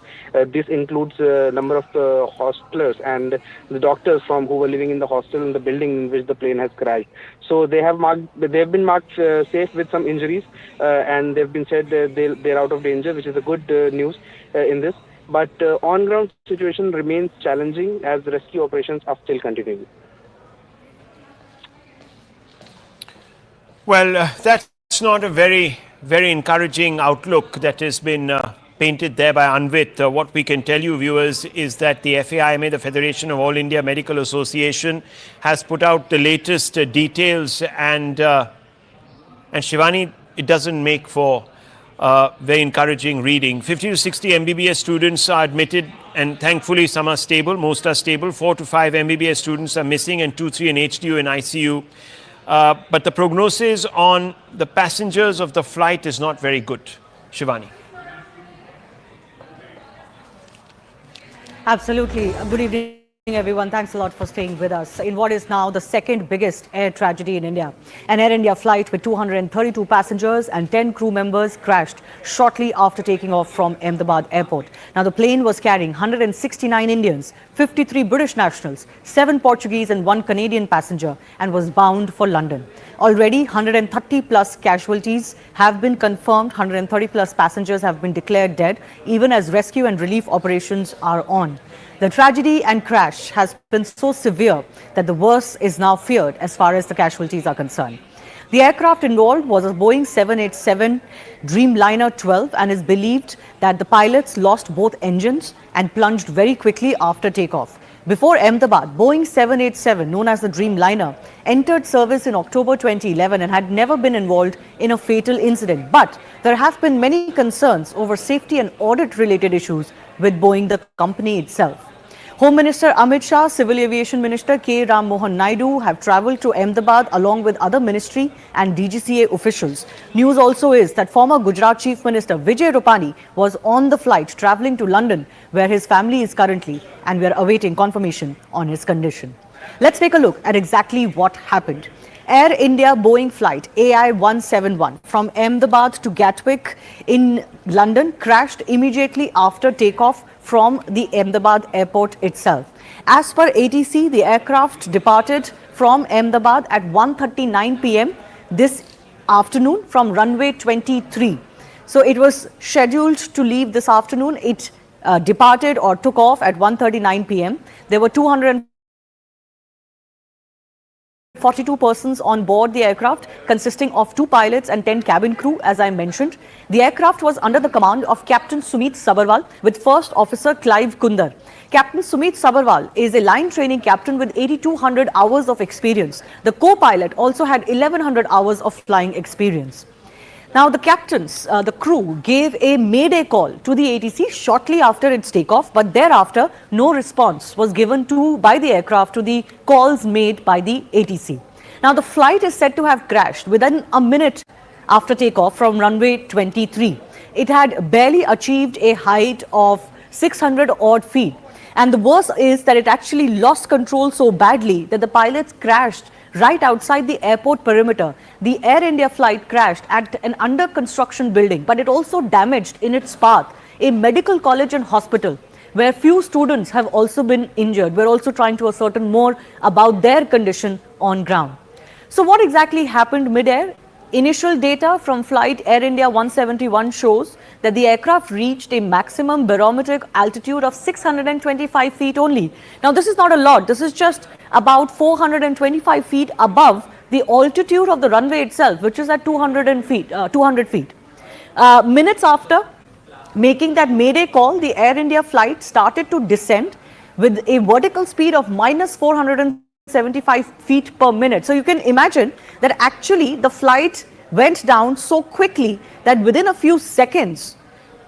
This includes a number of hostelers and the doctors who were living in the hostel in the building in which the plane has crashed. So they have been marked safe with some injuries and they've been said they're out of danger, which is a good news in this. But on-ground situation remains challenging as rescue operations are still continuing. Well, that's not a very encouraging outlook that has been painted there by Anvit. What we can tell you, viewers, is that the FAIMA, the Federation of All India Medical Association, has put out the latest details, and Shivani, it doesn't make for very encouraging reading. 50 to 60 MBBS students are admitted, and thankfully some are stable, most are stable. 4 to 5 MBBS students are missing, and 2-3 in HDU and ICU. But the prognosis on the passengers of the flight is not very good. Shivani. Absolutely. Good evening, everyone. Thanks a lot for staying with us in what is now the second biggest air tragedy in India. An Air India flight with 232 passengers and 10 crew members crashed shortly after taking off from Ahmedabad airport. Now, the plane was carrying 169 Indians, 53 British nationals, 7 Portuguese and 1 Canadian passenger, and was bound for London. Already 130 plus casualties have been confirmed. 130 plus passengers have been declared dead, even as rescue and relief operations are on. The tragedy and crash has been so severe that the worst is now feared as far as the casualties are concerned. The aircraft involved was a Boeing 787 Dreamliner 12 and is believed that the pilots lost both engines and plunged very quickly after takeoff. Before Ahmedabad, Boeing 787, known as the Dreamliner, entered service in October 2011 and had never been involved in a fatal incident. But there have been many concerns over safety and audit-related issues with Boeing, the company itself. Home Minister Amit Shah, Civil Aviation Minister K. Ram Mohan Naidu have travelled to Ahmedabad along with other ministry and DGCA officials. News also is that former Gujarat Chief Minister Vijay Rupani was on the flight travelling to London, where his family is currently, and we are awaiting confirmation on his condition. Let's take a look at exactly what happened. Air India Boeing flight AI-171 from Ahmedabad to Gatwick in London crashed immediately after takeoff from the Ahmedabad airport itself. As per ATC, the aircraft departed from Ahmedabad at 1:39 p.m. this afternoon from runway 23. So it was scheduled to leave this afternoon. It departed or took off at 1:39 p.m. There were 242 persons on board the aircraft, consisting of 2 pilots and 10 cabin crew, as I mentioned. The aircraft was under the command of Captain Sumit Sabharwal with First Officer Clive Kundar. Captain Sumit Sabharwal is a line training captain with 8,200 hours of experience. The co-pilot also had 1,100 hours of flying experience. Now, the the crew gave a mayday call to the ATC shortly after its takeoff, but thereafter, no response was given by the aircraft to the calls made by the ATC. Now, the flight is said to have crashed within a minute after takeoff from runway 23. It had barely achieved a height of 600 odd feet. And the worst is that it actually lost control so badly that the pilots crashed right outside the airport perimeter. The Air India flight crashed at an under construction building, but it also damaged in its path a medical college and hospital where few students have also been injured. We're also trying to ascertain more about their condition on ground. So what exactly happened mid-air? Initial data from flight Air India 171 shows that the aircraft reached a maximum barometric altitude of 625 feet only. Now, this is not a lot. This is just about 425 feet above the altitude of the runway itself, which is at 200 feet. Minutes after making that mayday call, the Air India flight started to descend with a vertical speed of minus 475 feet per minute. So you can imagine that actually the flight went down so quickly that within a few seconds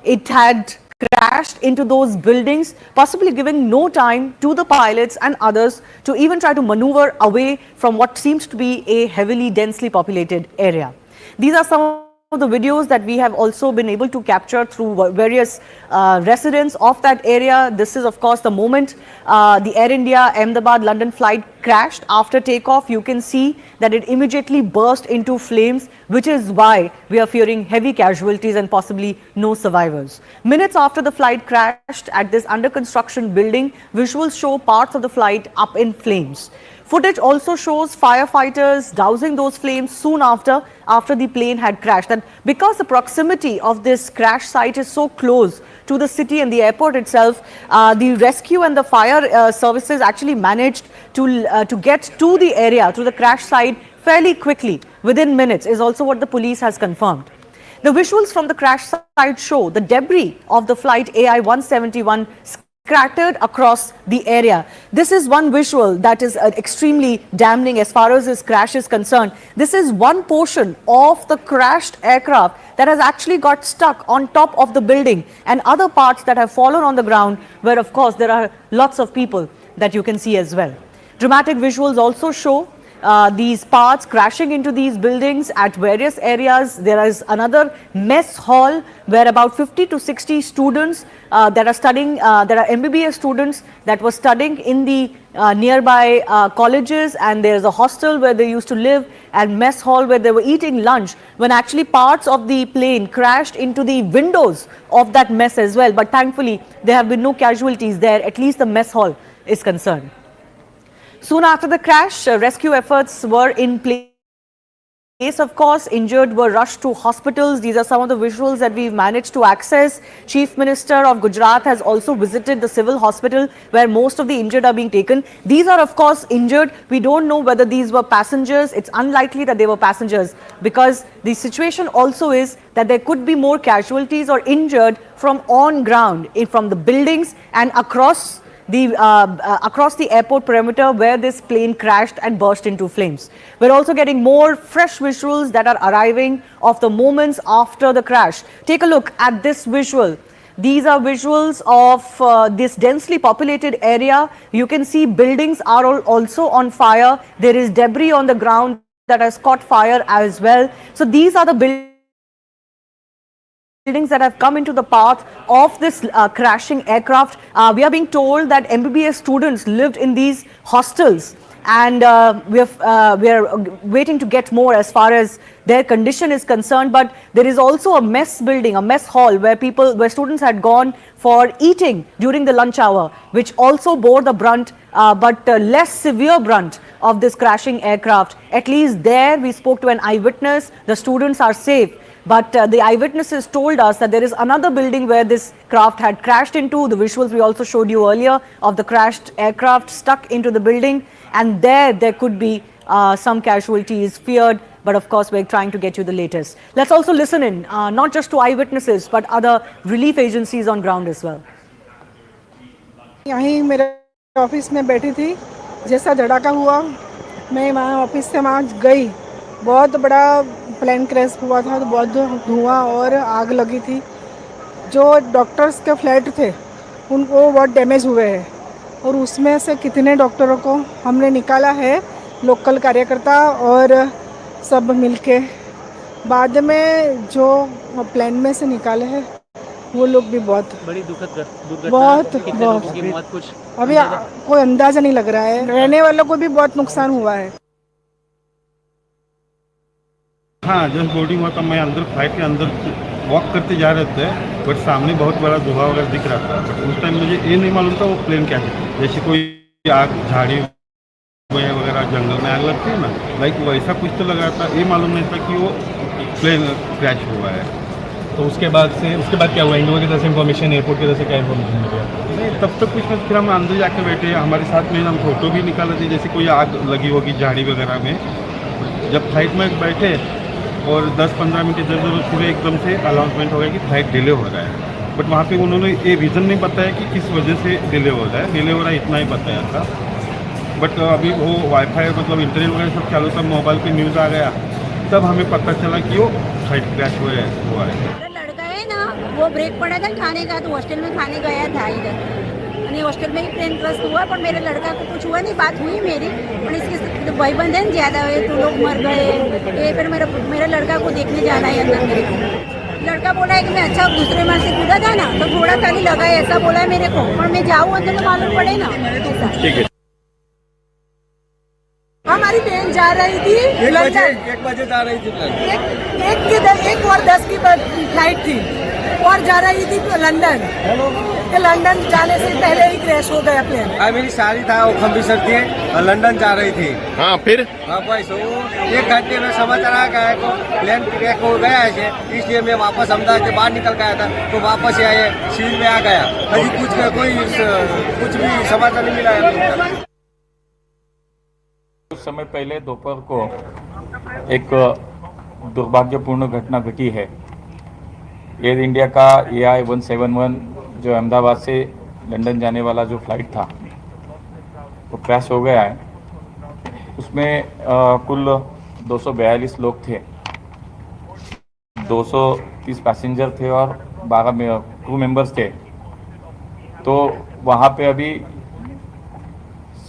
it had crashed into those buildings, possibly giving no time to the pilots and others to even try to maneuver away from what seems to be a heavily densely populated area. These are some of the videos that we have also been able to capture through various residents of that area. This is of course the moment the Air India Ahmedabad London flight crashed. After takeoff, you can see that it immediately burst into flames, which is why we are fearing heavy casualties and possibly no survivors. Minutes after the flight crashed at this under construction building, visuals show parts of the flight up in flames. Footage also shows firefighters dousing those flames soon after the plane had crashed. And because the proximity of this crash site is so close to the city and the airport itself, the rescue and the fire services actually managed to get to the area, to the crash site fairly quickly, within minutes, is also what the police has confirmed. The visuals from the crash site show the debris of the flight AI-171 scattered across the area. This is one visual that is extremely damning as far as this crash is concerned. This is one portion of the crashed aircraft that has actually got stuck on top of the building, and other parts that have fallen on the ground, where of course there are lots of people that you can see as well. Dramatic visuals also show these parts crashing into these buildings at various areas. There is another mess hall where about 50 to 60 students that are studying, there are MBBS students that were studying in the nearby colleges, and there is a hostel where they used to live, and mess hall where they were eating lunch, when actually parts of the plane crashed into the windows of that mess as well. But thankfully there have been no casualties there, at least the mess hall is concerned. Soon after the crash, rescue efforts were in place. Of course, injured were rushed to hospitals. These are some of the visuals that we've managed to access. Chief Minister of Gujarat has also visited the civil hospital where most of the injured are being taken. These are of course injured. We don't know whether these were passengers. It's unlikely that they were passengers, because the situation also is that there could be more casualties or injured from on ground, from the buildings and across the airport perimeter where this plane crashed and burst into flames. We're also getting more fresh visuals that are arriving of the moments after the crash. Take a look at this visual. These are visuals of this densely populated area. You can see buildings are also on fire. There is debris on the ground that has caught fire as well. So these are the buildings that have come into the path of this crashing aircraft. We are being told that MBBS students lived in these hostels, and we are waiting to get more as far as their condition is concerned. But there is also a mess building, a mess hall where students had gone for eating during the lunch hour, which also bore the brunt, but less severe brunt of this crashing aircraft. At least there we spoke to an eyewitness. The students are safe. But the eyewitnesses told us that there is another building where this craft had crashed into. The visuals we also showed you earlier of the crashed aircraft stuck into the building. And there could be some casualties feared. But of course, we're trying to get you the latest. Let's also listen in, not just to eyewitnesses, but other relief agencies on ground as well. यहीं मेरे office में बैठी थी, जैसा धड़ाका हुआ मैं वहाँ office से वहाँ गई। बहुत बड़ा प्लेन क्रैश हुआ था, तो बहुत धुआं और आग लगी थी। जो डॉक्टर्स के फ्लैट थे उनको बहुत डैमेज हुए हैं, और उसमें से कितने डॉक्टरों को हमने निकाला है, लोकल कार्यकर्ता और सब मिलके। बाद में जो प्लेन में से निकाले हैं वो लोग भी बहुत बड़ी दुखद दुर्घटना, बहुत कितने लोगों की मौत कुछ अभी कोई अंदाजा नहीं लग रहा है। रहने वालों को भी बहुत नुकसान हुआ है। हाँ, जस्ट बोर्डिंग हुआ था, मैं अंदर फ्लाइट के अंदर वॉक करते जा रहे थे, बट सामने बहुत बड़ा धुआं वगैरह दिख रहा था। बट उस टाइम मुझे ये नहीं मालूम था वो प्लेन क्या है। जैसे कोई आग झाड़ी वगैरह जंगल में आग लगती है ना, लाइक वैसा कुछ तो लगा था। ये मालूम नहीं था कि वो प्लेन क्रैश हुआ है। तो उसके बाद क्या हुआ? इंडिगो की तरफ से इन्फॉर्मेशन, एयरपोर्ट की तरफ से क्या इन्फॉर्मेशन मिल गया? नहीं, तब तक कुछ नहीं। फिर हम अंदर जाके बैठे, हमारे साथ में हम फोटो भी निकाले थे, जैसे कोई आग लगी होगी झाड़ी वगैरह में। जब फ्लाइट में बैठे और 10-15 मिनट इधर उधर पूरे एकदम से अनाउंसमेंट हो गया कि फ्लाइट डिले हो रहा है। बट वहाँ पे उन्होंने ये रीज़न नहीं बताया कि किस वजह से डिले हो रहा है। डिले हो रहा है इतना ही बताया था। बट अभी वो वाईफाई मतलब इंटरनेट वगैरह सब चालू था, मोबाइल पे न्यूज़ आ गया, तब हमें पता चला कि वो फ्लाइट क्रैश हुआ है। मेरा लड़का है ना, वो ब्रेक पड़ा था खाने का, तो हॉस्टल में खाने गया था इधर, हॉस्टल में ही प्लेन क्रैश हुआ। पर मेरे लड़का को कुछ हुआ नहीं, बात हुई मेरी। और इसके भाईबंद है ज़्यादा हुए तो लोग मर गए। ये फिर मेरे लड़का को देखने जाना है अंदर। मेरे को लड़का बोला है कि मैं अच्छा दूसरे मार से कूदा था ना, तो थोड़ा खाली लगा है, ऐसा बोला है मेरे को। और मैं जाऊँ अंदर तो मालूम पड़े ना। ठीक है। हमारी बहन जा रही थी लंदन, 1 बजे जा रही थी। 1:10 की फ्लाइट थी और जा रही थी लंदन। लंदन जाने से पहले ही क्रैश हो गया प्लेन। मेरी साली था, वो खम्बीसर थी और लंदन जा रही थी। हाँ, फिर बस 1 घंटे में समझ रहा है को प्लेन क्रैश हो गया है, इसलिए मैं वापस अहमदाबाद से बाहर निकल गया था। तो वापस आए, सील में आ गया। अभी कुछ भी समाचार नहीं मिला है। कुछ समय पहले दोपहर को एक दुर्भाग्यपूर्ण घटना घटी है। एयर इंडिया का AI-171 जो अहमदाबाद से लंदन जाने वाला जो फ्लाइट था वो क्रैश हो गया है। उसमें कुल 242 लोग थे, 230 पैसेंजर थे और 12 क्रू मेंबर्स थे। तो वहाँ पे अभी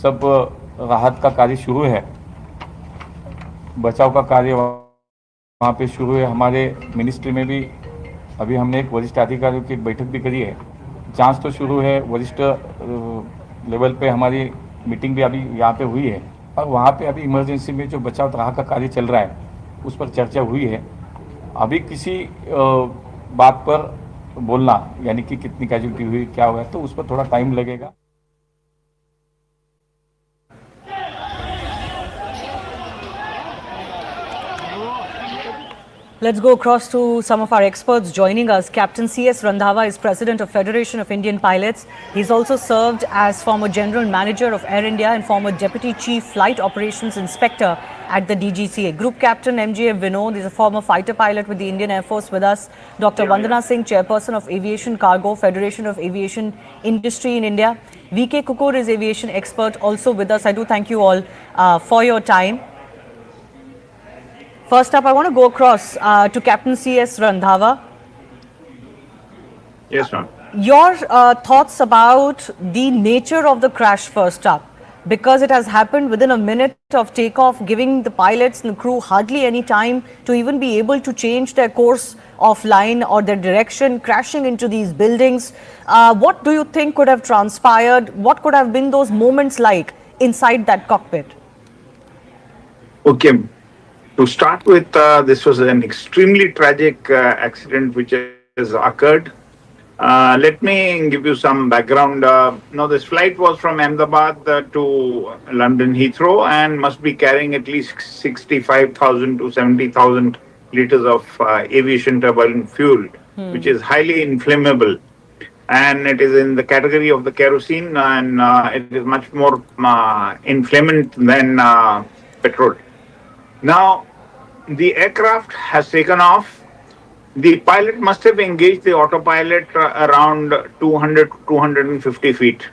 सब राहत का कार्य शुरू है, बचाव का कार्य वहाँ पे शुरू है। हमारे मिनिस्ट्री में भी अभी हमने एक वरिष्ठ अधिकारियों की एक बैठक भी करी है। जांच तो शुरू है, वरिष्ठ लेवल पे हमारी मीटिंग भी अभी यहाँ पे हुई है। और वहाँ पे अभी इमरजेंसी में जो बचाव राहत का कार्य चल रहा है उस पर चर्चा हुई है। अभी किसी बात पर बोलना, यानी कि कितनी कैजुअल्टी हुई, क्या हुआ, तो उस पर थोड़ा टाइम लगेगा। Let's go across to some of our experts joining us. Captain C.S. Randhawa is President of Federation of Indian Pilots. He's also served as former General Manager of Air India and former Deputy Chief Flight Operations Inspector at the DGCA. Group Captain M.J. Vinod is a former fighter pilot with the Indian Air Force with us. Dr. Vandana Singh, Chairperson of Aviation Cargo, Federation of Aviation Industry in India. V.K. Kukur is aviation expert also with us. I do thank you all for your time. First up, I want to go across to Captain C.S. Randhawa. Yes, ma'am. Your thoughts about the nature of the crash first up, because it has happened within a minute of takeoff, giving the pilots and the crew hardly any time to even be able to change their course of line or their direction, crashing into these buildings. What do you think could have transpired? What could have been those moments like inside that cockpit? Okay. To start with, this was an extremely tragic accident which has occurred. Let me give you some background. This flight was from Ahmedabad to London Heathrow and must be carrying at least 65,000 to 70,000 liters of aviation turbulent fuel, which is highly inflammable. And it is in the category of the kerosene, and it is much more inflammant than petrol. Now, the aircraft has taken off. The pilot must have engaged the autopilot around 200 to 250 feet.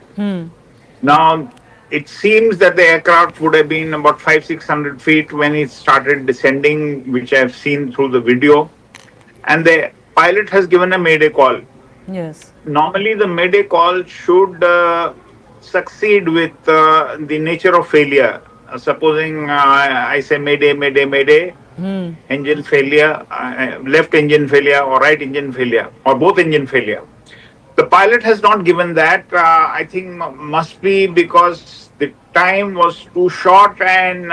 Now, it seems that the aircraft would have been about 500-600 feet when it started descending, which I have seen through the video. And the pilot has given a mayday call. Yes. Normally, the mayday call should succeed with the nature of failure. Supposing I say mayday, mayday, mayday, engine failure, left engine failure or right engine failure or both engine failure. The pilot has not given that. I think must be because the time was too short and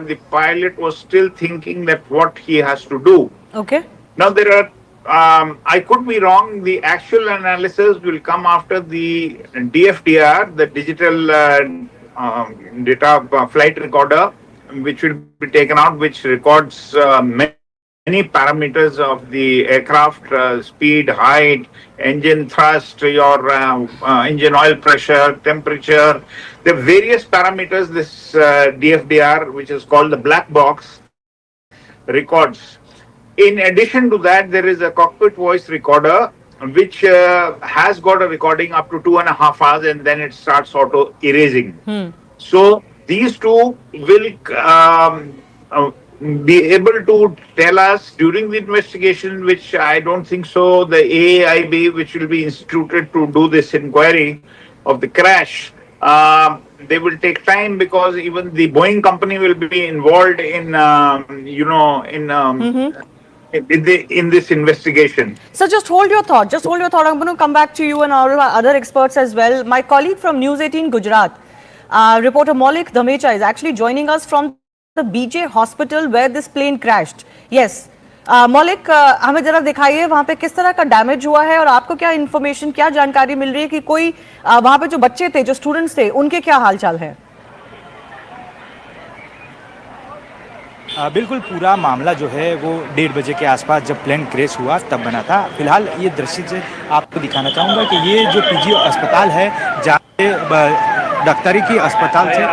the pilot was still thinking that what he has to do. Okay. Now there are, I could be wrong, the actual analysis will come after the DFDR, the digital data flight recorder, which will be taken out, which records many parameters of the aircraft, speed, height, engine thrust, your engine oil pressure, temperature. There are various parameters this DFDR, which is called the black box, records. In addition to that, there is a cockpit voice recorder, which has got a recording up to 2.5 hours, and then it starts auto erasing. So these two will be able to tell us during the investigation, which I don't think so, the AAIB, which will be instituted to do this inquiry of the crash, they will take time because even the Boeing company will be involved in, in this investigation. So just hold your thought. Just hold your thought. I'm going to come back to you and all our other experts as well. My colleague from News 18 Gujarat, reporter Maulik Dhamecha, is actually joining us from the BJ hospital where this plane crashed. Yes. मौलिक, हमें जरा दिखाइए वहाँ पे किस तरह का damage हुआ है और आपको क्या इन्फॉर्मेशन, क्या जानकारी मिल रही है कि कोई वहाँ पे जो बच्चे थे, जो स्टूडेंट्स थे, उनके क्या हालचाल है? बिल्कुल पूरा मामला जो है वो 1:30 बजे के आसपास जब प्लेन क्रैश हुआ तब बना था। फिलहाल ये दृश्य से आपको दिखाना चाहूँगा कि ये जो पीजी अस्पताल है जहाँ डॉक्टरी की अस्पताल से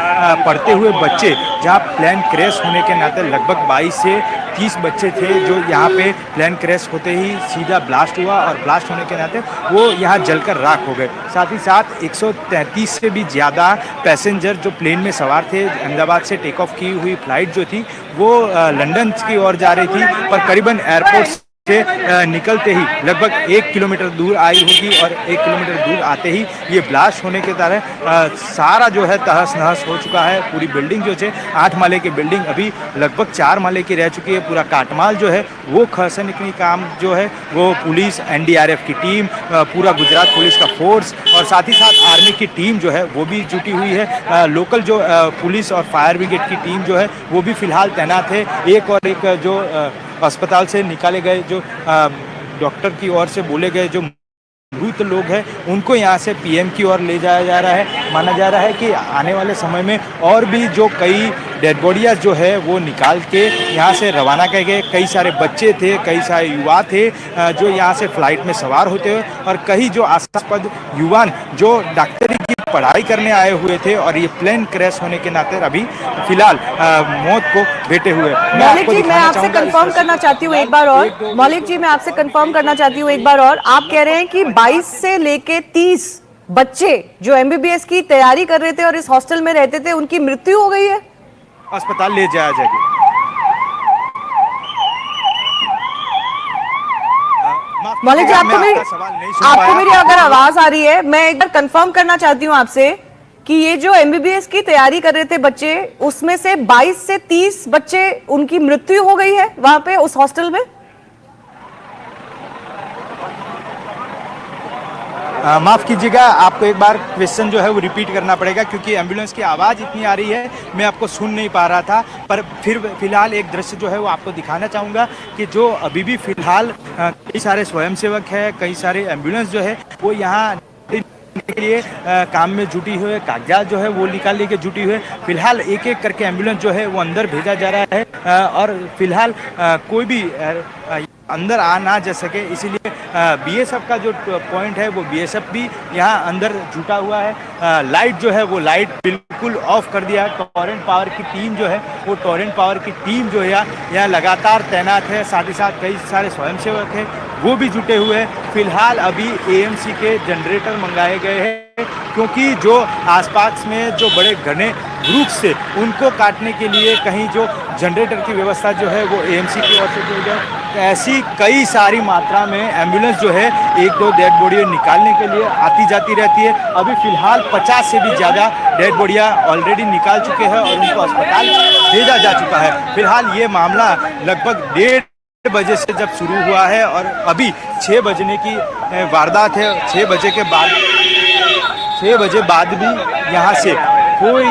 पढ़ते हुए बच्चे, जहाँ प्लेन क्रैश होने के नाते लगभग 22 से 30 बच्चे थे जो यहाँ पे प्लेन क्रैश होते ही सीधा ब्लास्ट हुआ और ब्लास्ट होने के नाते वो यहाँ जलकर राख हो गए। साथ ही साथ 133 से भी ज़्यादा पैसेंजर जो प्लेन में सवार थे, अहमदाबाद से टेक ऑफ की हुई फ्लाइट जो थी वो लंदन की ओर जा रही थी, पर करीबन एयरपोर्ट से निकलते ही लगभग 1 किलोमीटर दूर आई होगी और 1 किलोमीटर दूर आते ही ये ब्लास्ट होने के कारण सारा जो है तहस नहस हो चुका है। पूरी बिल्डिंग जो है 8 माले की बिल्डिंग अभी लगभग 4 माले की रह चुकी है। पूरा काटमाल जो है वो खसने की काम जो है वो पुलिस, NDRF की टीम, पूरा गुजरात पुलिस का फोर्स और साथ ही साथ आर्मी की टीम जो है वो भी जुटी हुई है। लोकल जो पुलिस और फायर ब्रिगेड की टीम जो है वो भी फिलहाल तैनात है। एक और एक जो अस्पताल से निकाले गए जो डॉक्टर की ओर से बोले गए जो मृत लोग हैं उनको यहाँ से PM की ओर ले जाया जा रहा है। माना जा रहा है कि आने वाले समय में और भी जो कई डेड बॉडियाँ जो है वो निकाल के यहाँ से रवाना किए गए। कई सारे बच्चे थे, कई सारे युवा थे जो यहाँ से फ्लाइट में सवार होते हुए और कई जो आशास्पद युवा जो डॉक्टरी की पढ़ाई करने आए हुए थे और ये प्लेन क्रैश होने के नाते अभी फिलहाल मौत को भेटे हुए। मौलिक जी, मैं आपसे कंफर्म करना चाहती हूँ एक बार और। मौलिक जी, मैं आपसे कंफर्म करना चाहती हूँ एक बार और। आप कह रहे हैं कि 22 से लेके 30 बच्चे जो MBBS की तैयारी कर रहे थे और इस हॉस्टल में रहते थे, उनकी मृत्यु हो गई है, अस्पताल ले जाया जाएगा। मौलिक जी, आपको मेरी अगर आवाज आ रही है, मैं एक बार कंफर्म करना चाहती हूँ आपसे कि ये जो MBBS की तैयारी कर रहे थे बच्चे, उसमें से 22 से 30 बच्चे उनकी मृत्यु हो गई है वहां पे उस हॉस्टल में। माफ़ कीजिएगा, आपको एक बार क्वेश्चन जो है वो रिपीट करना पड़ेगा क्योंकि एम्बुलेंस की आवाज़ इतनी आ रही है, मैं आपको सुन नहीं पा रहा था। पर फिलहाल एक दृश्य जो है वो आपको दिखाना चाहूँगा कि जो अभी भी फिलहाल कई सारे स्वयंसेवक हैं, कई सारे एम्बुलेंस जो है वो यहाँ के लिए काम में जुटी हुई है, कागजात जो है वो निकालने के जुटी हुई है। फिलहाल एक एक करके एम्बुलेंस जो है वो अंदर भेजा जा रहा है और फिलहाल कोई भी अंदर आ ना जा सके, इसीलिए बीएसएफ का जो पॉइंट है वो बीएसएफ भी यहाँ अंदर जुटा हुआ है। लाइट जो है वो लाइट बिल्कुल ऑफ कर दिया है। टॉरेंट पावर की टीम जो है वो टॉरेंट पावर की टीम जो है यहाँ लगातार तैनात है। साथ ही साथ कई सारे स्वयंसेवक हैं वो भी जुटे हुए हैं। फिलहाल अभी एएमसी के जनरेटर मंगाए गए हैं क्योंकि जो आसपास में जो बड़े घने वृक्ष से उनको काटने के लिए कहीं जो जनरेटर की व्यवस्था जो है वो एएमसी की ओर से की जाए। ऐसी कई सारी मात्रा में एम्बुलेंस जो है एक दो डेड बॉडी निकालने के लिए आती जाती रहती है। अभी फिलहाल 50 से भी ज़्यादा डेड बॉडियाँ ऑलरेडी निकाल चुके हैं और उनको अस्पताल भेजा जा चुका है। फिलहाल ये मामला लगभग 1:30 बजे से जब शुरू हुआ है और अभी 6 बजने की वारदात है। 6 बजे बाद भी यहाँ से कोई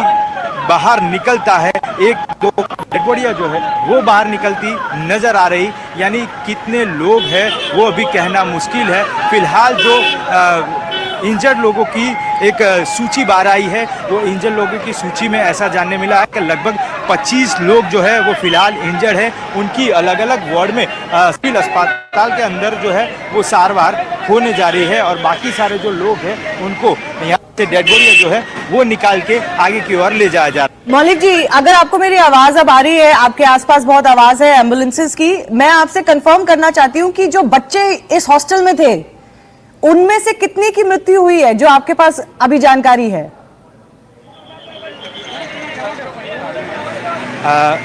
बाहर निकलता है, एक दो डेड बॉडियाँ जो है वो बाहर निकलती नज़र आ रही, यानी कितने लोग हैं वो अभी कहना मुश्किल है। फिलहाल जो इंजर्ड लोगों की एक सूची बाहर आई है, वो इंजर्ड लोगों की सूची में ऐसा जानने मिला है कि लगभग 25 लोग जो है वो फिलहाल इंजर्ड है। उनकी अलग अलग वार्ड में सिविल अस्पताल के अंदर जो है वो सारवार होने जा रही है और बाकी सारे जो लोग हैं उनको यहाँ से डेड बॉडी जो है वो निकाल के आगे की ओर ले जाया जा रहा है। मौलिक जी, अगर आपको मेरी आवाज अब आ रही है, आपके आसपास बहुत आवाज है एम्बुलेंसेस की, मैं आपसे कंफर्म करना चाहती हूँ कि जो बच्चे इस हॉस्टल में थे उनमें से कितने की मृत्यु हुई है, जो आपके पास अभी जानकारी है?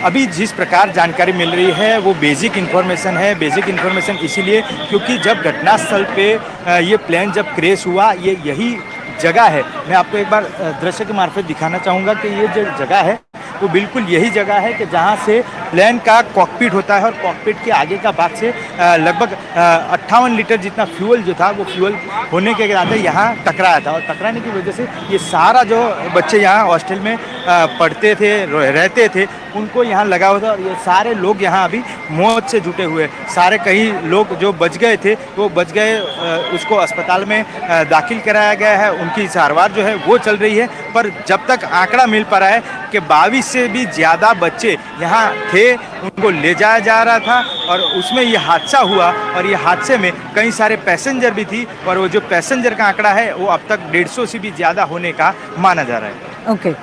अभी जिस प्रकार जानकारी मिल रही है वो बेसिक इन्फॉर्मेशन है। बेसिक इन्फॉर्मेशन इसीलिए क्योंकि जब घटनास्थल पे ये प्लेन जब क्रैश हुआ, ये यही जगह है। मैं आपको एक बार दृश्य के मार्फत दिखाना चाहूँगा कि ये जो जगह है वो बिल्कुल यही जगह है कि जहाँ से प्लेन का कॉकपिट होता है और कॉकपिट के आगे का भाग से लगभग 58 लीटर जितना फ्यूल जो था वो फ्यूल होने के नाते यहाँ टकराया था और टकराने की वजह से ये सारा जो बच्चे यहाँ हॉस्टल में पढ़ते थे, रहते थे, उनको यहाँ लगा हुआ था और ये सारे लोग यहाँ अभी मौत से जुटे हुए। सारे कई लोग जो बच गए थे वो बच गए, उसको अस्पताल में दाखिल कराया गया है, उनकी सारवार जो है वो चल रही है। पर जब तक आंकड़ा मिल पा रहा है कि 22 से भी ज़्यादा बच्चे यहाँ थे, उनको ले जाया जा रहा था और उसमें ये हादसा हुआ और ये हादसे में कई सारे पैसेंजर भी थी और वो जो पैसेंजर का आंकड़ा है वो अब तक 150 से भी ज़्यादा होने का माना जा रहा है। Okay.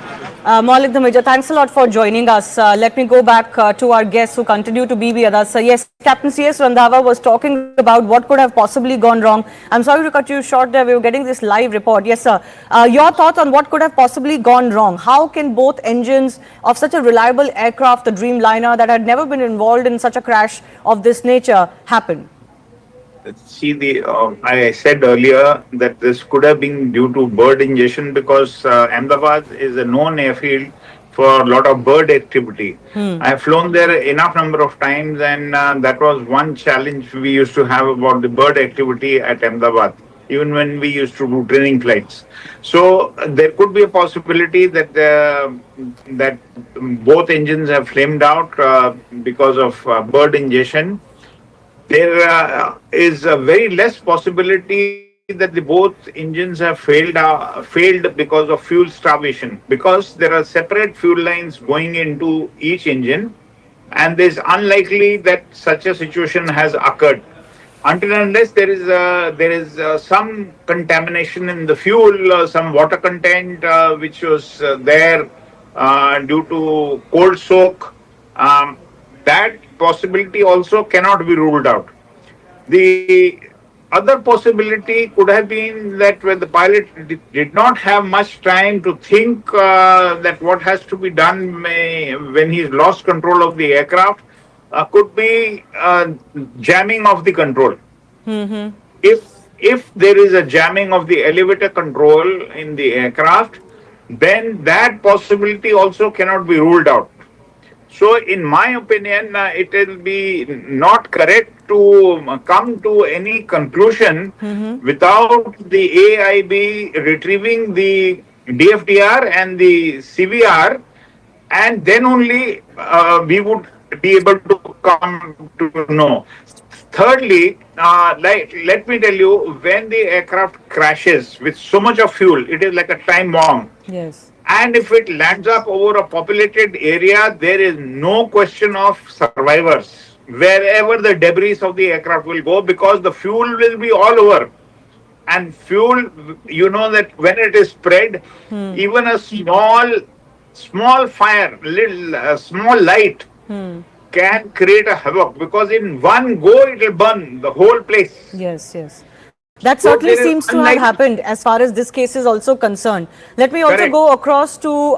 Maulik Dhamija, thanks a lot for joining us. Let me go back to our guests who continue to be with us. Yes, Captain C.S. Randhawa was talking about what could have possibly gone wrong. I'm sorry to cut you short there. We were getting this live report. Yes, sir. Your thoughts on what could have possibly gone wrong? How can both engines of such a reliable aircraft, the Dreamliner, that had never been involved in such a crash of this nature, happen? See, I said earlier that this could have been due to bird ingestion because Ahmedabad is a known airfield for a lot of bird activity. I have flown there enough number of times, and that was one challenge we used to have about the bird activity at Ahmedabad, even when we used to do training flights. So there could be a possibility that that both engines have flamed out because of bird ingestion. There is a very less possibility that the both engines have failed because of fuel starvation, because there are separate fuel lines going into each engine, and it is unlikely that such a situation has occurred until and unless there is some contamination in the fuel, some water content which was there due to cold soak. That possibility also cannot be ruled out. The other possibility could have been that when the pilot did not have much time to think that what has to be done when he's lost control of the aircraft, could be jamming of the control. If there is a jamming of the elevator control in the aircraft, then that possibility also cannot be ruled out. So, in my opinion, it will be not correct to come to any conclusion without the AIB retrieving the DFDR and the CVR, and then only we would be able to come to know. Thirdly, let me tell you, when the aircraft crashes with so much of fuel, it is like a time bomb. Yes. And if it lands up over a populated area, there is no question of survivors wherever the debris of the aircraft will go, because the fuel will be all over. And fuel, you know that when it is spread, even a small fire, small light can create a havoc, because in one go it will burn the whole place. Yes, yes. That certainly seems to have happened as far as this case is also concerned. Let me also go across to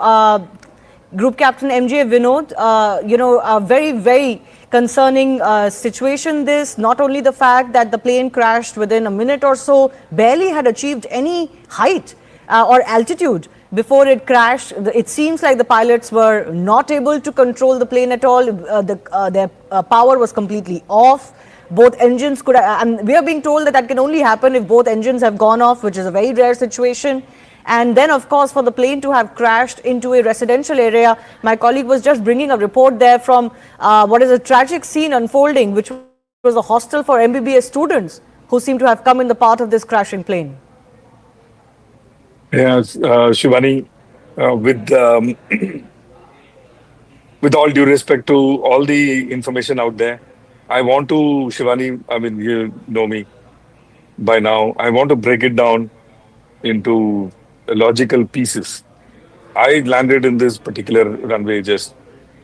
Group Captain MJ Vinod. A very, very concerning situation this. Not only the fact that the plane crashed within a minute or so, barely had achieved any height or altitude before it crashed. It seems like the pilots were not able to control the plane at all. Their power was completely off. Both engines could, and we are being told that can only happen if both engines have gone off, which is a very rare situation. And then, of course, for the plane to have crashed into a residential area, my colleague was just bringing a report there from what is a tragic scene unfolding, which was a hostel for MBBS students who seem to have come in the path of this crashing plane. Yes, Shivani, with all due respect to all the information out there, I want to, Shivani, I mean, you know me by now, I want to break it down into logical pieces. I landed in this particular runway just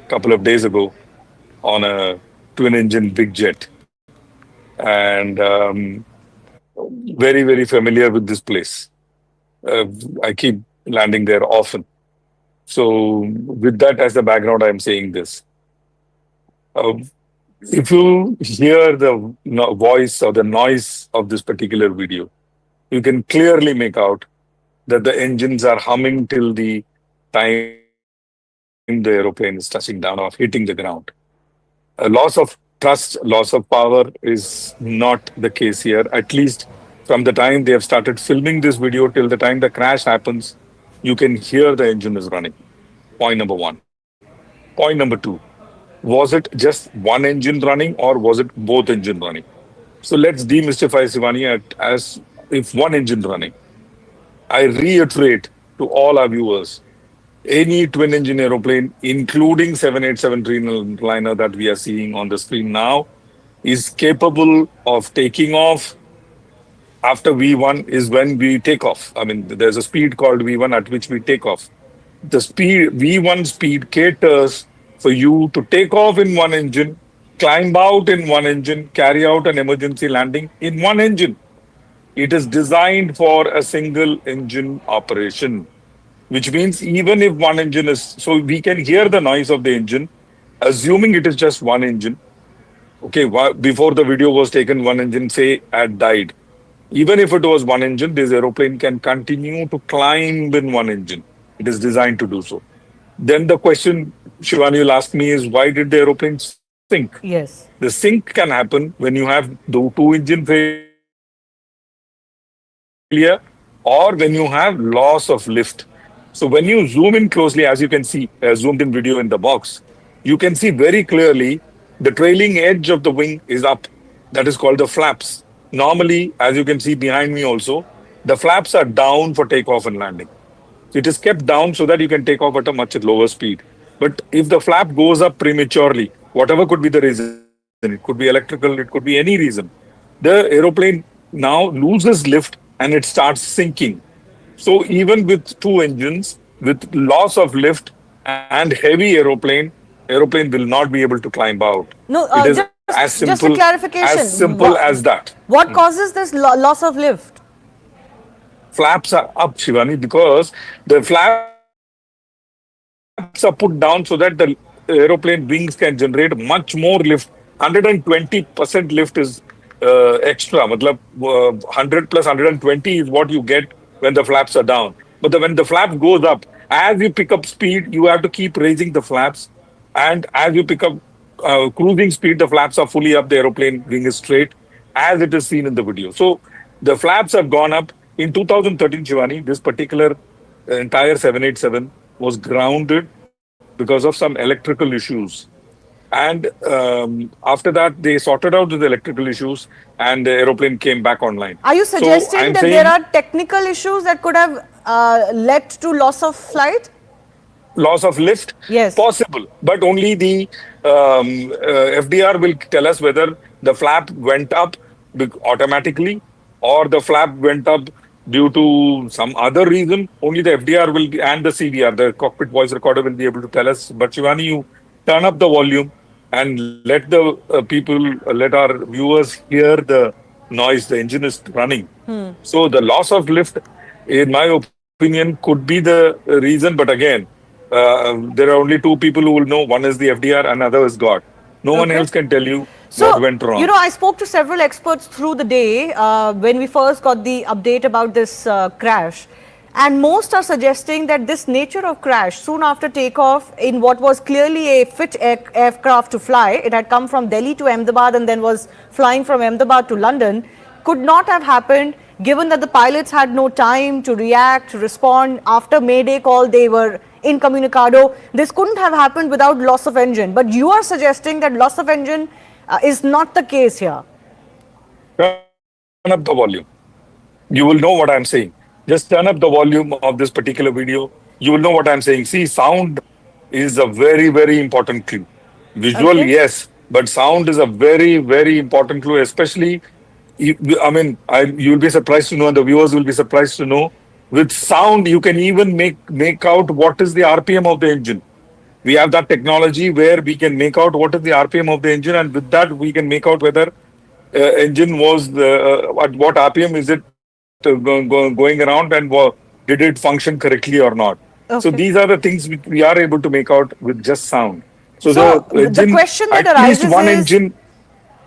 a couple of days ago on a twin-engine big jet. And very, very familiar with this place. I keep landing there often. So with that as the background, I'm saying this. If you hear the voice or the noise of this particular video, you can clearly make out that the engines are humming till the time the aeroplane is touching down or hitting the ground. A loss of thrust, loss of power is not the case here. At least from the time they have started filming this video till the time the crash happens, you can hear the engine is running. Point number one. Point number two. Was it just one engine running or was it both engine running? So let's demystify, Shivani, as if one engine running. I reiterate to all our viewers, any twin engine aeroplane, including 787 Dreamliner that we are seeing on the screen now, is capable of taking off. After V1 is when we take off. I mean, there's a speed called V1 at which we take off. The speed, V1 speed caters for you to take off in one engine, climb out in one engine, carry out an emergency landing in one engine. It is designed for a single engine operation, which means even if one engine is, so we can hear the noise of the engine, assuming it is just one engine. Okay, before the video was taken, one engine, say, had died. Even if it was one engine, this aeroplane can continue to climb in one engine. It is designed to do so. Then the question, Shivani, will ask me is, why did the aeroplane sink? Yes. The sink can happen when you have the two-engine failure or when you have loss of lift. So when you zoom in closely, as you can see, zoomed in video in the box, you can see very clearly the trailing edge of the wing is up. That is called the flaps. Normally, as you can see behind me also, the flaps are down for takeoff and landing. It is kept down so that you can take off at a much lower speed. But if the flap goes up prematurely, whatever could be the reason, it could be electrical, it could be any reason, the aeroplane now loses lift and it starts sinking. So even with two engines, with loss of lift and heavy aeroplane will not be able to climb out. No, it is as simple, just a clarification. As simple as that. What causes this loss of lift? Flaps are up, Shivani, because the flaps are put down so that the aeroplane wings can generate much more lift. 120% lift is extra. Matlab, 100 plus 120 is what you get when the flaps are down. But when the flap goes up, as you pick up speed, you have to keep raising the flaps And as you pick up cruising speed, the flaps are fully up, the aeroplane wing is straight, as it is seen in the video. So the flaps have gone up. In 2013, Shivani, this particular entire 787 was grounded because of some electrical issues. And after that, they sorted out the electrical issues and the aeroplane came back online. Are you So suggesting I'm that saying there are technical issues that could have led to loss of flight? loss of lift? Yes. Possible. But only the FDR will tell us whether the flap went up automatically or the flap went up due to some other reason. Only the FDR will be, and the CVR, the cockpit voice recorder, will be able to tell us. But Shivani, you turn up the volume and let the let our viewers hear the noise. The engine is running. So the loss of lift, in my opinion, could be the reason. But again, there are only two people who will know. One is the FDR, and another is God. No one else can tell you what went wrong. You know, I spoke to several experts through the day when we first got the update about this crash. And most are suggesting that this nature of crash soon after takeoff in what was clearly a fit aircraft to fly, it had come from Delhi to Ahmedabad and then was flying from Ahmedabad to London, could not have happened given that the pilots had no time to react, to respond. After Mayday call, they were incommunicado. This couldn't have happened without loss of engine. But you are suggesting that loss of engine is not the case here. Turn up the volume. You will know what I'm saying. Just turn up the volume of this particular video. You will know what I'm saying. See, sound is a very, very important clue. Visual, yes, but sound is a very, very important clue, especially, you'll be surprised to know, and the viewers will be surprised to know, with sound, you can even make out what is the RPM of the engine. We have that technology where we can make out what is the RPM of the engine, and with that, we can make out whether engine was, at what RPM is it going around, and did it function correctly or not. So these are the things we are able to make out with just sound. So the engine, the question that at least arises one is, engine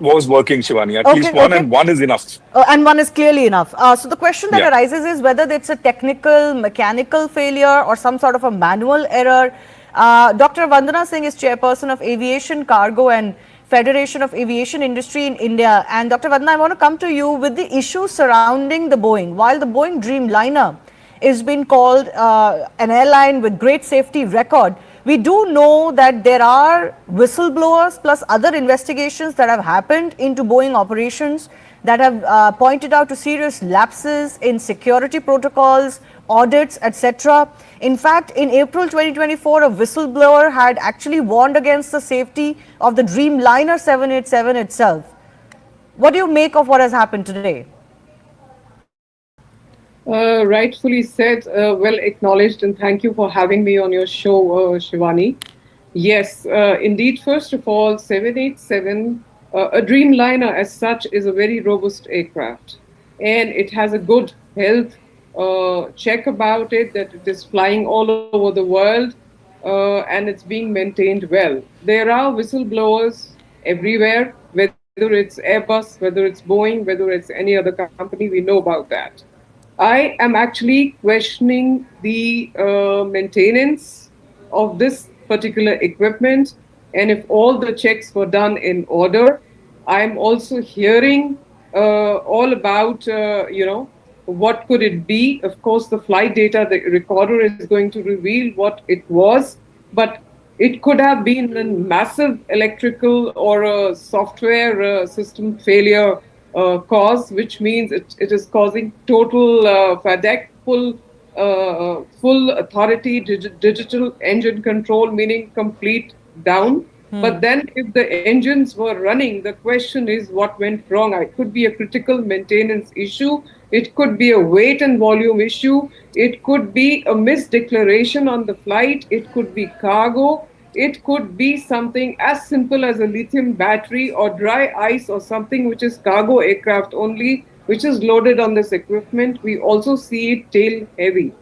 was working, Shivani. At least one, and one is enough. And one is clearly enough. So the question that arises is whether it's a technical, mechanical failure or some sort of a manual error. Dr. Vandana Singh is chairperson of Aviation, Cargo and Federation of Aviation Industry in India. And Dr. Vandana, I want to come to you with the issues surrounding the Boeing. While the Boeing Dreamliner is being called an airline with great safety record, we do know that there are whistleblowers plus other investigations that have happened into Boeing operations that have pointed out to serious lapses in security protocols, audits, etc. In fact, in April 2024, a whistleblower had actually warned against the safety of the Dreamliner 787 itself. What do you make of what has happened today? Rightfully said, well acknowledged, and thank you for having me on your show, Shivani. Yes, indeed, first of all, 787, a Dreamliner as such is a very robust aircraft, and it has a good health check about it, that it is flying all over the world and it's being maintained well. There are whistleblowers everywhere, whether it's Airbus, whether it's Boeing, whether it's any other company, we know about that. I am actually questioning the maintenance of this particular equipment, and if all the checks were done in order. I'm also hearing all about, what could it be? Of course, the flight data, the recorder is going to reveal what it was, but it could have been a massive electrical or a software system failure cause, which means it is causing total FADEC, full authority, digital engine control, meaning complete down. But then if the engines were running, the question is what went wrong? It could be a critical maintenance issue. It could be a weight and volume issue. It could be a misdeclaration on the flight. It could be cargo. It could be something as simple as a lithium battery or dry ice or something which is cargo aircraft only, which is loaded on this equipment. We also see it tail heavy.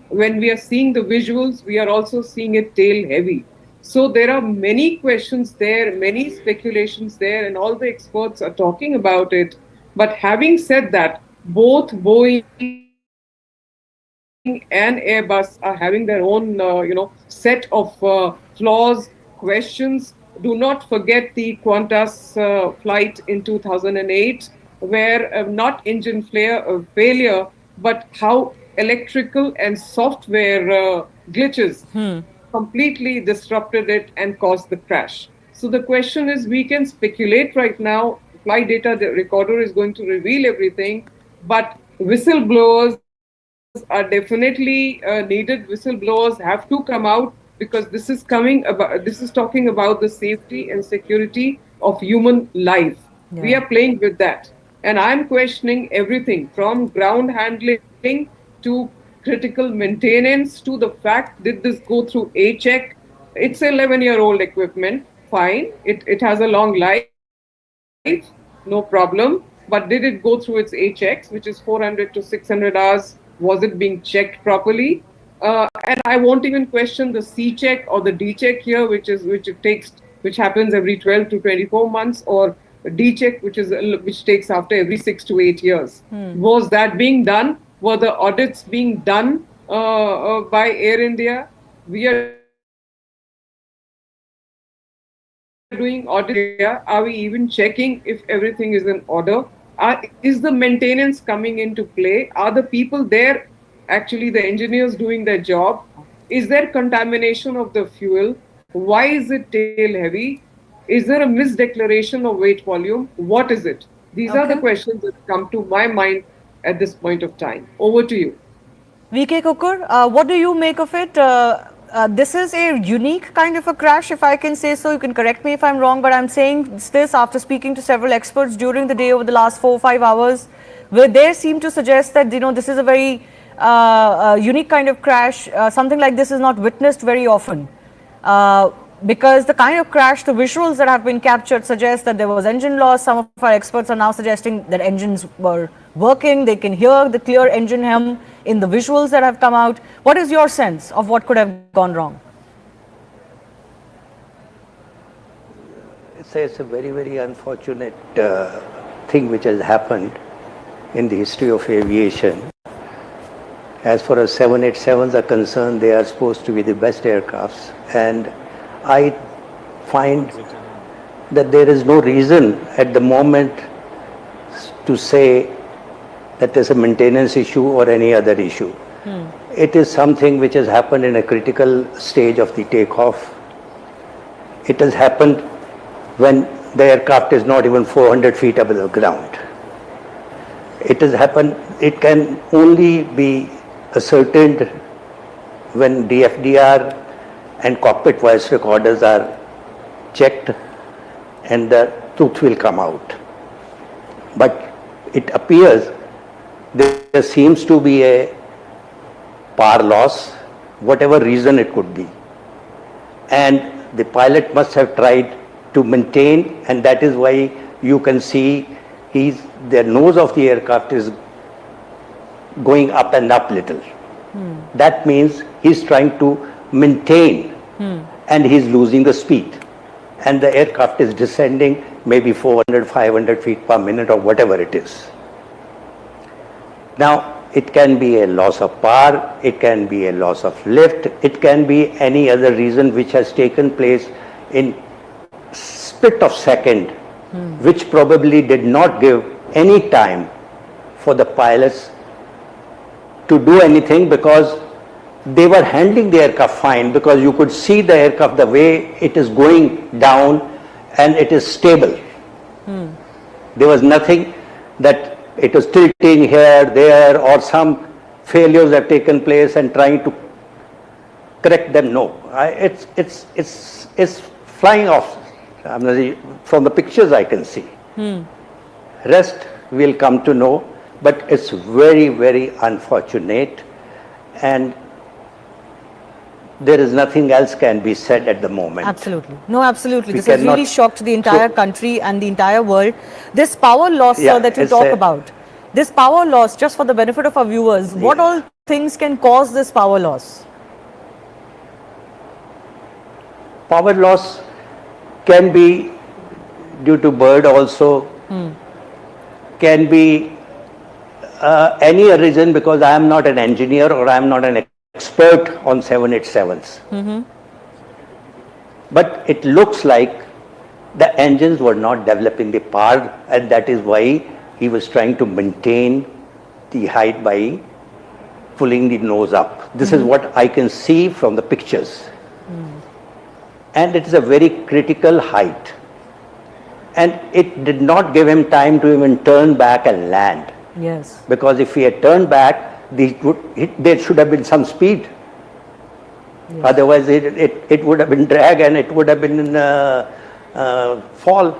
When we are seeing the visuals, we are also seeing it tail heavy. So there are many questions there, many speculations there, and all the experts are talking about it. But having said that, both Boeing and Airbus are having their own, set of flaws, questions. Do not forget the Qantas flight in 2008, where not engine failure, but how electrical and software glitches completely disrupted it and caused the crash. So the question is, we can speculate right now. Flight data the recorder is going to reveal everything, but whistleblowers are definitely needed. Whistleblowers have to come out, because this is talking about the safety and security of human life. We are playing with that, and I'm questioning everything from ground handling to critical maintenance to the fact, did this go through a check? It's 11-year-old equipment, fine, it has a long life, no problem, but did it go through its A checks, which is 400 to 600 hours? Was it being checked properly? And I won't even question the C check or the D check here, which happens every 12 to 24 months, or D check, which takes after every 6 to 8 years. Was that being done? Were the audits being done by Air India? We are doing audit here. Are we even checking if everything is in order? Is the maintenance coming into play? Are the people there, actually the engineers, doing their job? Is there contamination of the fuel? Why is it tail heavy? Is there a misdeclaration of weight volume? What is it? These are the questions that come to my mind at this point of time. Over to you. VK Kukur, what do you make of it? This is a unique kind of a crash, if I can say so. You can correct me if I'm wrong, but I'm saying this after speaking to several experts during the day over the last 4 or 5 hours, where they seem to suggest that, this is a very unique kind of crash. Something like this is not witnessed very often. Because the kind of crash, the visuals that have been captured suggest that there was engine loss. Some of our experts are now suggesting that engines were working. They can hear the clear engine hum in the visuals that have come out. What is your sense of what could have gone wrong? It's a very, very unfortunate thing which has happened in the history of aviation. As far as 787s are concerned, they are supposed to be the best aircrafts, and I find that there is no reason at the moment to say that there's a maintenance issue or any other issue. It is something which has happened in a critical stage of the takeoff. It has happened when the aircraft is not even 400 feet above the ground. It has happened, it can only be ascertained when DFDR and cockpit voice recorders are checked and the truth will come out. But it appears there seems to be a power loss, whatever reason it could be. And the pilot must have tried to maintain, and that is why you can see the nose of the aircraft is going up and up little. That means he's trying to maintain and he's losing the speed. And the aircraft is descending maybe 400, 500 feet per minute or whatever it is. Now, it can be a loss of power, it can be a loss of lift, it can be any other reason which has taken place in split of second, which probably did not give any time for the pilots to do anything, because they were handling the aircraft fine, because you could see the aircraft the way it is going down and it is stable. There was nothing that it was tilting here, there, or some failures have taken place and trying to correct them. No, it's flying off. From the pictures I can see. Rest we'll come to know, but it's very, very unfortunate, and there is nothing else can be said at the moment. Absolutely. No, absolutely. This has really shocked the entire country and the entire world. This power loss, sir, that you talk about, this power loss, just for the benefit of our viewers, what all things can cause this power loss? Power loss can be due to bird also, can be any reason, because I am not an engineer or I am not an expert on 787s. but it looks like the engines were not developing the power, and that is why he was trying to maintain the height by pulling the nose up. This is what I can see from the pictures. And it is a very critical height. And it did not give him time to even turn back and land. Yes. Because if he had turned back, there should have been some speed. Yes. Otherwise, it would have been drag and it would have been fall.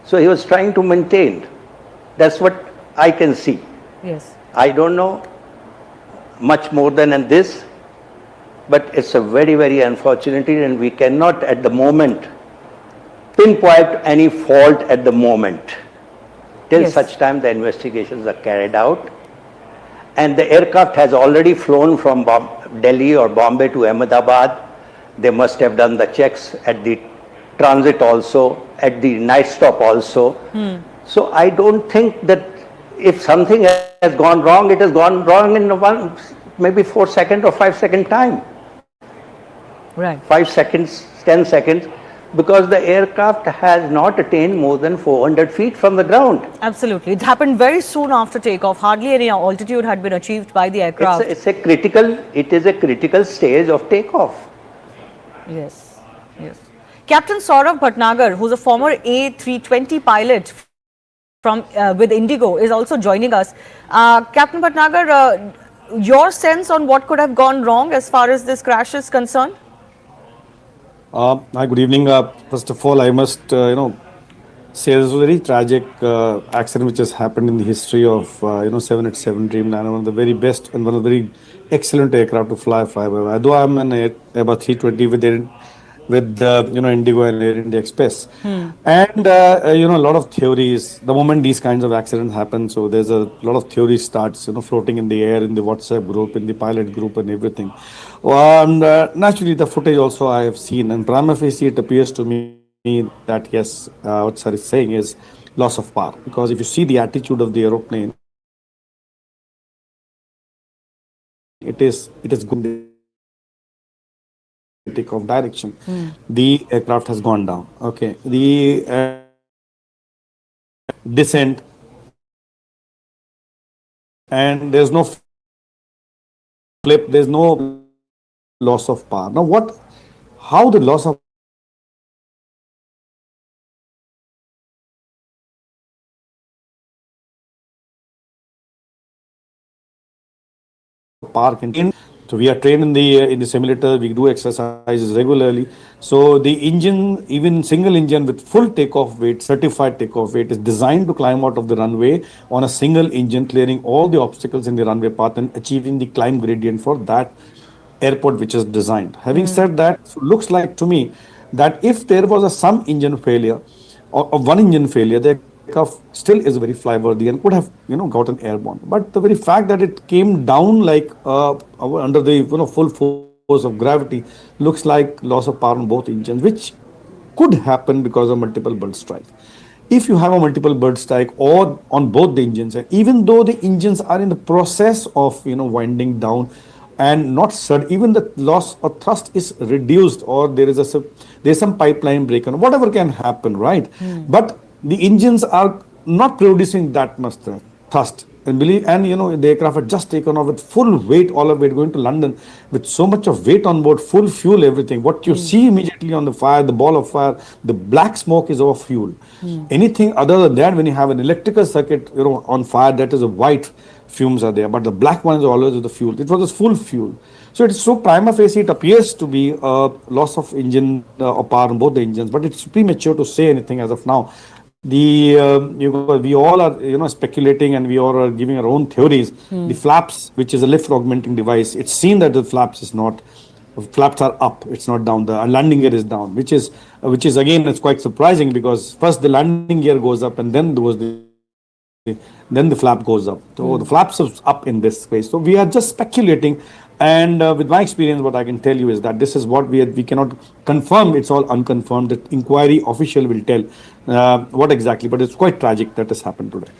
So he was trying to maintain. That's what I can see. Yes. I don't know much more than this, but it's a very, very unfortunate, and we cannot at the moment pinpoint any fault at the moment till such time the investigations are carried out. And the aircraft has already flown from Delhi or Bombay to Ahmedabad. They must have done the checks at the transit also, at the night stop also. So I don't think that if something has gone wrong, it has gone wrong in maybe 4-second or 5-second time. Right. 5 seconds, 10 seconds, because the aircraft has not attained more than 400 feet from the ground. Absolutely. It happened very soon after takeoff. Hardly any altitude had been achieved by the aircraft. It is a critical stage of takeoff. Yes, yes. Captain Saurabh Bhatnagar, who's a former A320 pilot from with Indigo, is also joining us. Captain Bhatnagar, your sense on what could have gone wrong as far as this crash is concerned? Hi, good evening. First of all, I must, say this was a very tragic accident which has happened in the history of, 787 Dreamliner, one of the very best and one of the very excellent aircraft to fly by. Though I'm an Airbus 320 with Indigo and Air India Express. And, a lot of theories, the moment these kinds of accidents happen, so there's a lot of theory starts, floating in the air, in the WhatsApp group, in the pilot group and everything. And naturally, the footage also I have seen, and prima facie, it appears to me that yes, what sir is saying is loss of power. Because if you see the attitude of the aeroplane, it is going takeoff direction. The aircraft has gone down. Okay, the descent, and there's no flip. There's no loss of power. Now, how the loss of power can. So we are trained in the simulator. We do exercises regularly. So the engine, even single engine with full takeoff weight, certified takeoff weight, is designed to climb out of the runway on a single engine, clearing all the obstacles in the runway path and achieving the climb gradient for that airport which is designed. Having said that, so looks like to me that if there was some engine failure or one engine failure, the aircraft still is very flyworthy and could have gotten airborne. But the very fact that it came down like under the full force of gravity looks like loss of power on both engines, which could happen because of multiple bird strike. If you have a multiple bird strike or on both the engines, and even though the engines are in the process of winding down and not even the loss or thrust is reduced, or there's some pipeline break on whatever can happen, right? But the engines are not producing that much thrust. And the aircraft had just taken off with full weight, all of it going to London with so much of weight on board, full fuel, everything. What you see immediately on the fire, the ball of fire, the black smoke is of fuel. Anything other than that, when you have an electrical circuit, on fire, that is a white fumes are there, but the black one is always with the fuel. It was a full fuel. So it's so prima facie, it appears to be a loss of engine or power on both the engines, but it's premature to say anything as of now. We all are speculating, and we all are giving our own theories. The flaps, which is a lift augmenting device, it's seen that the flaps are up, it's not down. The landing gear is down, which is again, it's quite surprising, because first the landing gear goes up and then the flap goes up. So the flaps is up in this case. So we are just speculating. And with my experience, what I can tell you is that this is what we cannot confirm. It's all unconfirmed. The inquiry official will tell what exactly. But it's quite tragic that has happened today.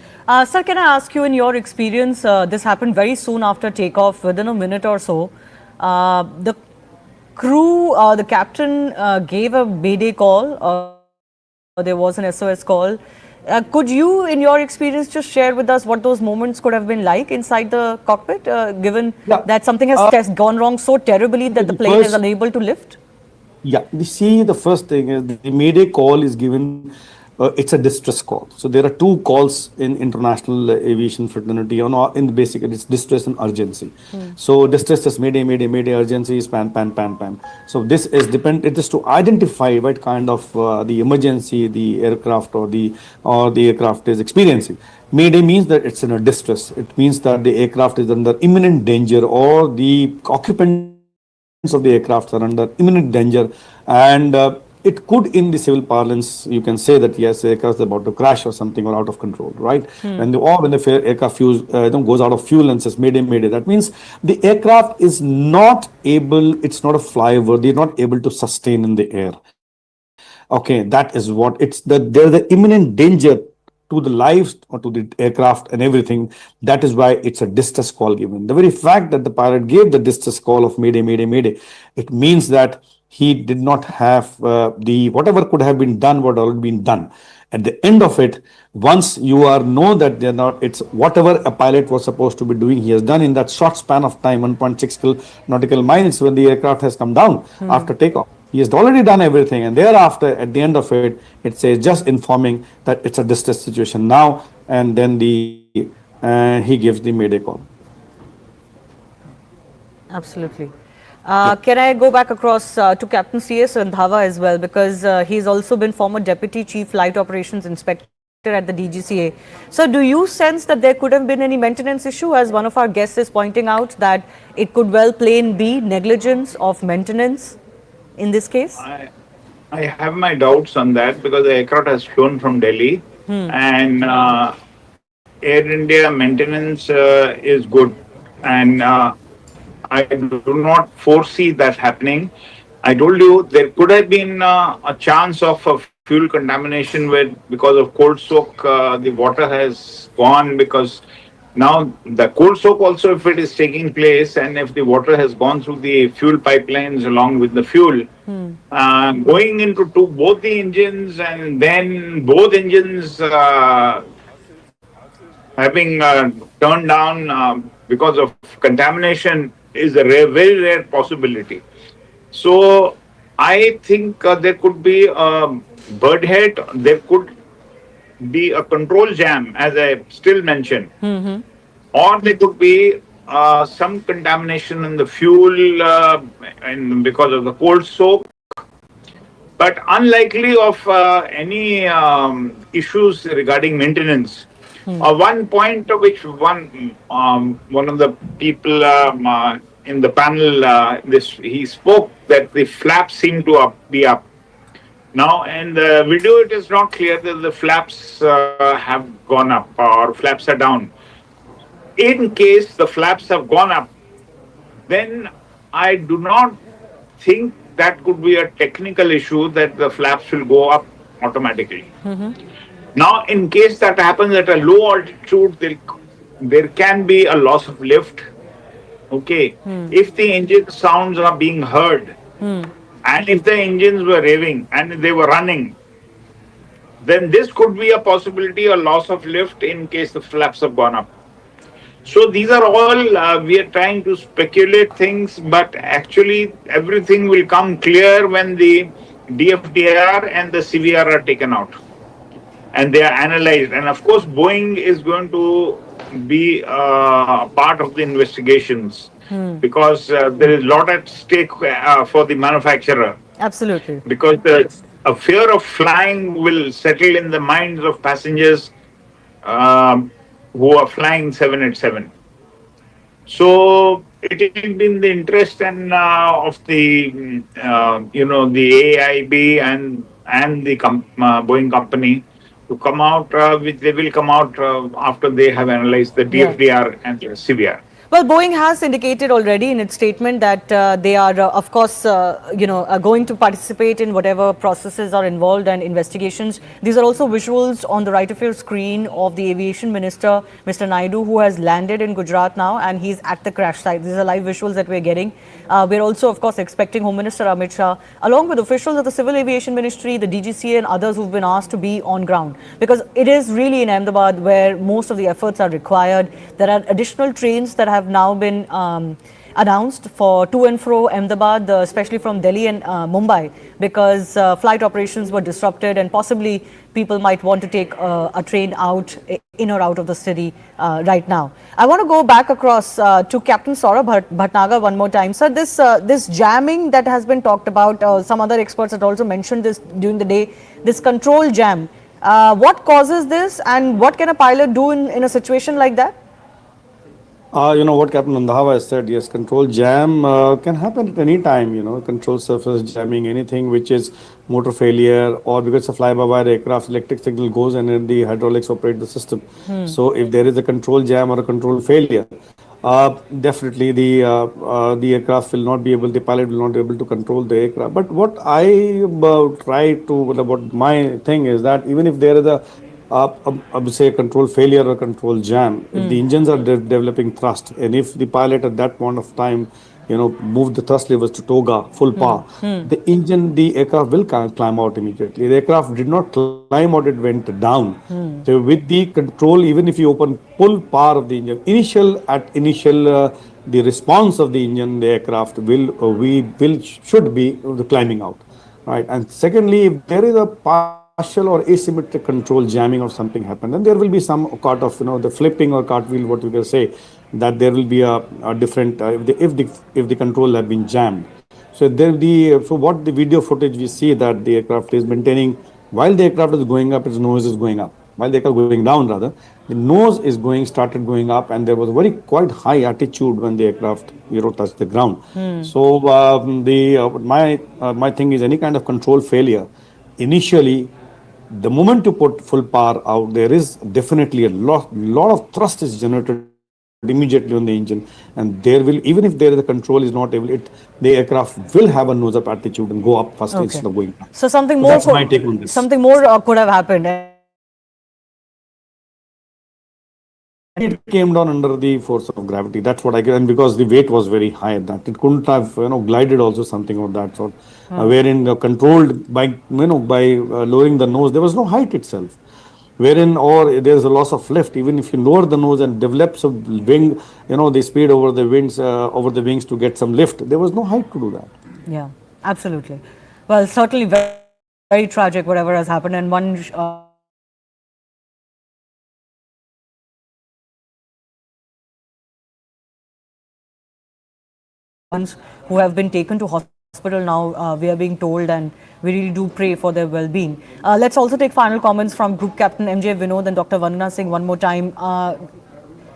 Sir, can I ask you, in your experience, this happened very soon after takeoff, within a minute or so. The crew, the captain gave a mayday call. There was an SOS call. Could you, in your experience, just share with us what those moments could have been like inside the cockpit, given that something has gone wrong so terribly that the plane is unable to lift? Yeah, you see, the first thing is the mayday call is given. It's a distress call. So there are two calls in international aviation fraternity. In the basic, it's distress and urgency. So distress is mayday, mayday, mayday. Urgency is pan, pan, pan, pan. So this is It is to identify what kind of the emergency the aircraft or the aircraft is experiencing. Mayday means that it's in a distress. It means that the aircraft is under imminent danger, or the occupants of the aircraft are under imminent danger, and it could, in the civil parlance, you can say that yes, the aircraft is about to crash or something, or out of control, right? When the aircraft goes out of fuel and says mayday, mayday, that means the aircraft is not able, it's not a flyworthy, not able to sustain in the air. Okay, that is what there's the imminent danger to the lives or to the aircraft and everything. That is why it's a distress call given. The very fact that the pilot gave the distress call of mayday, mayday, mayday, it means that he did not have whatever could have been done, what already been done. At the end of it, once you know that it's whatever a pilot was supposed to be doing, he has done in that short span of time, 1.6 nautical miles, when the aircraft has come down after takeoff. He has already done everything, and thereafter, at the end of it, it says just informing that it's a distress situation now, and then he gives the mayday call. Absolutely. Can I go back across to Captain C.S. Randhawa as well, because he's also been former Deputy Chief Flight Operations Inspector at the DGCA. So do you sense that there could have been any maintenance issue, as one of our guests is pointing out, that it could well plain be negligence of maintenance in this case? I have my doubts on that, because the aircraft has flown from Delhi, and Air India maintenance is good, and I do not foresee that happening. I told you there could have been a chance of fuel contamination because of cold soak. The water has gone, because now the cold soak also, if it is taking place, and if the water has gone through the fuel pipelines along with the fuel, going into both the engines, and then both engines having turned down because of contamination, is a very rare possibility. So I think there could be a bird head, there could be a control jam, as I still mentioned, or there could be some contamination in the fuel and because of the cold soak, but unlikely of any issues regarding maintenance. One point which one of the people in the panel, he spoke that the flaps seem to be up. Now, in the video, it is not clear that the flaps have gone up or flaps are down. In case the flaps have gone up, then I do not think that could be a technical issue, that the flaps will go up automatically. Now, in case that happens at a low altitude, there can be a loss of lift. Okay, if the engine sounds are being heard, and if the engines were revving and they were running, then this could be a possibility, a loss of lift in case the flaps have gone up. So these are all, we are trying to speculate things, but actually everything will come clear when the DFDR and the CVR are taken out and they are analyzed. And of course, Boeing is going to be part of the investigations, because there is a lot at stake for the manufacturer. Absolutely. Because a fear of flying will settle in the minds of passengers who are flying 787. So it will be in the interest and of the the AIB and the Boeing company to come out, which they will come out after they have analyzed the DFDR and the CVR. Well, Boeing has indicated already in its statement that they are, of course, going to participate in whatever processes are involved and investigations. These are also visuals on the right of your screen of the aviation minister, Mr. Naidu, who has landed in Gujarat now, and he's at the crash site. These are live visuals that we're getting. We're also, of course, expecting Home Minister Amit Shah, along with officials of the Civil Aviation Ministry, the DGCA, and others who've been asked to be on ground, because it is really in Ahmedabad where most of the efforts are required. There are additional trains that have now been announced for to and fro Ahmedabad, especially from Delhi and Mumbai, because flight operations were disrupted and possibly people might want to take a train out, in or out of the city right now. I want to go back across to Captain Saurabh Bhatnagar one more time. Sir, this jamming that has been talked about, some other experts had also mentioned this during the day, this control jam. What causes this, and what can a pilot do in a situation like that? What Captain Nandahava has said, yes, control jam can happen at any time, control surface jamming, anything which is motor failure, or because it's a fly-by-wire aircraft, electric signal goes and then the hydraulics operate the system. So if there is a control jam or a control failure, definitely the aircraft will not be able, the pilot will not be able to control the aircraft. But what I what my thing is that even if there is I would say a control failure or control jam, if the engines are developing thrust, and if the pilot at that point of time, move the thrust levers to toga, full power, the aircraft will climb out immediately. The aircraft did not climb out, it went down. So with the control, even if you open full power of the engine, the response of the engine, the aircraft should be climbing out, right? And secondly, if there is a partial or asymmetric control jamming or something happen, then there will be some part of the flipping or cartwheel, what you can say, that there will be a different if the control have been jammed. So what the video footage we see that the aircraft is maintaining, while the aircraft is going up, its nose is going up. While the aircraft going down, rather, the nose is started going up, and there was quite high altitude when the aircraft touched the ground. So my thing is, any kind of control failure, initially, the moment you put full power out, there is definitely a lot of thrust is generated immediately on the engine, and there will, even if there is the control is not able, the aircraft will have a nose up attitude and go up first instead of going down. So something more. That's my take on this. Something more could have happened. It came down under the force of gravity. That's what I get, and because the weight was very high, that it couldn't have glided also, something of that sort. Wherein controlled by lowering the nose, there was no height itself. Wherein, or there is a loss of lift. Even if you lower the nose and develop some wing, the speed over the wings to get some lift, there was no height to do that. Yeah, absolutely. Well, certainly very, very tragic whatever has happened, and one. Who have been taken to hospital now, we are being told, and we really do pray for their well-being. Let's also take final comments from Group Captain MJ Vinod and Dr. Vandana Singh one more time.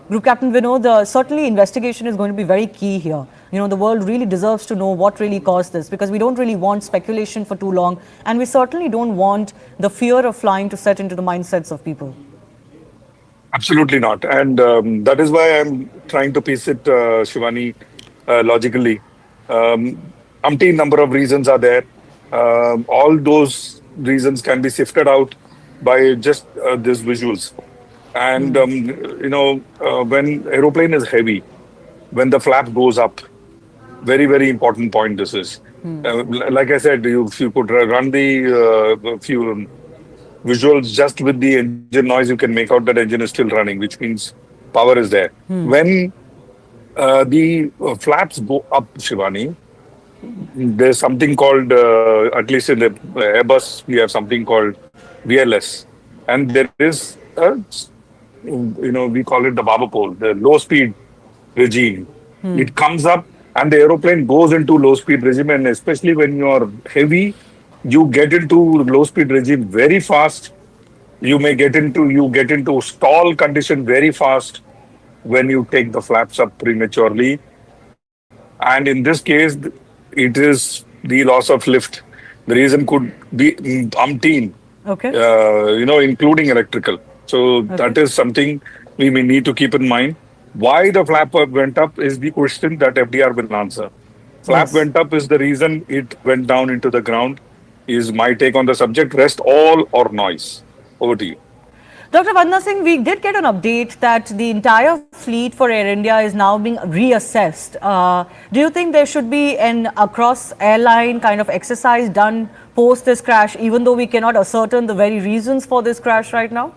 Group Captain Vinod, certainly investigation is going to be very key here. The world really deserves to know what really caused this, because we don't really want speculation for too long, and we certainly don't want the fear of flying to set into the mindsets of people. Absolutely not. And that is why I'm trying to piece it, Shivani, logically. Umpteen number of reasons are there. All those reasons can be sifted out by just these visuals. And, when aeroplane is heavy, when the flap goes up, very, very important point this is. Like I said, if you could run the few visuals just with the engine noise, you can make out that engine is still running, which means power is there. When the flaps go up, Shivani, there's something called, at least in the Airbus, we have something called VLS. And there is, we call it the Baba pole, the low speed regime. It comes up and the aeroplane goes into low speed regime. And especially when you're heavy, you get into low speed regime very fast. You get into stall condition very fast when you take the flaps up prematurely. And in this case, it is the loss of lift. The reason could be umpteen, including electrical. So that is something we may need to keep in mind. Why the flap went up is the question that FDR will answer. Flap Yes. went up is the reason it went down into the ground, is my take on the subject. Rest all or noise. Over to you. Dr. Vandana Singh, we did get an update that the entire fleet for Air India is now being reassessed. Do you think there should be an across airline kind of exercise done post this crash, even though we cannot ascertain the very reasons for this crash right now?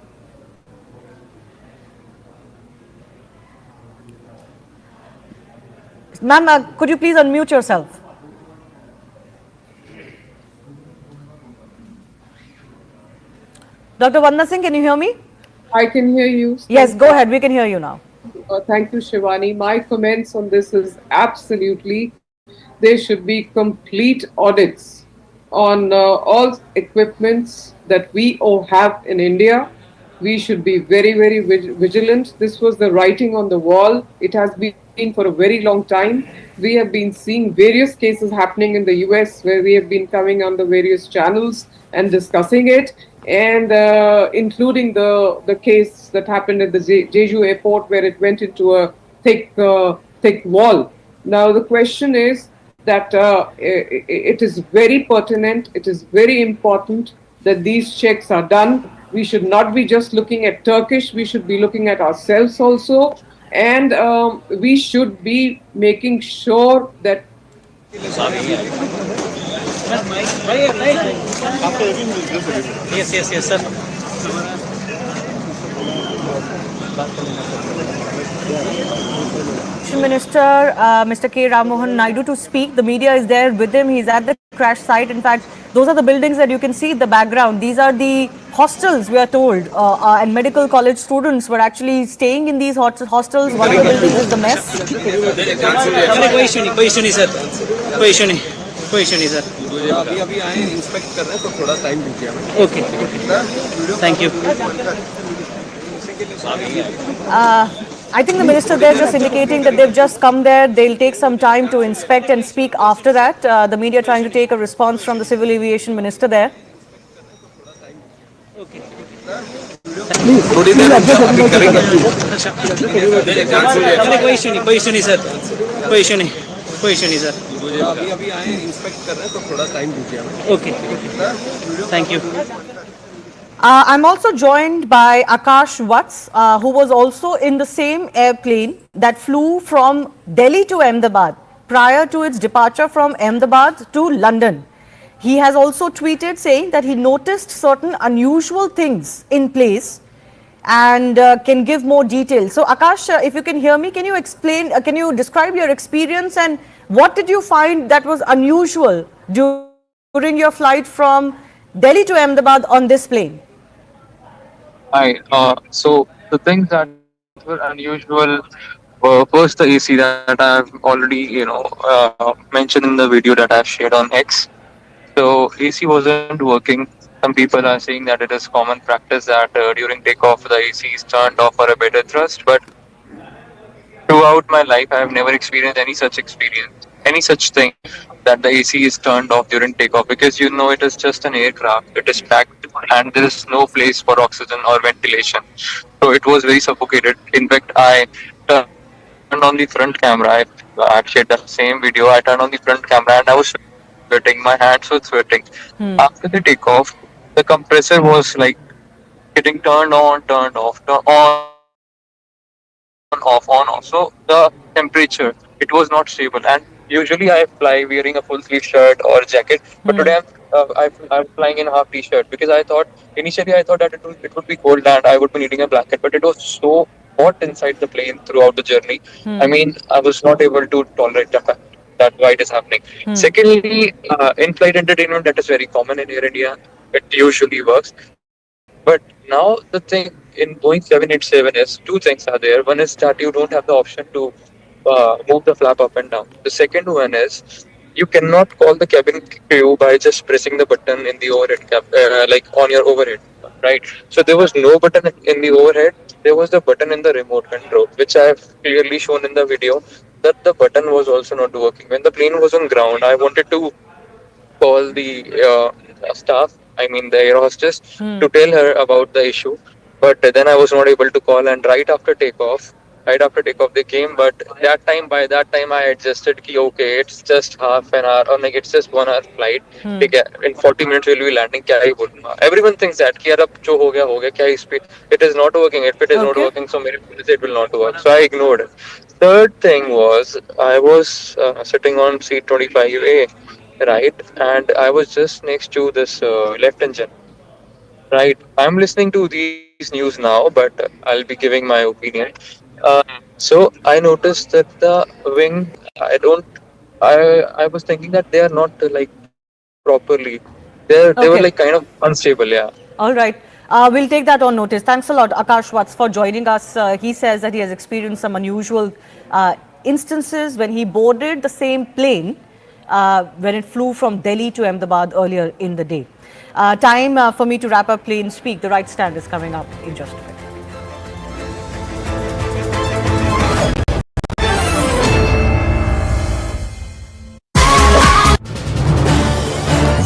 Ma'am, could you please unmute yourself? Dr. Vandana Singh, can you hear me? I can hear you. Yes, go ahead. We can hear you now. Thank you, Shivani. My comments on this is absolutely there should be complete audits on all equipments that we all have in India. We should be very, very vigilant. This was the writing on the wall. It has been for a very long time. We have been seeing various cases happening in the US where we have been coming on the various channels and discussing it, and including the case that happened at the Jeju airport where it went into a thick wall. Now the question is that it is very pertinent, it is very important that these checks are done. We should not be just looking at Turkish, we should be looking at ourselves also, and we should be making sure that Yes, sir. Minister Mr. K. Ramohan Naidu to speak. The media is there with him. He's at the crash site. In fact, those are the buildings that you can see in the background. These are the hostels, we are told, and medical college students were actually staying in these hostels. One of the buildings is the mess. Question है sir अभी आए inspect कर रहे हैं तो थोड़ा time दीजिए हमें okay thank you I think the minister there just indicating that they've just come there. They'll take some time to inspect and speak after that. The media trying to take a response from the civil aviation minister there. थोड़ी देर अभी करेंगे question है sir question है sir अभी आए inspect कर रहे हैं तो थोड़ा टाइम दीजिए हमें okay thank you I'm also joined by Akash Watts, who was also in the same airplane that flew from Delhi to Ahmedabad prior to its departure from Ahmedabad to London. He has also tweeted saying that he noticed certain unusual things in place and can give more details. So Akash, if you can hear me, can you explain, can you describe your experience and what did you find that was unusual during your flight from Delhi to Ahmedabad on this plane? Hi. So the things that were unusual were first the AC that I've already, mentioned in the video that I've shared on X. So AC wasn't working. Some people are saying that it is common practice that during takeoff the AC is turned off for a better thrust. But throughout my life, I have never experienced any such thing that the AC is turned off during takeoff, because it is just an aircraft. It is packed and there is no place for oxygen or ventilation. So it was very suffocated. In fact, I turned on the front camera. I've shared that same video. I turned on the front camera and I was sweating. My hands were sweating. After the takeoff, the compressor was like getting turned on, turned off, on, off. So the temperature, it was not stable. And usually I fly wearing a full sleeve shirt or jacket, but today I'm flying in a half t-shirt because initially I thought that it would be cold and I would be needing a blanket, but it was so hot inside the plane throughout the journey. I mean, I was not able to tolerate the fact that why it is happening. Secondly, in-flight entertainment, that is very common in Air India. It usually works. But now the thing in Boeing 787 is two things are there. One is that you don't have the option to move the flap up and down. The second one is you cannot call the cabin crew by just pressing the button in the overhead like on your overhead, right? So there was no button in the overhead. There was the button in the remote control, which I have clearly shown in the video that the button was also not working. When the plane was on ground, I wanted to call the staff, I mean the air hostess, to tell her about the issue. But then I was not able to call, and right after takeoff, right after takeoff they came, but by that time I adjusted ki okay, it's just half an hour or like it's just 1 hour flight. ठीक है, in 40 minutes we'll be landing. क्या ही बोलूँगा? Everyone thinks that कि यार अब जो हो गया क्या ही speed. It is not working. If it is not working, so मेरे phone से it will not work. So I ignored it. Third thing was I was sitting on seat 25A, right, and I was just next to this left engine. Right. I'm listening to these news now, but I'll be giving my opinion. Uh, so I noticed that the wing, I was thinking that they are not like properly. They were Okay. like kind of unstable. Yeah. All right. We'll take that on notice. Thanks a lot, Akash Watts, for joining us. He says that he has experienced some unusual instances when he boarded the same plane when it flew from Delhi to Ahmedabad earlier in the day. Time for me to wrap up Play and Speak. The right stand is coming up in just a bit.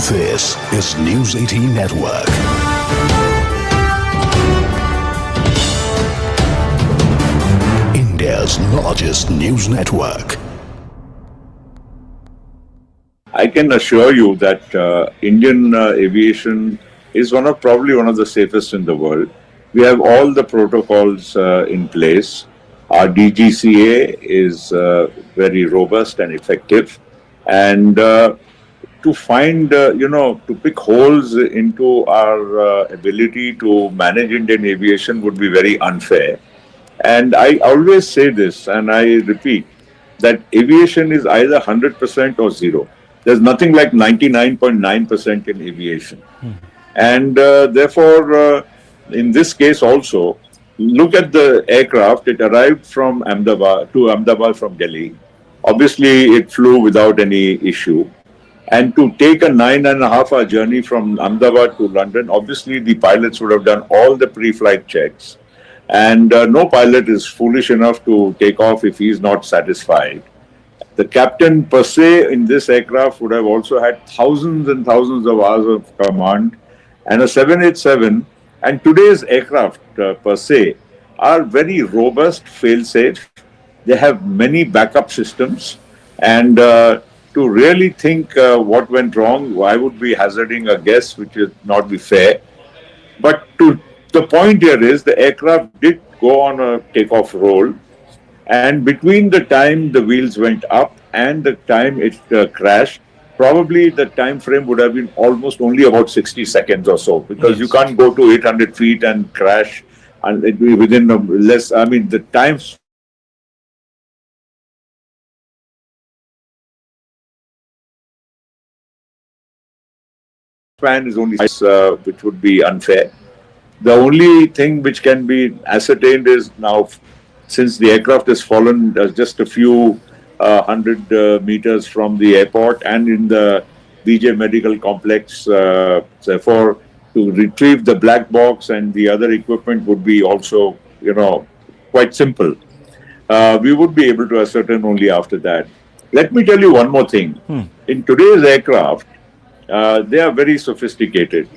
This is News 18 Network. India's largest news network. I can assure you that Indian aviation is probably one of the safest in the world. We have all the protocols in place. Our DGCA is very robust and effective. And to find, to pick holes into our ability to manage Indian aviation would be very unfair. And I always say this, and I repeat, that aviation is either 100% or zero. There's nothing like 99.9% in aviation. And therefore, in this case also, look at the aircraft. It arrived from Ahmedabad from Delhi. Obviously, it flew without any issue. And to take a 9.5-hour journey from Ahmedabad to London, obviously the pilots would have done all the pre-flight checks. And no pilot is foolish enough to take off if he is not satisfied. The captain per se in this aircraft would have also had thousands and thousands of hours of command. And a 787 and today's aircraft per se are very robust, fail-safe. They have many backup systems. And to really think what went wrong, I would be hazarding a guess, which would not be fair. But the point here is the aircraft did go on a takeoff roll. And between the time the wheels went up and the time it crashed, probably the time frame would have been almost only about 60 seconds or so, because you can't go to 800 feet and crash and it be within less, the time span is only which would be unfair. The only thing which can be ascertained is now, since the aircraft has fallen just a few hundred meters from the airport and in the BJ Medical Complex, therefore, to retrieve the black box and the other equipment would be also, quite simple. We would be able to ascertain only after that. Let me tell you one more thing. In today's aircraft, they are very sophisticated.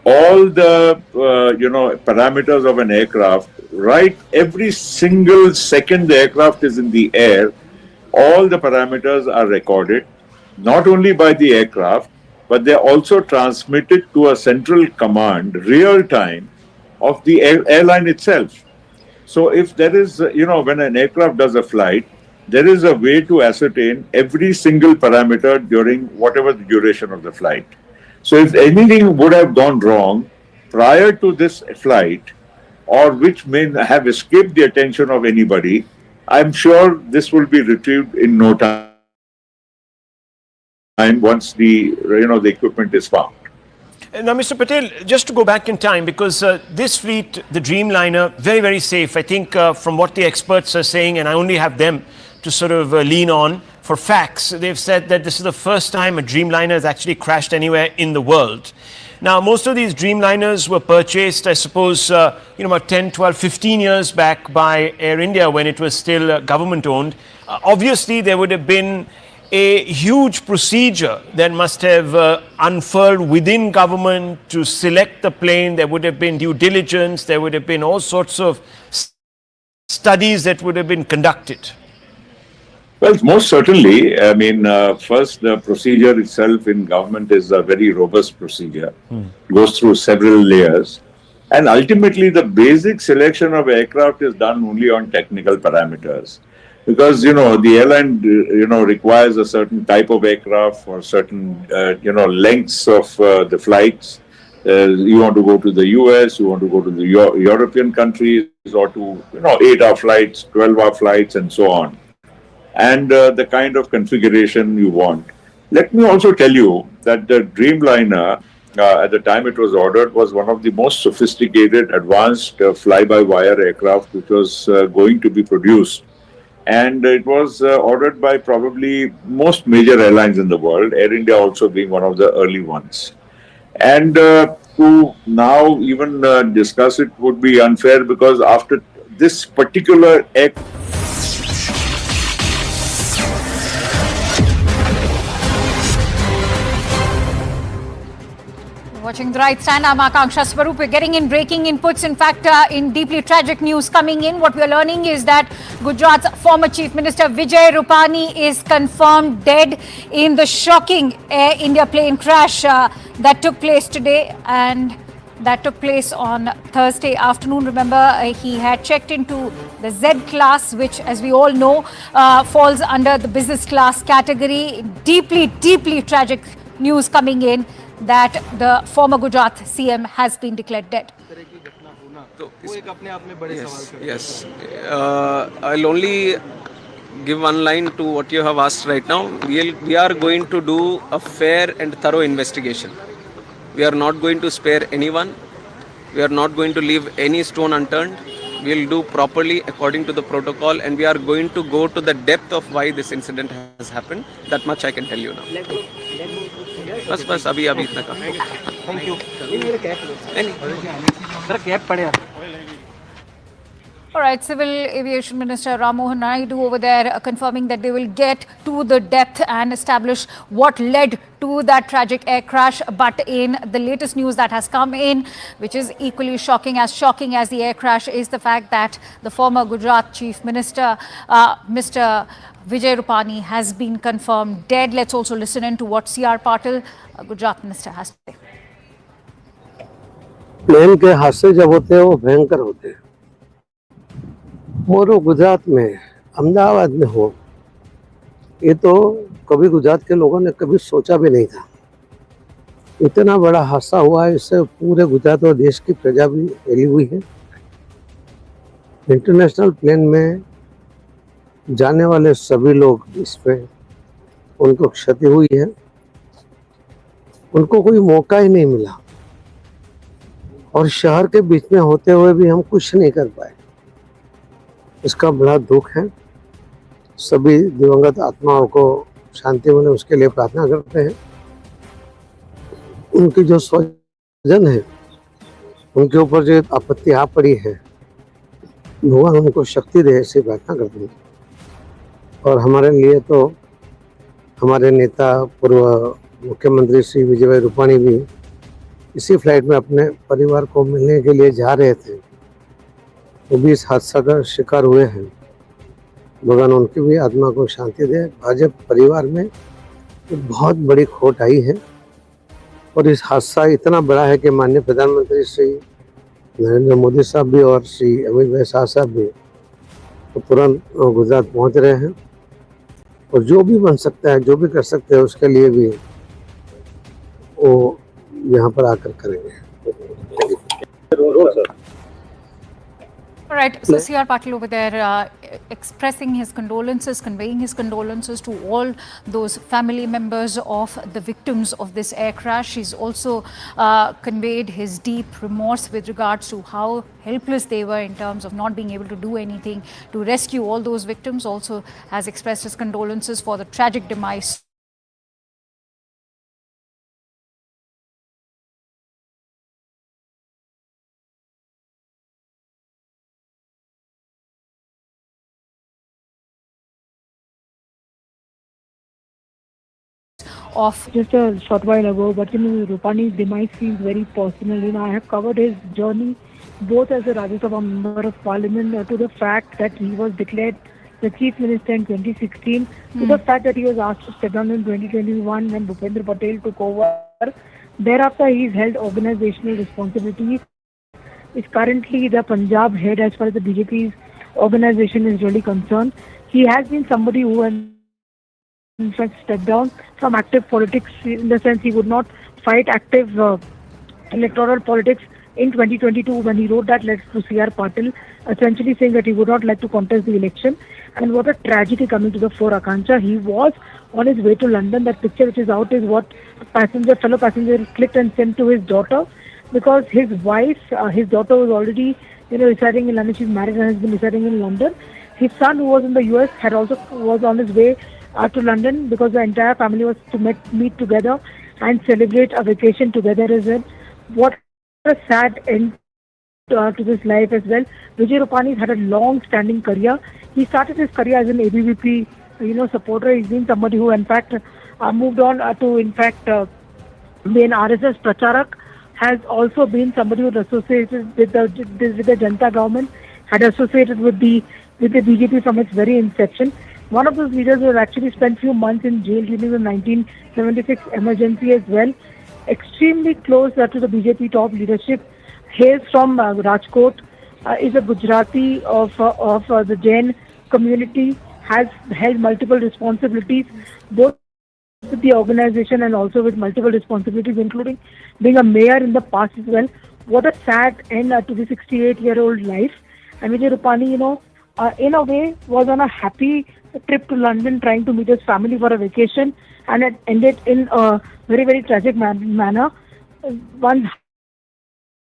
All the parameters of an aircraft, right? Every single second the aircraft is in the air, all the parameters are recorded, not only by the aircraft, but they are also transmitted to a central command, real time, of the airline itself. So if there is, when an aircraft does a flight, there is a way to ascertain every single parameter during whatever the duration of the flight. So if anything would have gone wrong prior to this flight, or which may have escaped the attention of anybody, I'm sure this will be retrieved in no time once the equipment is found. Now, Mr. Patel, just to go back in time, because this fleet, the Dreamliner, very, very safe. I think from what the experts are saying, and I only have them to sort of lean on for facts, they've said that this is the first time a Dreamliner has actually crashed anywhere in the world. Now, most of these Dreamliners were purchased, I suppose, about 10, 12, 15 years back by Air India when it was still government-owned. Obviously, there would have been a huge procedure that must have unfurled within government to select the plane. There would have been due diligence. There would have been all sorts of studies that would have been conducted? Well, most certainly. I mean, first, the procedure itself in government is a very robust procedure. Goes through several layers. And ultimately, the basic selection of aircraft is done only on technical parameters. Because, the airline, requires a certain type of aircraft for certain, lengths of the flights. You want to go to the US, you want to go to the European countries, or to, 8-hour flights, 12-hour flights, and so on. And the kind of configuration you want. Let me also tell you that the Dreamliner, at the time it was ordered, was one of the most sophisticated, advanced fly-by-wire aircraft which was going to be produced. And it was ordered by probably most major airlines in the world, Air India also being one of the early ones. And to now even discuss it would be unfair, because after this particular aircraft, watching the right stand, I'm Akanksha Swaroop. We're getting in breaking inputs. In fact, in deeply tragic news coming in, what we're learning is that Gujarat's former Chief Minister Vijay Rupani is confirmed dead in the shocking Air India plane crash that took place today, and that took place on Thursday afternoon. Remember, he had checked into the Z class, which, as we all know, falls under the business class category. Deeply, deeply tragic news coming in that the former Gujarat CM has been declared dead. Yes. I'll only give one line to what you have asked right now. We are going to do a fair and thorough investigation. We are not going to spare anyone. We are not going to leave any stone unturned. We will do properly according to the protocol, and we are going to go to the depth of why this incident has happened. That much I can tell you now. बस अभी इतना काम. Thank you. All right, Civil Aviation Minister Ram Mohan Naidu over there confirming that they will get to the depth and establish what led to that tragic air crash. But in the latest news that has come in, which is equally shocking as the air crash, is the fact that the former Gujarat Chief Minister, Mr. Vijay Rupani, has been confirmed dead. Let's also listen in to what C.R. Patil, Gujarat Minister, has to say. Plane के हादसे जब होते हैं वो भयंकर होते हैं, और वो गुजरात में अहमदाबाद में हो, ये तो कभी गुजरात के लोगों ने कभी सोचा भी नहीं था। इतना बड़ा हादसा हुआ है, इससे पूरे गुजरात और देश की प्रजा भी हिली हुई है। इंटरनेशनल प्लेन में जाने वाले सभी लोग इसमें उनको क्षति हुई है, उनको कोई मौका ही नहीं मिला, और शहर के बीच में होते हुए भी हम कुछ नहीं कर पाए। इसका बड़ा दुख है। सभी दिवंगत आत्माओं को शांति मिले, उसके लिए प्रार्थना करते हैं। उनकी जो स्वजन है, उनके ऊपर जो आपत्ति आ पड़ी है, भगवान उनको शक्ति दे, ऐसी प्रार्थना करते हैं। और हमारे लिए तो हमारे नेता पूर्व मुख्यमंत्री श्री विजय भाई रूपाणी भी इसी फ्लाइट में अपने परिवार को मिलने के लिए जा रहे थे, वो भी इस हादसा का शिकार हुए हैं। भगवान उनकी भी आत्मा को शांति दे। भाजपा परिवार में बहुत बड़ी खोट आई है, और इस हादसा इतना बड़ा है कि माननीय प्रधानमंत्री श्री नरेंद्र मोदी साहब भी और श्री अमित भाई शाह साहब भी तो तुरंत गुजरात पहुंच रहे हैं, और जो भी बन सकता है, जो भी कर सकते हैं, उसके लिए भी वो यहाँ पर आकर करेंगे। All right, so C.R. Patil over there expressing his condolences, conveying his condolences to all those family members of the victims of this air crash. He's also conveyed his deep remorse with regards to how helpless they were in terms of not being able to do anything to rescue all those victims. Also has expressed his condolences for the tragic demise of just a short while ago, but Rupani's demise feels very personal. I have covered his journey both as a Rajya Sabha member of Parliament, to the fact that he was declared the Chief Minister in 2016, to the fact that he was asked to step down in 2021 when Bhupendra Patel took over. Thereafter, he's held organizational responsibilities. Is currently the Punjab head as far as the BJP's organization is really concerned. He has been somebody who has in fact stepped down from active politics, in the sense he would not fight active electoral politics in 2022 when he wrote that letter to C.R. Patil, essentially saying that he would not like to contest the election. And what a tragedy coming to the fore, Akanksha. He was on his way to London. That picture which is out is what fellow passenger clicked and sent to his daughter, because his wife, his daughter was already, residing in London. She's married and has been residing in London. His son, who was in the US, was on his way to London, because the entire family was to meet together and celebrate a vacation together as well. What a sad end to this life as well. Vijay Rupani had a long-standing career. He started his career as an ABVP, supporter. He's been somebody who, in fact, moved on to, in fact, be an RSS Pracharak. Has also been somebody who associated with the Janata government, had associated with the BJP from its very inception. One of those leaders who has actually spent few months in jail during the 1976 emergency as well. Extremely close to the BJP top leadership. Hails from Rajkot, is a Gujarati of the Jain community, has held multiple responsibilities, both with the organization and also with multiple responsibilities, including being a mayor in the past as well. What a sad end to the 68-year-old life. And Vijay Rupani, in a way, was on a happy trip to London, trying to meet his family for a vacation, and it ended in a very, very tragic manner. One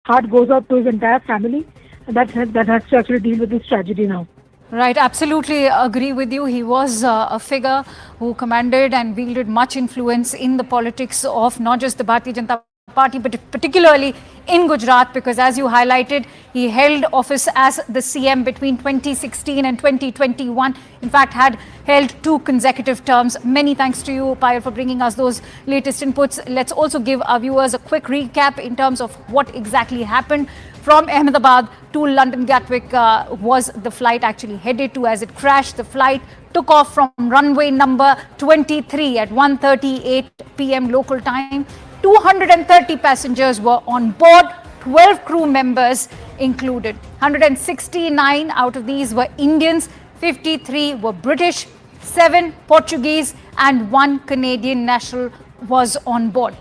heart goes out to his entire family, and that has to actually deal with this tragedy now. Right, absolutely agree with you. He was a figure who commanded and wielded much influence in the politics of not just the Bharatiya Janata Party, but particularly in Gujarat, because as you highlighted, he held office as the CM between 2016 and 2021. In fact, had held 2 consecutive terms. Many thanks to you, Payal, for bringing us those latest inputs. Let's also give our viewers a quick recap in terms of what exactly happened. From Ahmedabad to London Gatwick was the flight actually headed to. As it crashed, the flight took off from runway number 23 at 1:38 p.m. local time. 230 passengers were on board, 12 crew members included. 169 out of these were Indians, 53 were British, 7 Portuguese and 1 Canadian national was on board.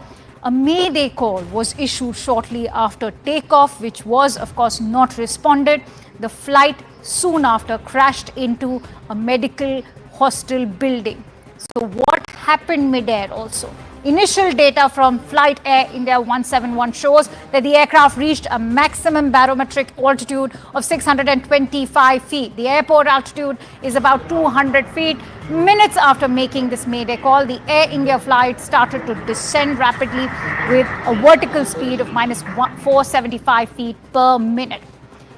A mayday call was issued shortly after takeoff, which was, of course, not responded. The flight soon after crashed into a medical hostel building. So what happened mid-air also? Initial data from Flight Air India 171 shows that the aircraft reached a maximum barometric altitude of 625 feet. The airport altitude is about 200 feet. Minutes after making this mayday call, the Air India flight started to descend rapidly with a vertical speed of minus 475 feet per minute.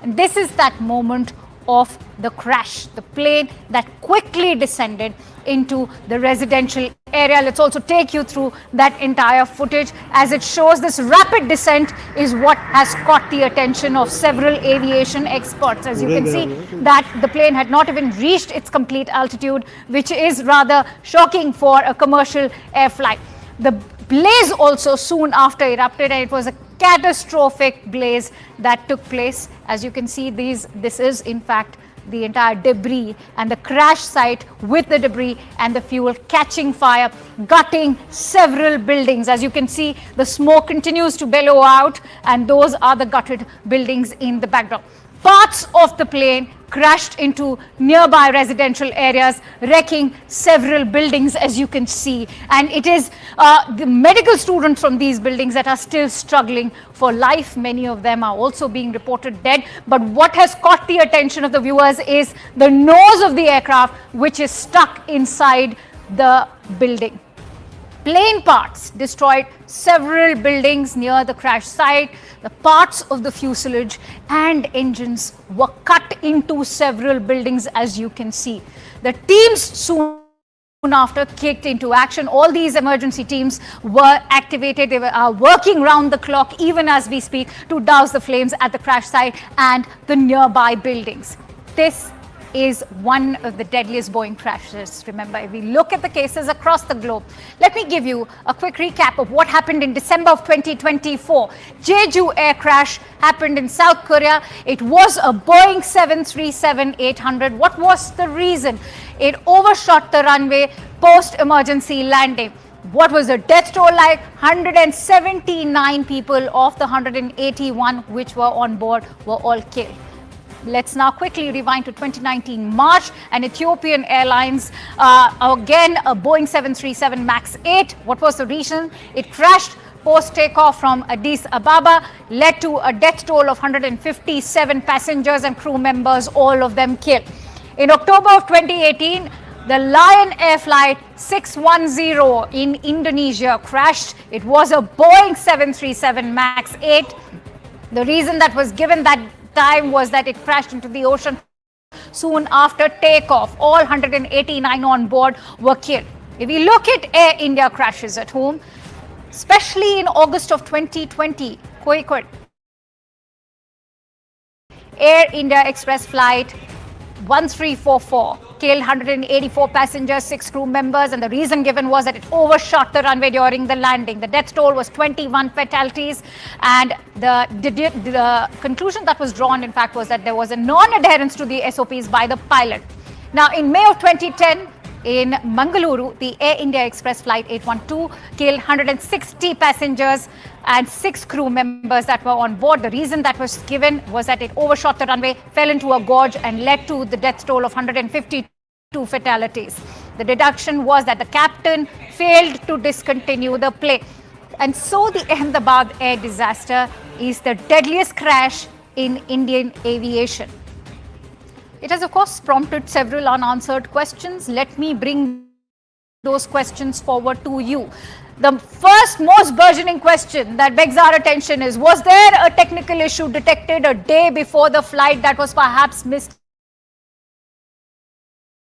And this is that moment of the crash, the plane that quickly descended into the residential area. Let's also take you through that entire footage. As it shows, this rapid descent is what has caught the attention of several aviation experts. As you can see, that the plane had not even reached its complete altitude, which is rather shocking for a commercial air flight. The blaze also soon after erupted, and it was a catastrophic blaze that took place. As you can see, this is in fact the entire debris and the crash site with the debris and the fuel catching fire, gutting several buildings. As you can see, the smoke continues to bellow out, and those are the gutted buildings in the background. Parts of the plane crashed into nearby residential areas, wrecking several buildings, as you can see. And it is the medical students from these buildings that are still struggling for life. Many of them are also being reported dead. But what has caught the attention of the viewers is the nose of the aircraft, which is stuck inside the building. Plane parts destroyed several buildings near the crash site. The parts of the fuselage and engines were cut into several buildings, as you can see. The teams soon after kicked into action. All these emergency teams were activated. They were working round the clock, even as we speak, to douse the flames at the crash site and the nearby buildings. This is one of the deadliest Boeing crashes. Remember, if we look at the cases across the globe, let me give you a quick recap of what happened in December of 2024. Jeju air crash happened in South Korea. It was a Boeing 737-800. What was the reason? It overshot the runway post-emergency landing. What was the death toll like? 179 people of the 181 which were on board were all killed. Let's now quickly rewind to 2019 March, and Ethiopian Airlines, again a Boeing 737 MAX 8. What was the reason? It crashed post-takeoff from Addis Ababa, led to a death toll of 157 passengers and crew members, all of them killed. In October of 2018, the Lion Air Flight 610 in Indonesia crashed. It was a Boeing 737 MAX 8. The reason that was given that time was that it crashed into the ocean soon after takeoff. All 189 on board were killed. If we look at Air India crashes at home, especially in August of 2020, Air India Express flight 1344 killed 184 passengers, 6 crew members, and the reason given was that it overshot the runway during the landing. The death toll was 21 fatalities, and the conclusion that was drawn, in fact, was that there was a non-adherence to the SOPs by the pilot. Now, in May of 2010, in Mangaluru, the Air India Express flight 812 killed 160 passengers and 6 crew members that were on board. The reason that was given was that it overshot the runway, fell into a gorge, and led to the death toll of 152 fatalities. The deduction was that the captain failed to discontinue the plane. And so the Ahmedabad air disaster is the deadliest crash in Indian aviation. It has, of course, prompted several unanswered questions. Let me bring those questions forward to you. The first most burgeoning question that begs our attention is, was there a technical issue detected a day before the flight that was perhaps missed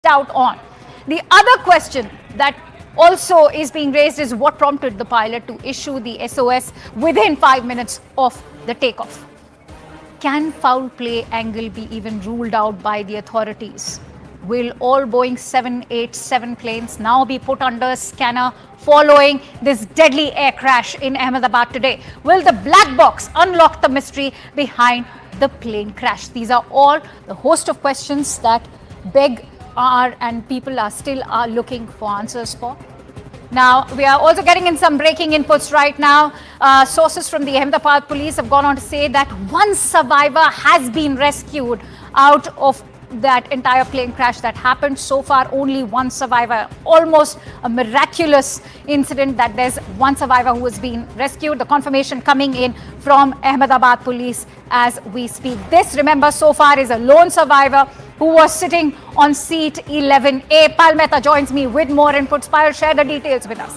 out on? The other question that also is being raised is what prompted the pilot to issue the SOS within 5 minutes of the takeoff. Can foul play angle be even ruled out by the authorities? Will all Boeing 787 planes now be put under scanner following this deadly air crash in Ahmedabad today? Will the black box unlock the mystery behind the plane crash? These are all the host of questions that beg and people are still looking for answers for. Now, we are also getting in some breaking inputs right now. Sources from the Ahmedabad police have gone on to say that one survivor has been rescued out of that entire plane crash that happened. So far, only one survivor. Almost a miraculous incident that there's one survivor who has been rescued. The confirmation coming in from Ahmedabad police as we speak. This, remember, so far is a lone survivor who was sitting on seat 11A. Pal Mehta joins me with more inputs. Pal, share the details with us.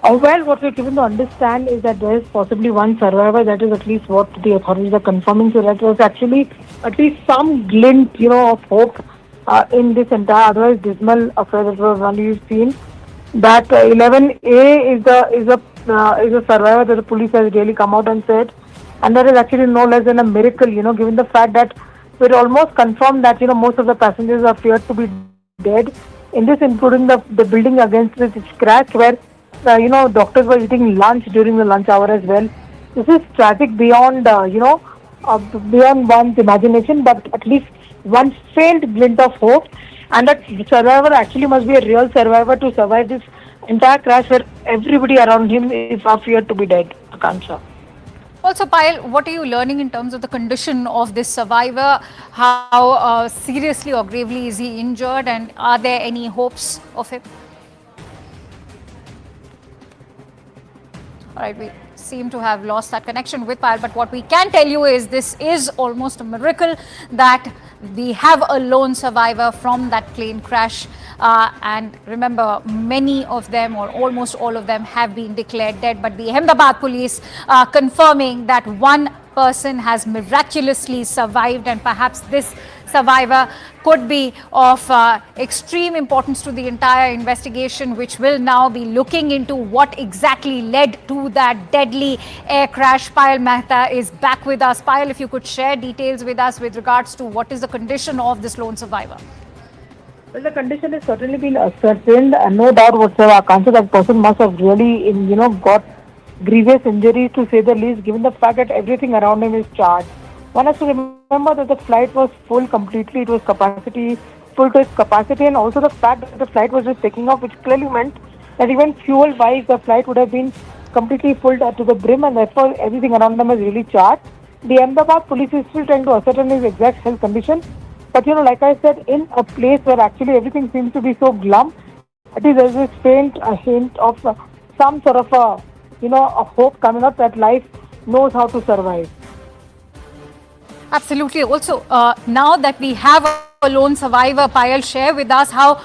Well, what we're given to understand is that there is possibly one survivor. That is at least what the authorities are confirming. So that was actually at least some glint, of hope in this entire otherwise dismal affair that was only seen. That 11A is a survivor that the police has really come out and said, and that is actually no less than a miracle, given the fact that we're almost confirmed that most of the passengers are feared to be dead. In this, including the building against which it crashed, where doctors were eating lunch during the lunch hour as well. This is tragic beyond, beyond one's imagination, but at least one faint glint of hope. And that survivor actually must be a real survivor to survive this entire crash where everybody around him is feared to be dead. Akansha. Also, Payal, what are you learning in terms of the condition of this survivor? How seriously or gravely is he injured, and are there any hopes of him? All right, we seem to have lost that connection with Payal, but what we can tell you is this is almost a miracle that we have a lone survivor from that plane crash. And remember, many of them or almost all of them have been declared dead, but the Ahmedabad police confirming that one person has miraculously survived, and perhaps this survivor could be of extreme importance to the entire investigation, which will now be looking into what exactly led to that deadly air crash. Payal Mehta is back with us. Payal, if you could share details with us with regards to what is the condition of this lone survivor. Well, the condition has certainly been ascertained, and no doubt whatsoever. I can't say that person must have really, got grievous injuries, to say the least, given the fact that everything around him is charged. One has to remember that the flight was full completely. It was full to its capacity, and also the fact that the flight was just taking off, which clearly meant that even fuel-wise, the flight would have been completely full to the brim, and therefore everything around them is really charged. The Ahmedabad police is still trying to ascertain his exact health condition. But like I said, in a place where actually everything seems to be so glum, at least there's this faint hint of some sort of a hope coming up that life knows how to survive. Absolutely. Also, now that we have a lone survivor, Payal, share with us how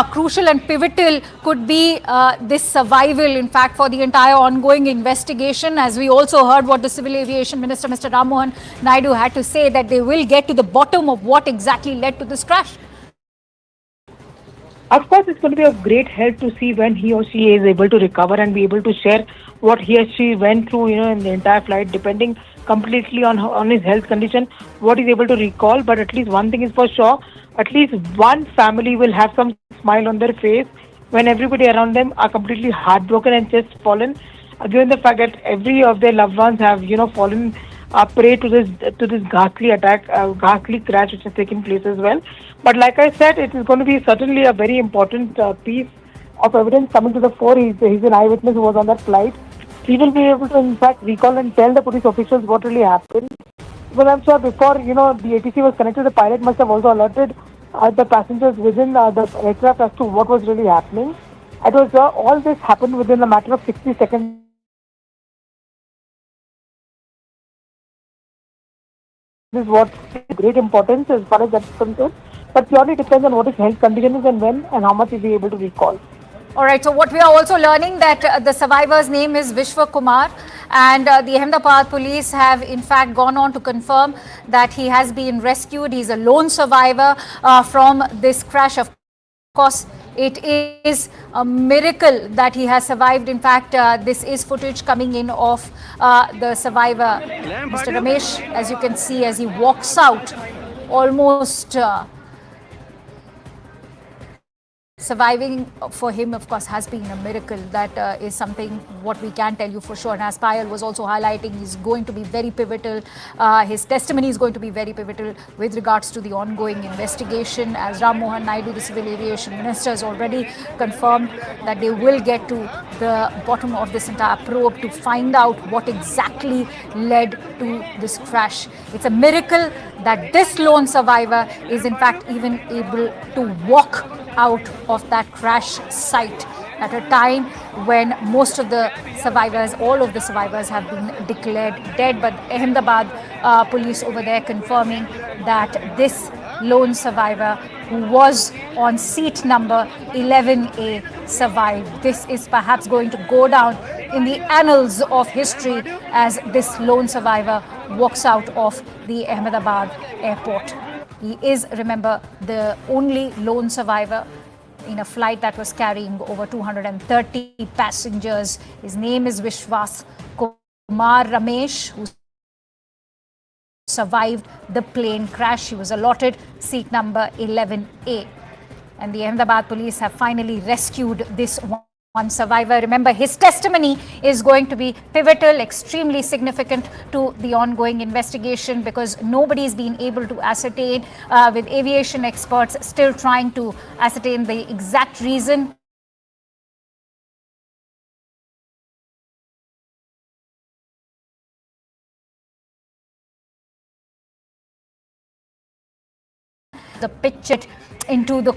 crucial and pivotal could be this survival, in fact, for the entire ongoing investigation. As we also heard what the Civil Aviation Minister, Mr. Ram Mohan Naidu, had to say, that they will get to the bottom of what exactly led to this crash. Of course, it's going to be of great help to see when he or she is able to recover and be able to share what he or she went through, in the entire flight, depending completely on his health condition, what he's able to recall. But at least one thing is for sure, at least one family will have some smile on their face when everybody around them are completely heartbroken and just fallen, given the fact that every of their loved ones have, fallen prey to this ghastly attack, ghastly crash which has taken place as well. But like I said, it is going to be certainly a very important piece of evidence coming to the fore. He's an eyewitness who was on that flight. He will be able to, in fact, recall and tell the police officials what really happened. But I'm sure before, the ATC was connected, the pilot must have also alerted the passengers within the aircraft as to what was really happening. It was all this happened within a matter of 60 seconds. This is what is great importance as far as that's concerned. But purely depends on what his health condition is and when and how much is he able to recall. All right, so what we are also learning that the survivor's name is Vishwa Kumar, and the Ahmedabad police have in fact gone on to confirm that he has been rescued. He's a lone survivor from this crash. Of course, it is a miracle that he has survived. In fact, this is footage coming in of the survivor, Mr. Ramesh, as you can see, as he walks out, almost surviving for him, of course, has been a miracle. That is something what we can tell you for sure. And as Payal was also highlighting, he's going to be very pivotal. His testimony is going to be very pivotal with regards to the ongoing investigation. As Ram Mohan Naidu, the Civil Aviation Minister, has already confirmed that they will get to the bottom of this entire probe to find out what exactly led to this crash. It's a miracle that this lone survivor is in fact even able to walk out of that crash site at a time when most of the survivors, all of the survivors have been declared dead. But Ahmedabad police over there confirming that this lone survivor who was on seat number 11A survived. This is perhaps going to go down in the annals of history as this lone survivor walks out of the Ahmedabad airport. He is, remember, the only lone survivor in a flight that was carrying over 230 passengers. His name is Vishwas Kumar Ramesh, who survived the plane crash. He was allotted seat number 11A. And the Ahmedabad police have finally rescued this one survivor. Remember, his testimony is going to be pivotal, extremely significant to the ongoing investigation, because nobody's been able to ascertain, with aviation experts still trying to ascertain the exact reason. The pitch it into the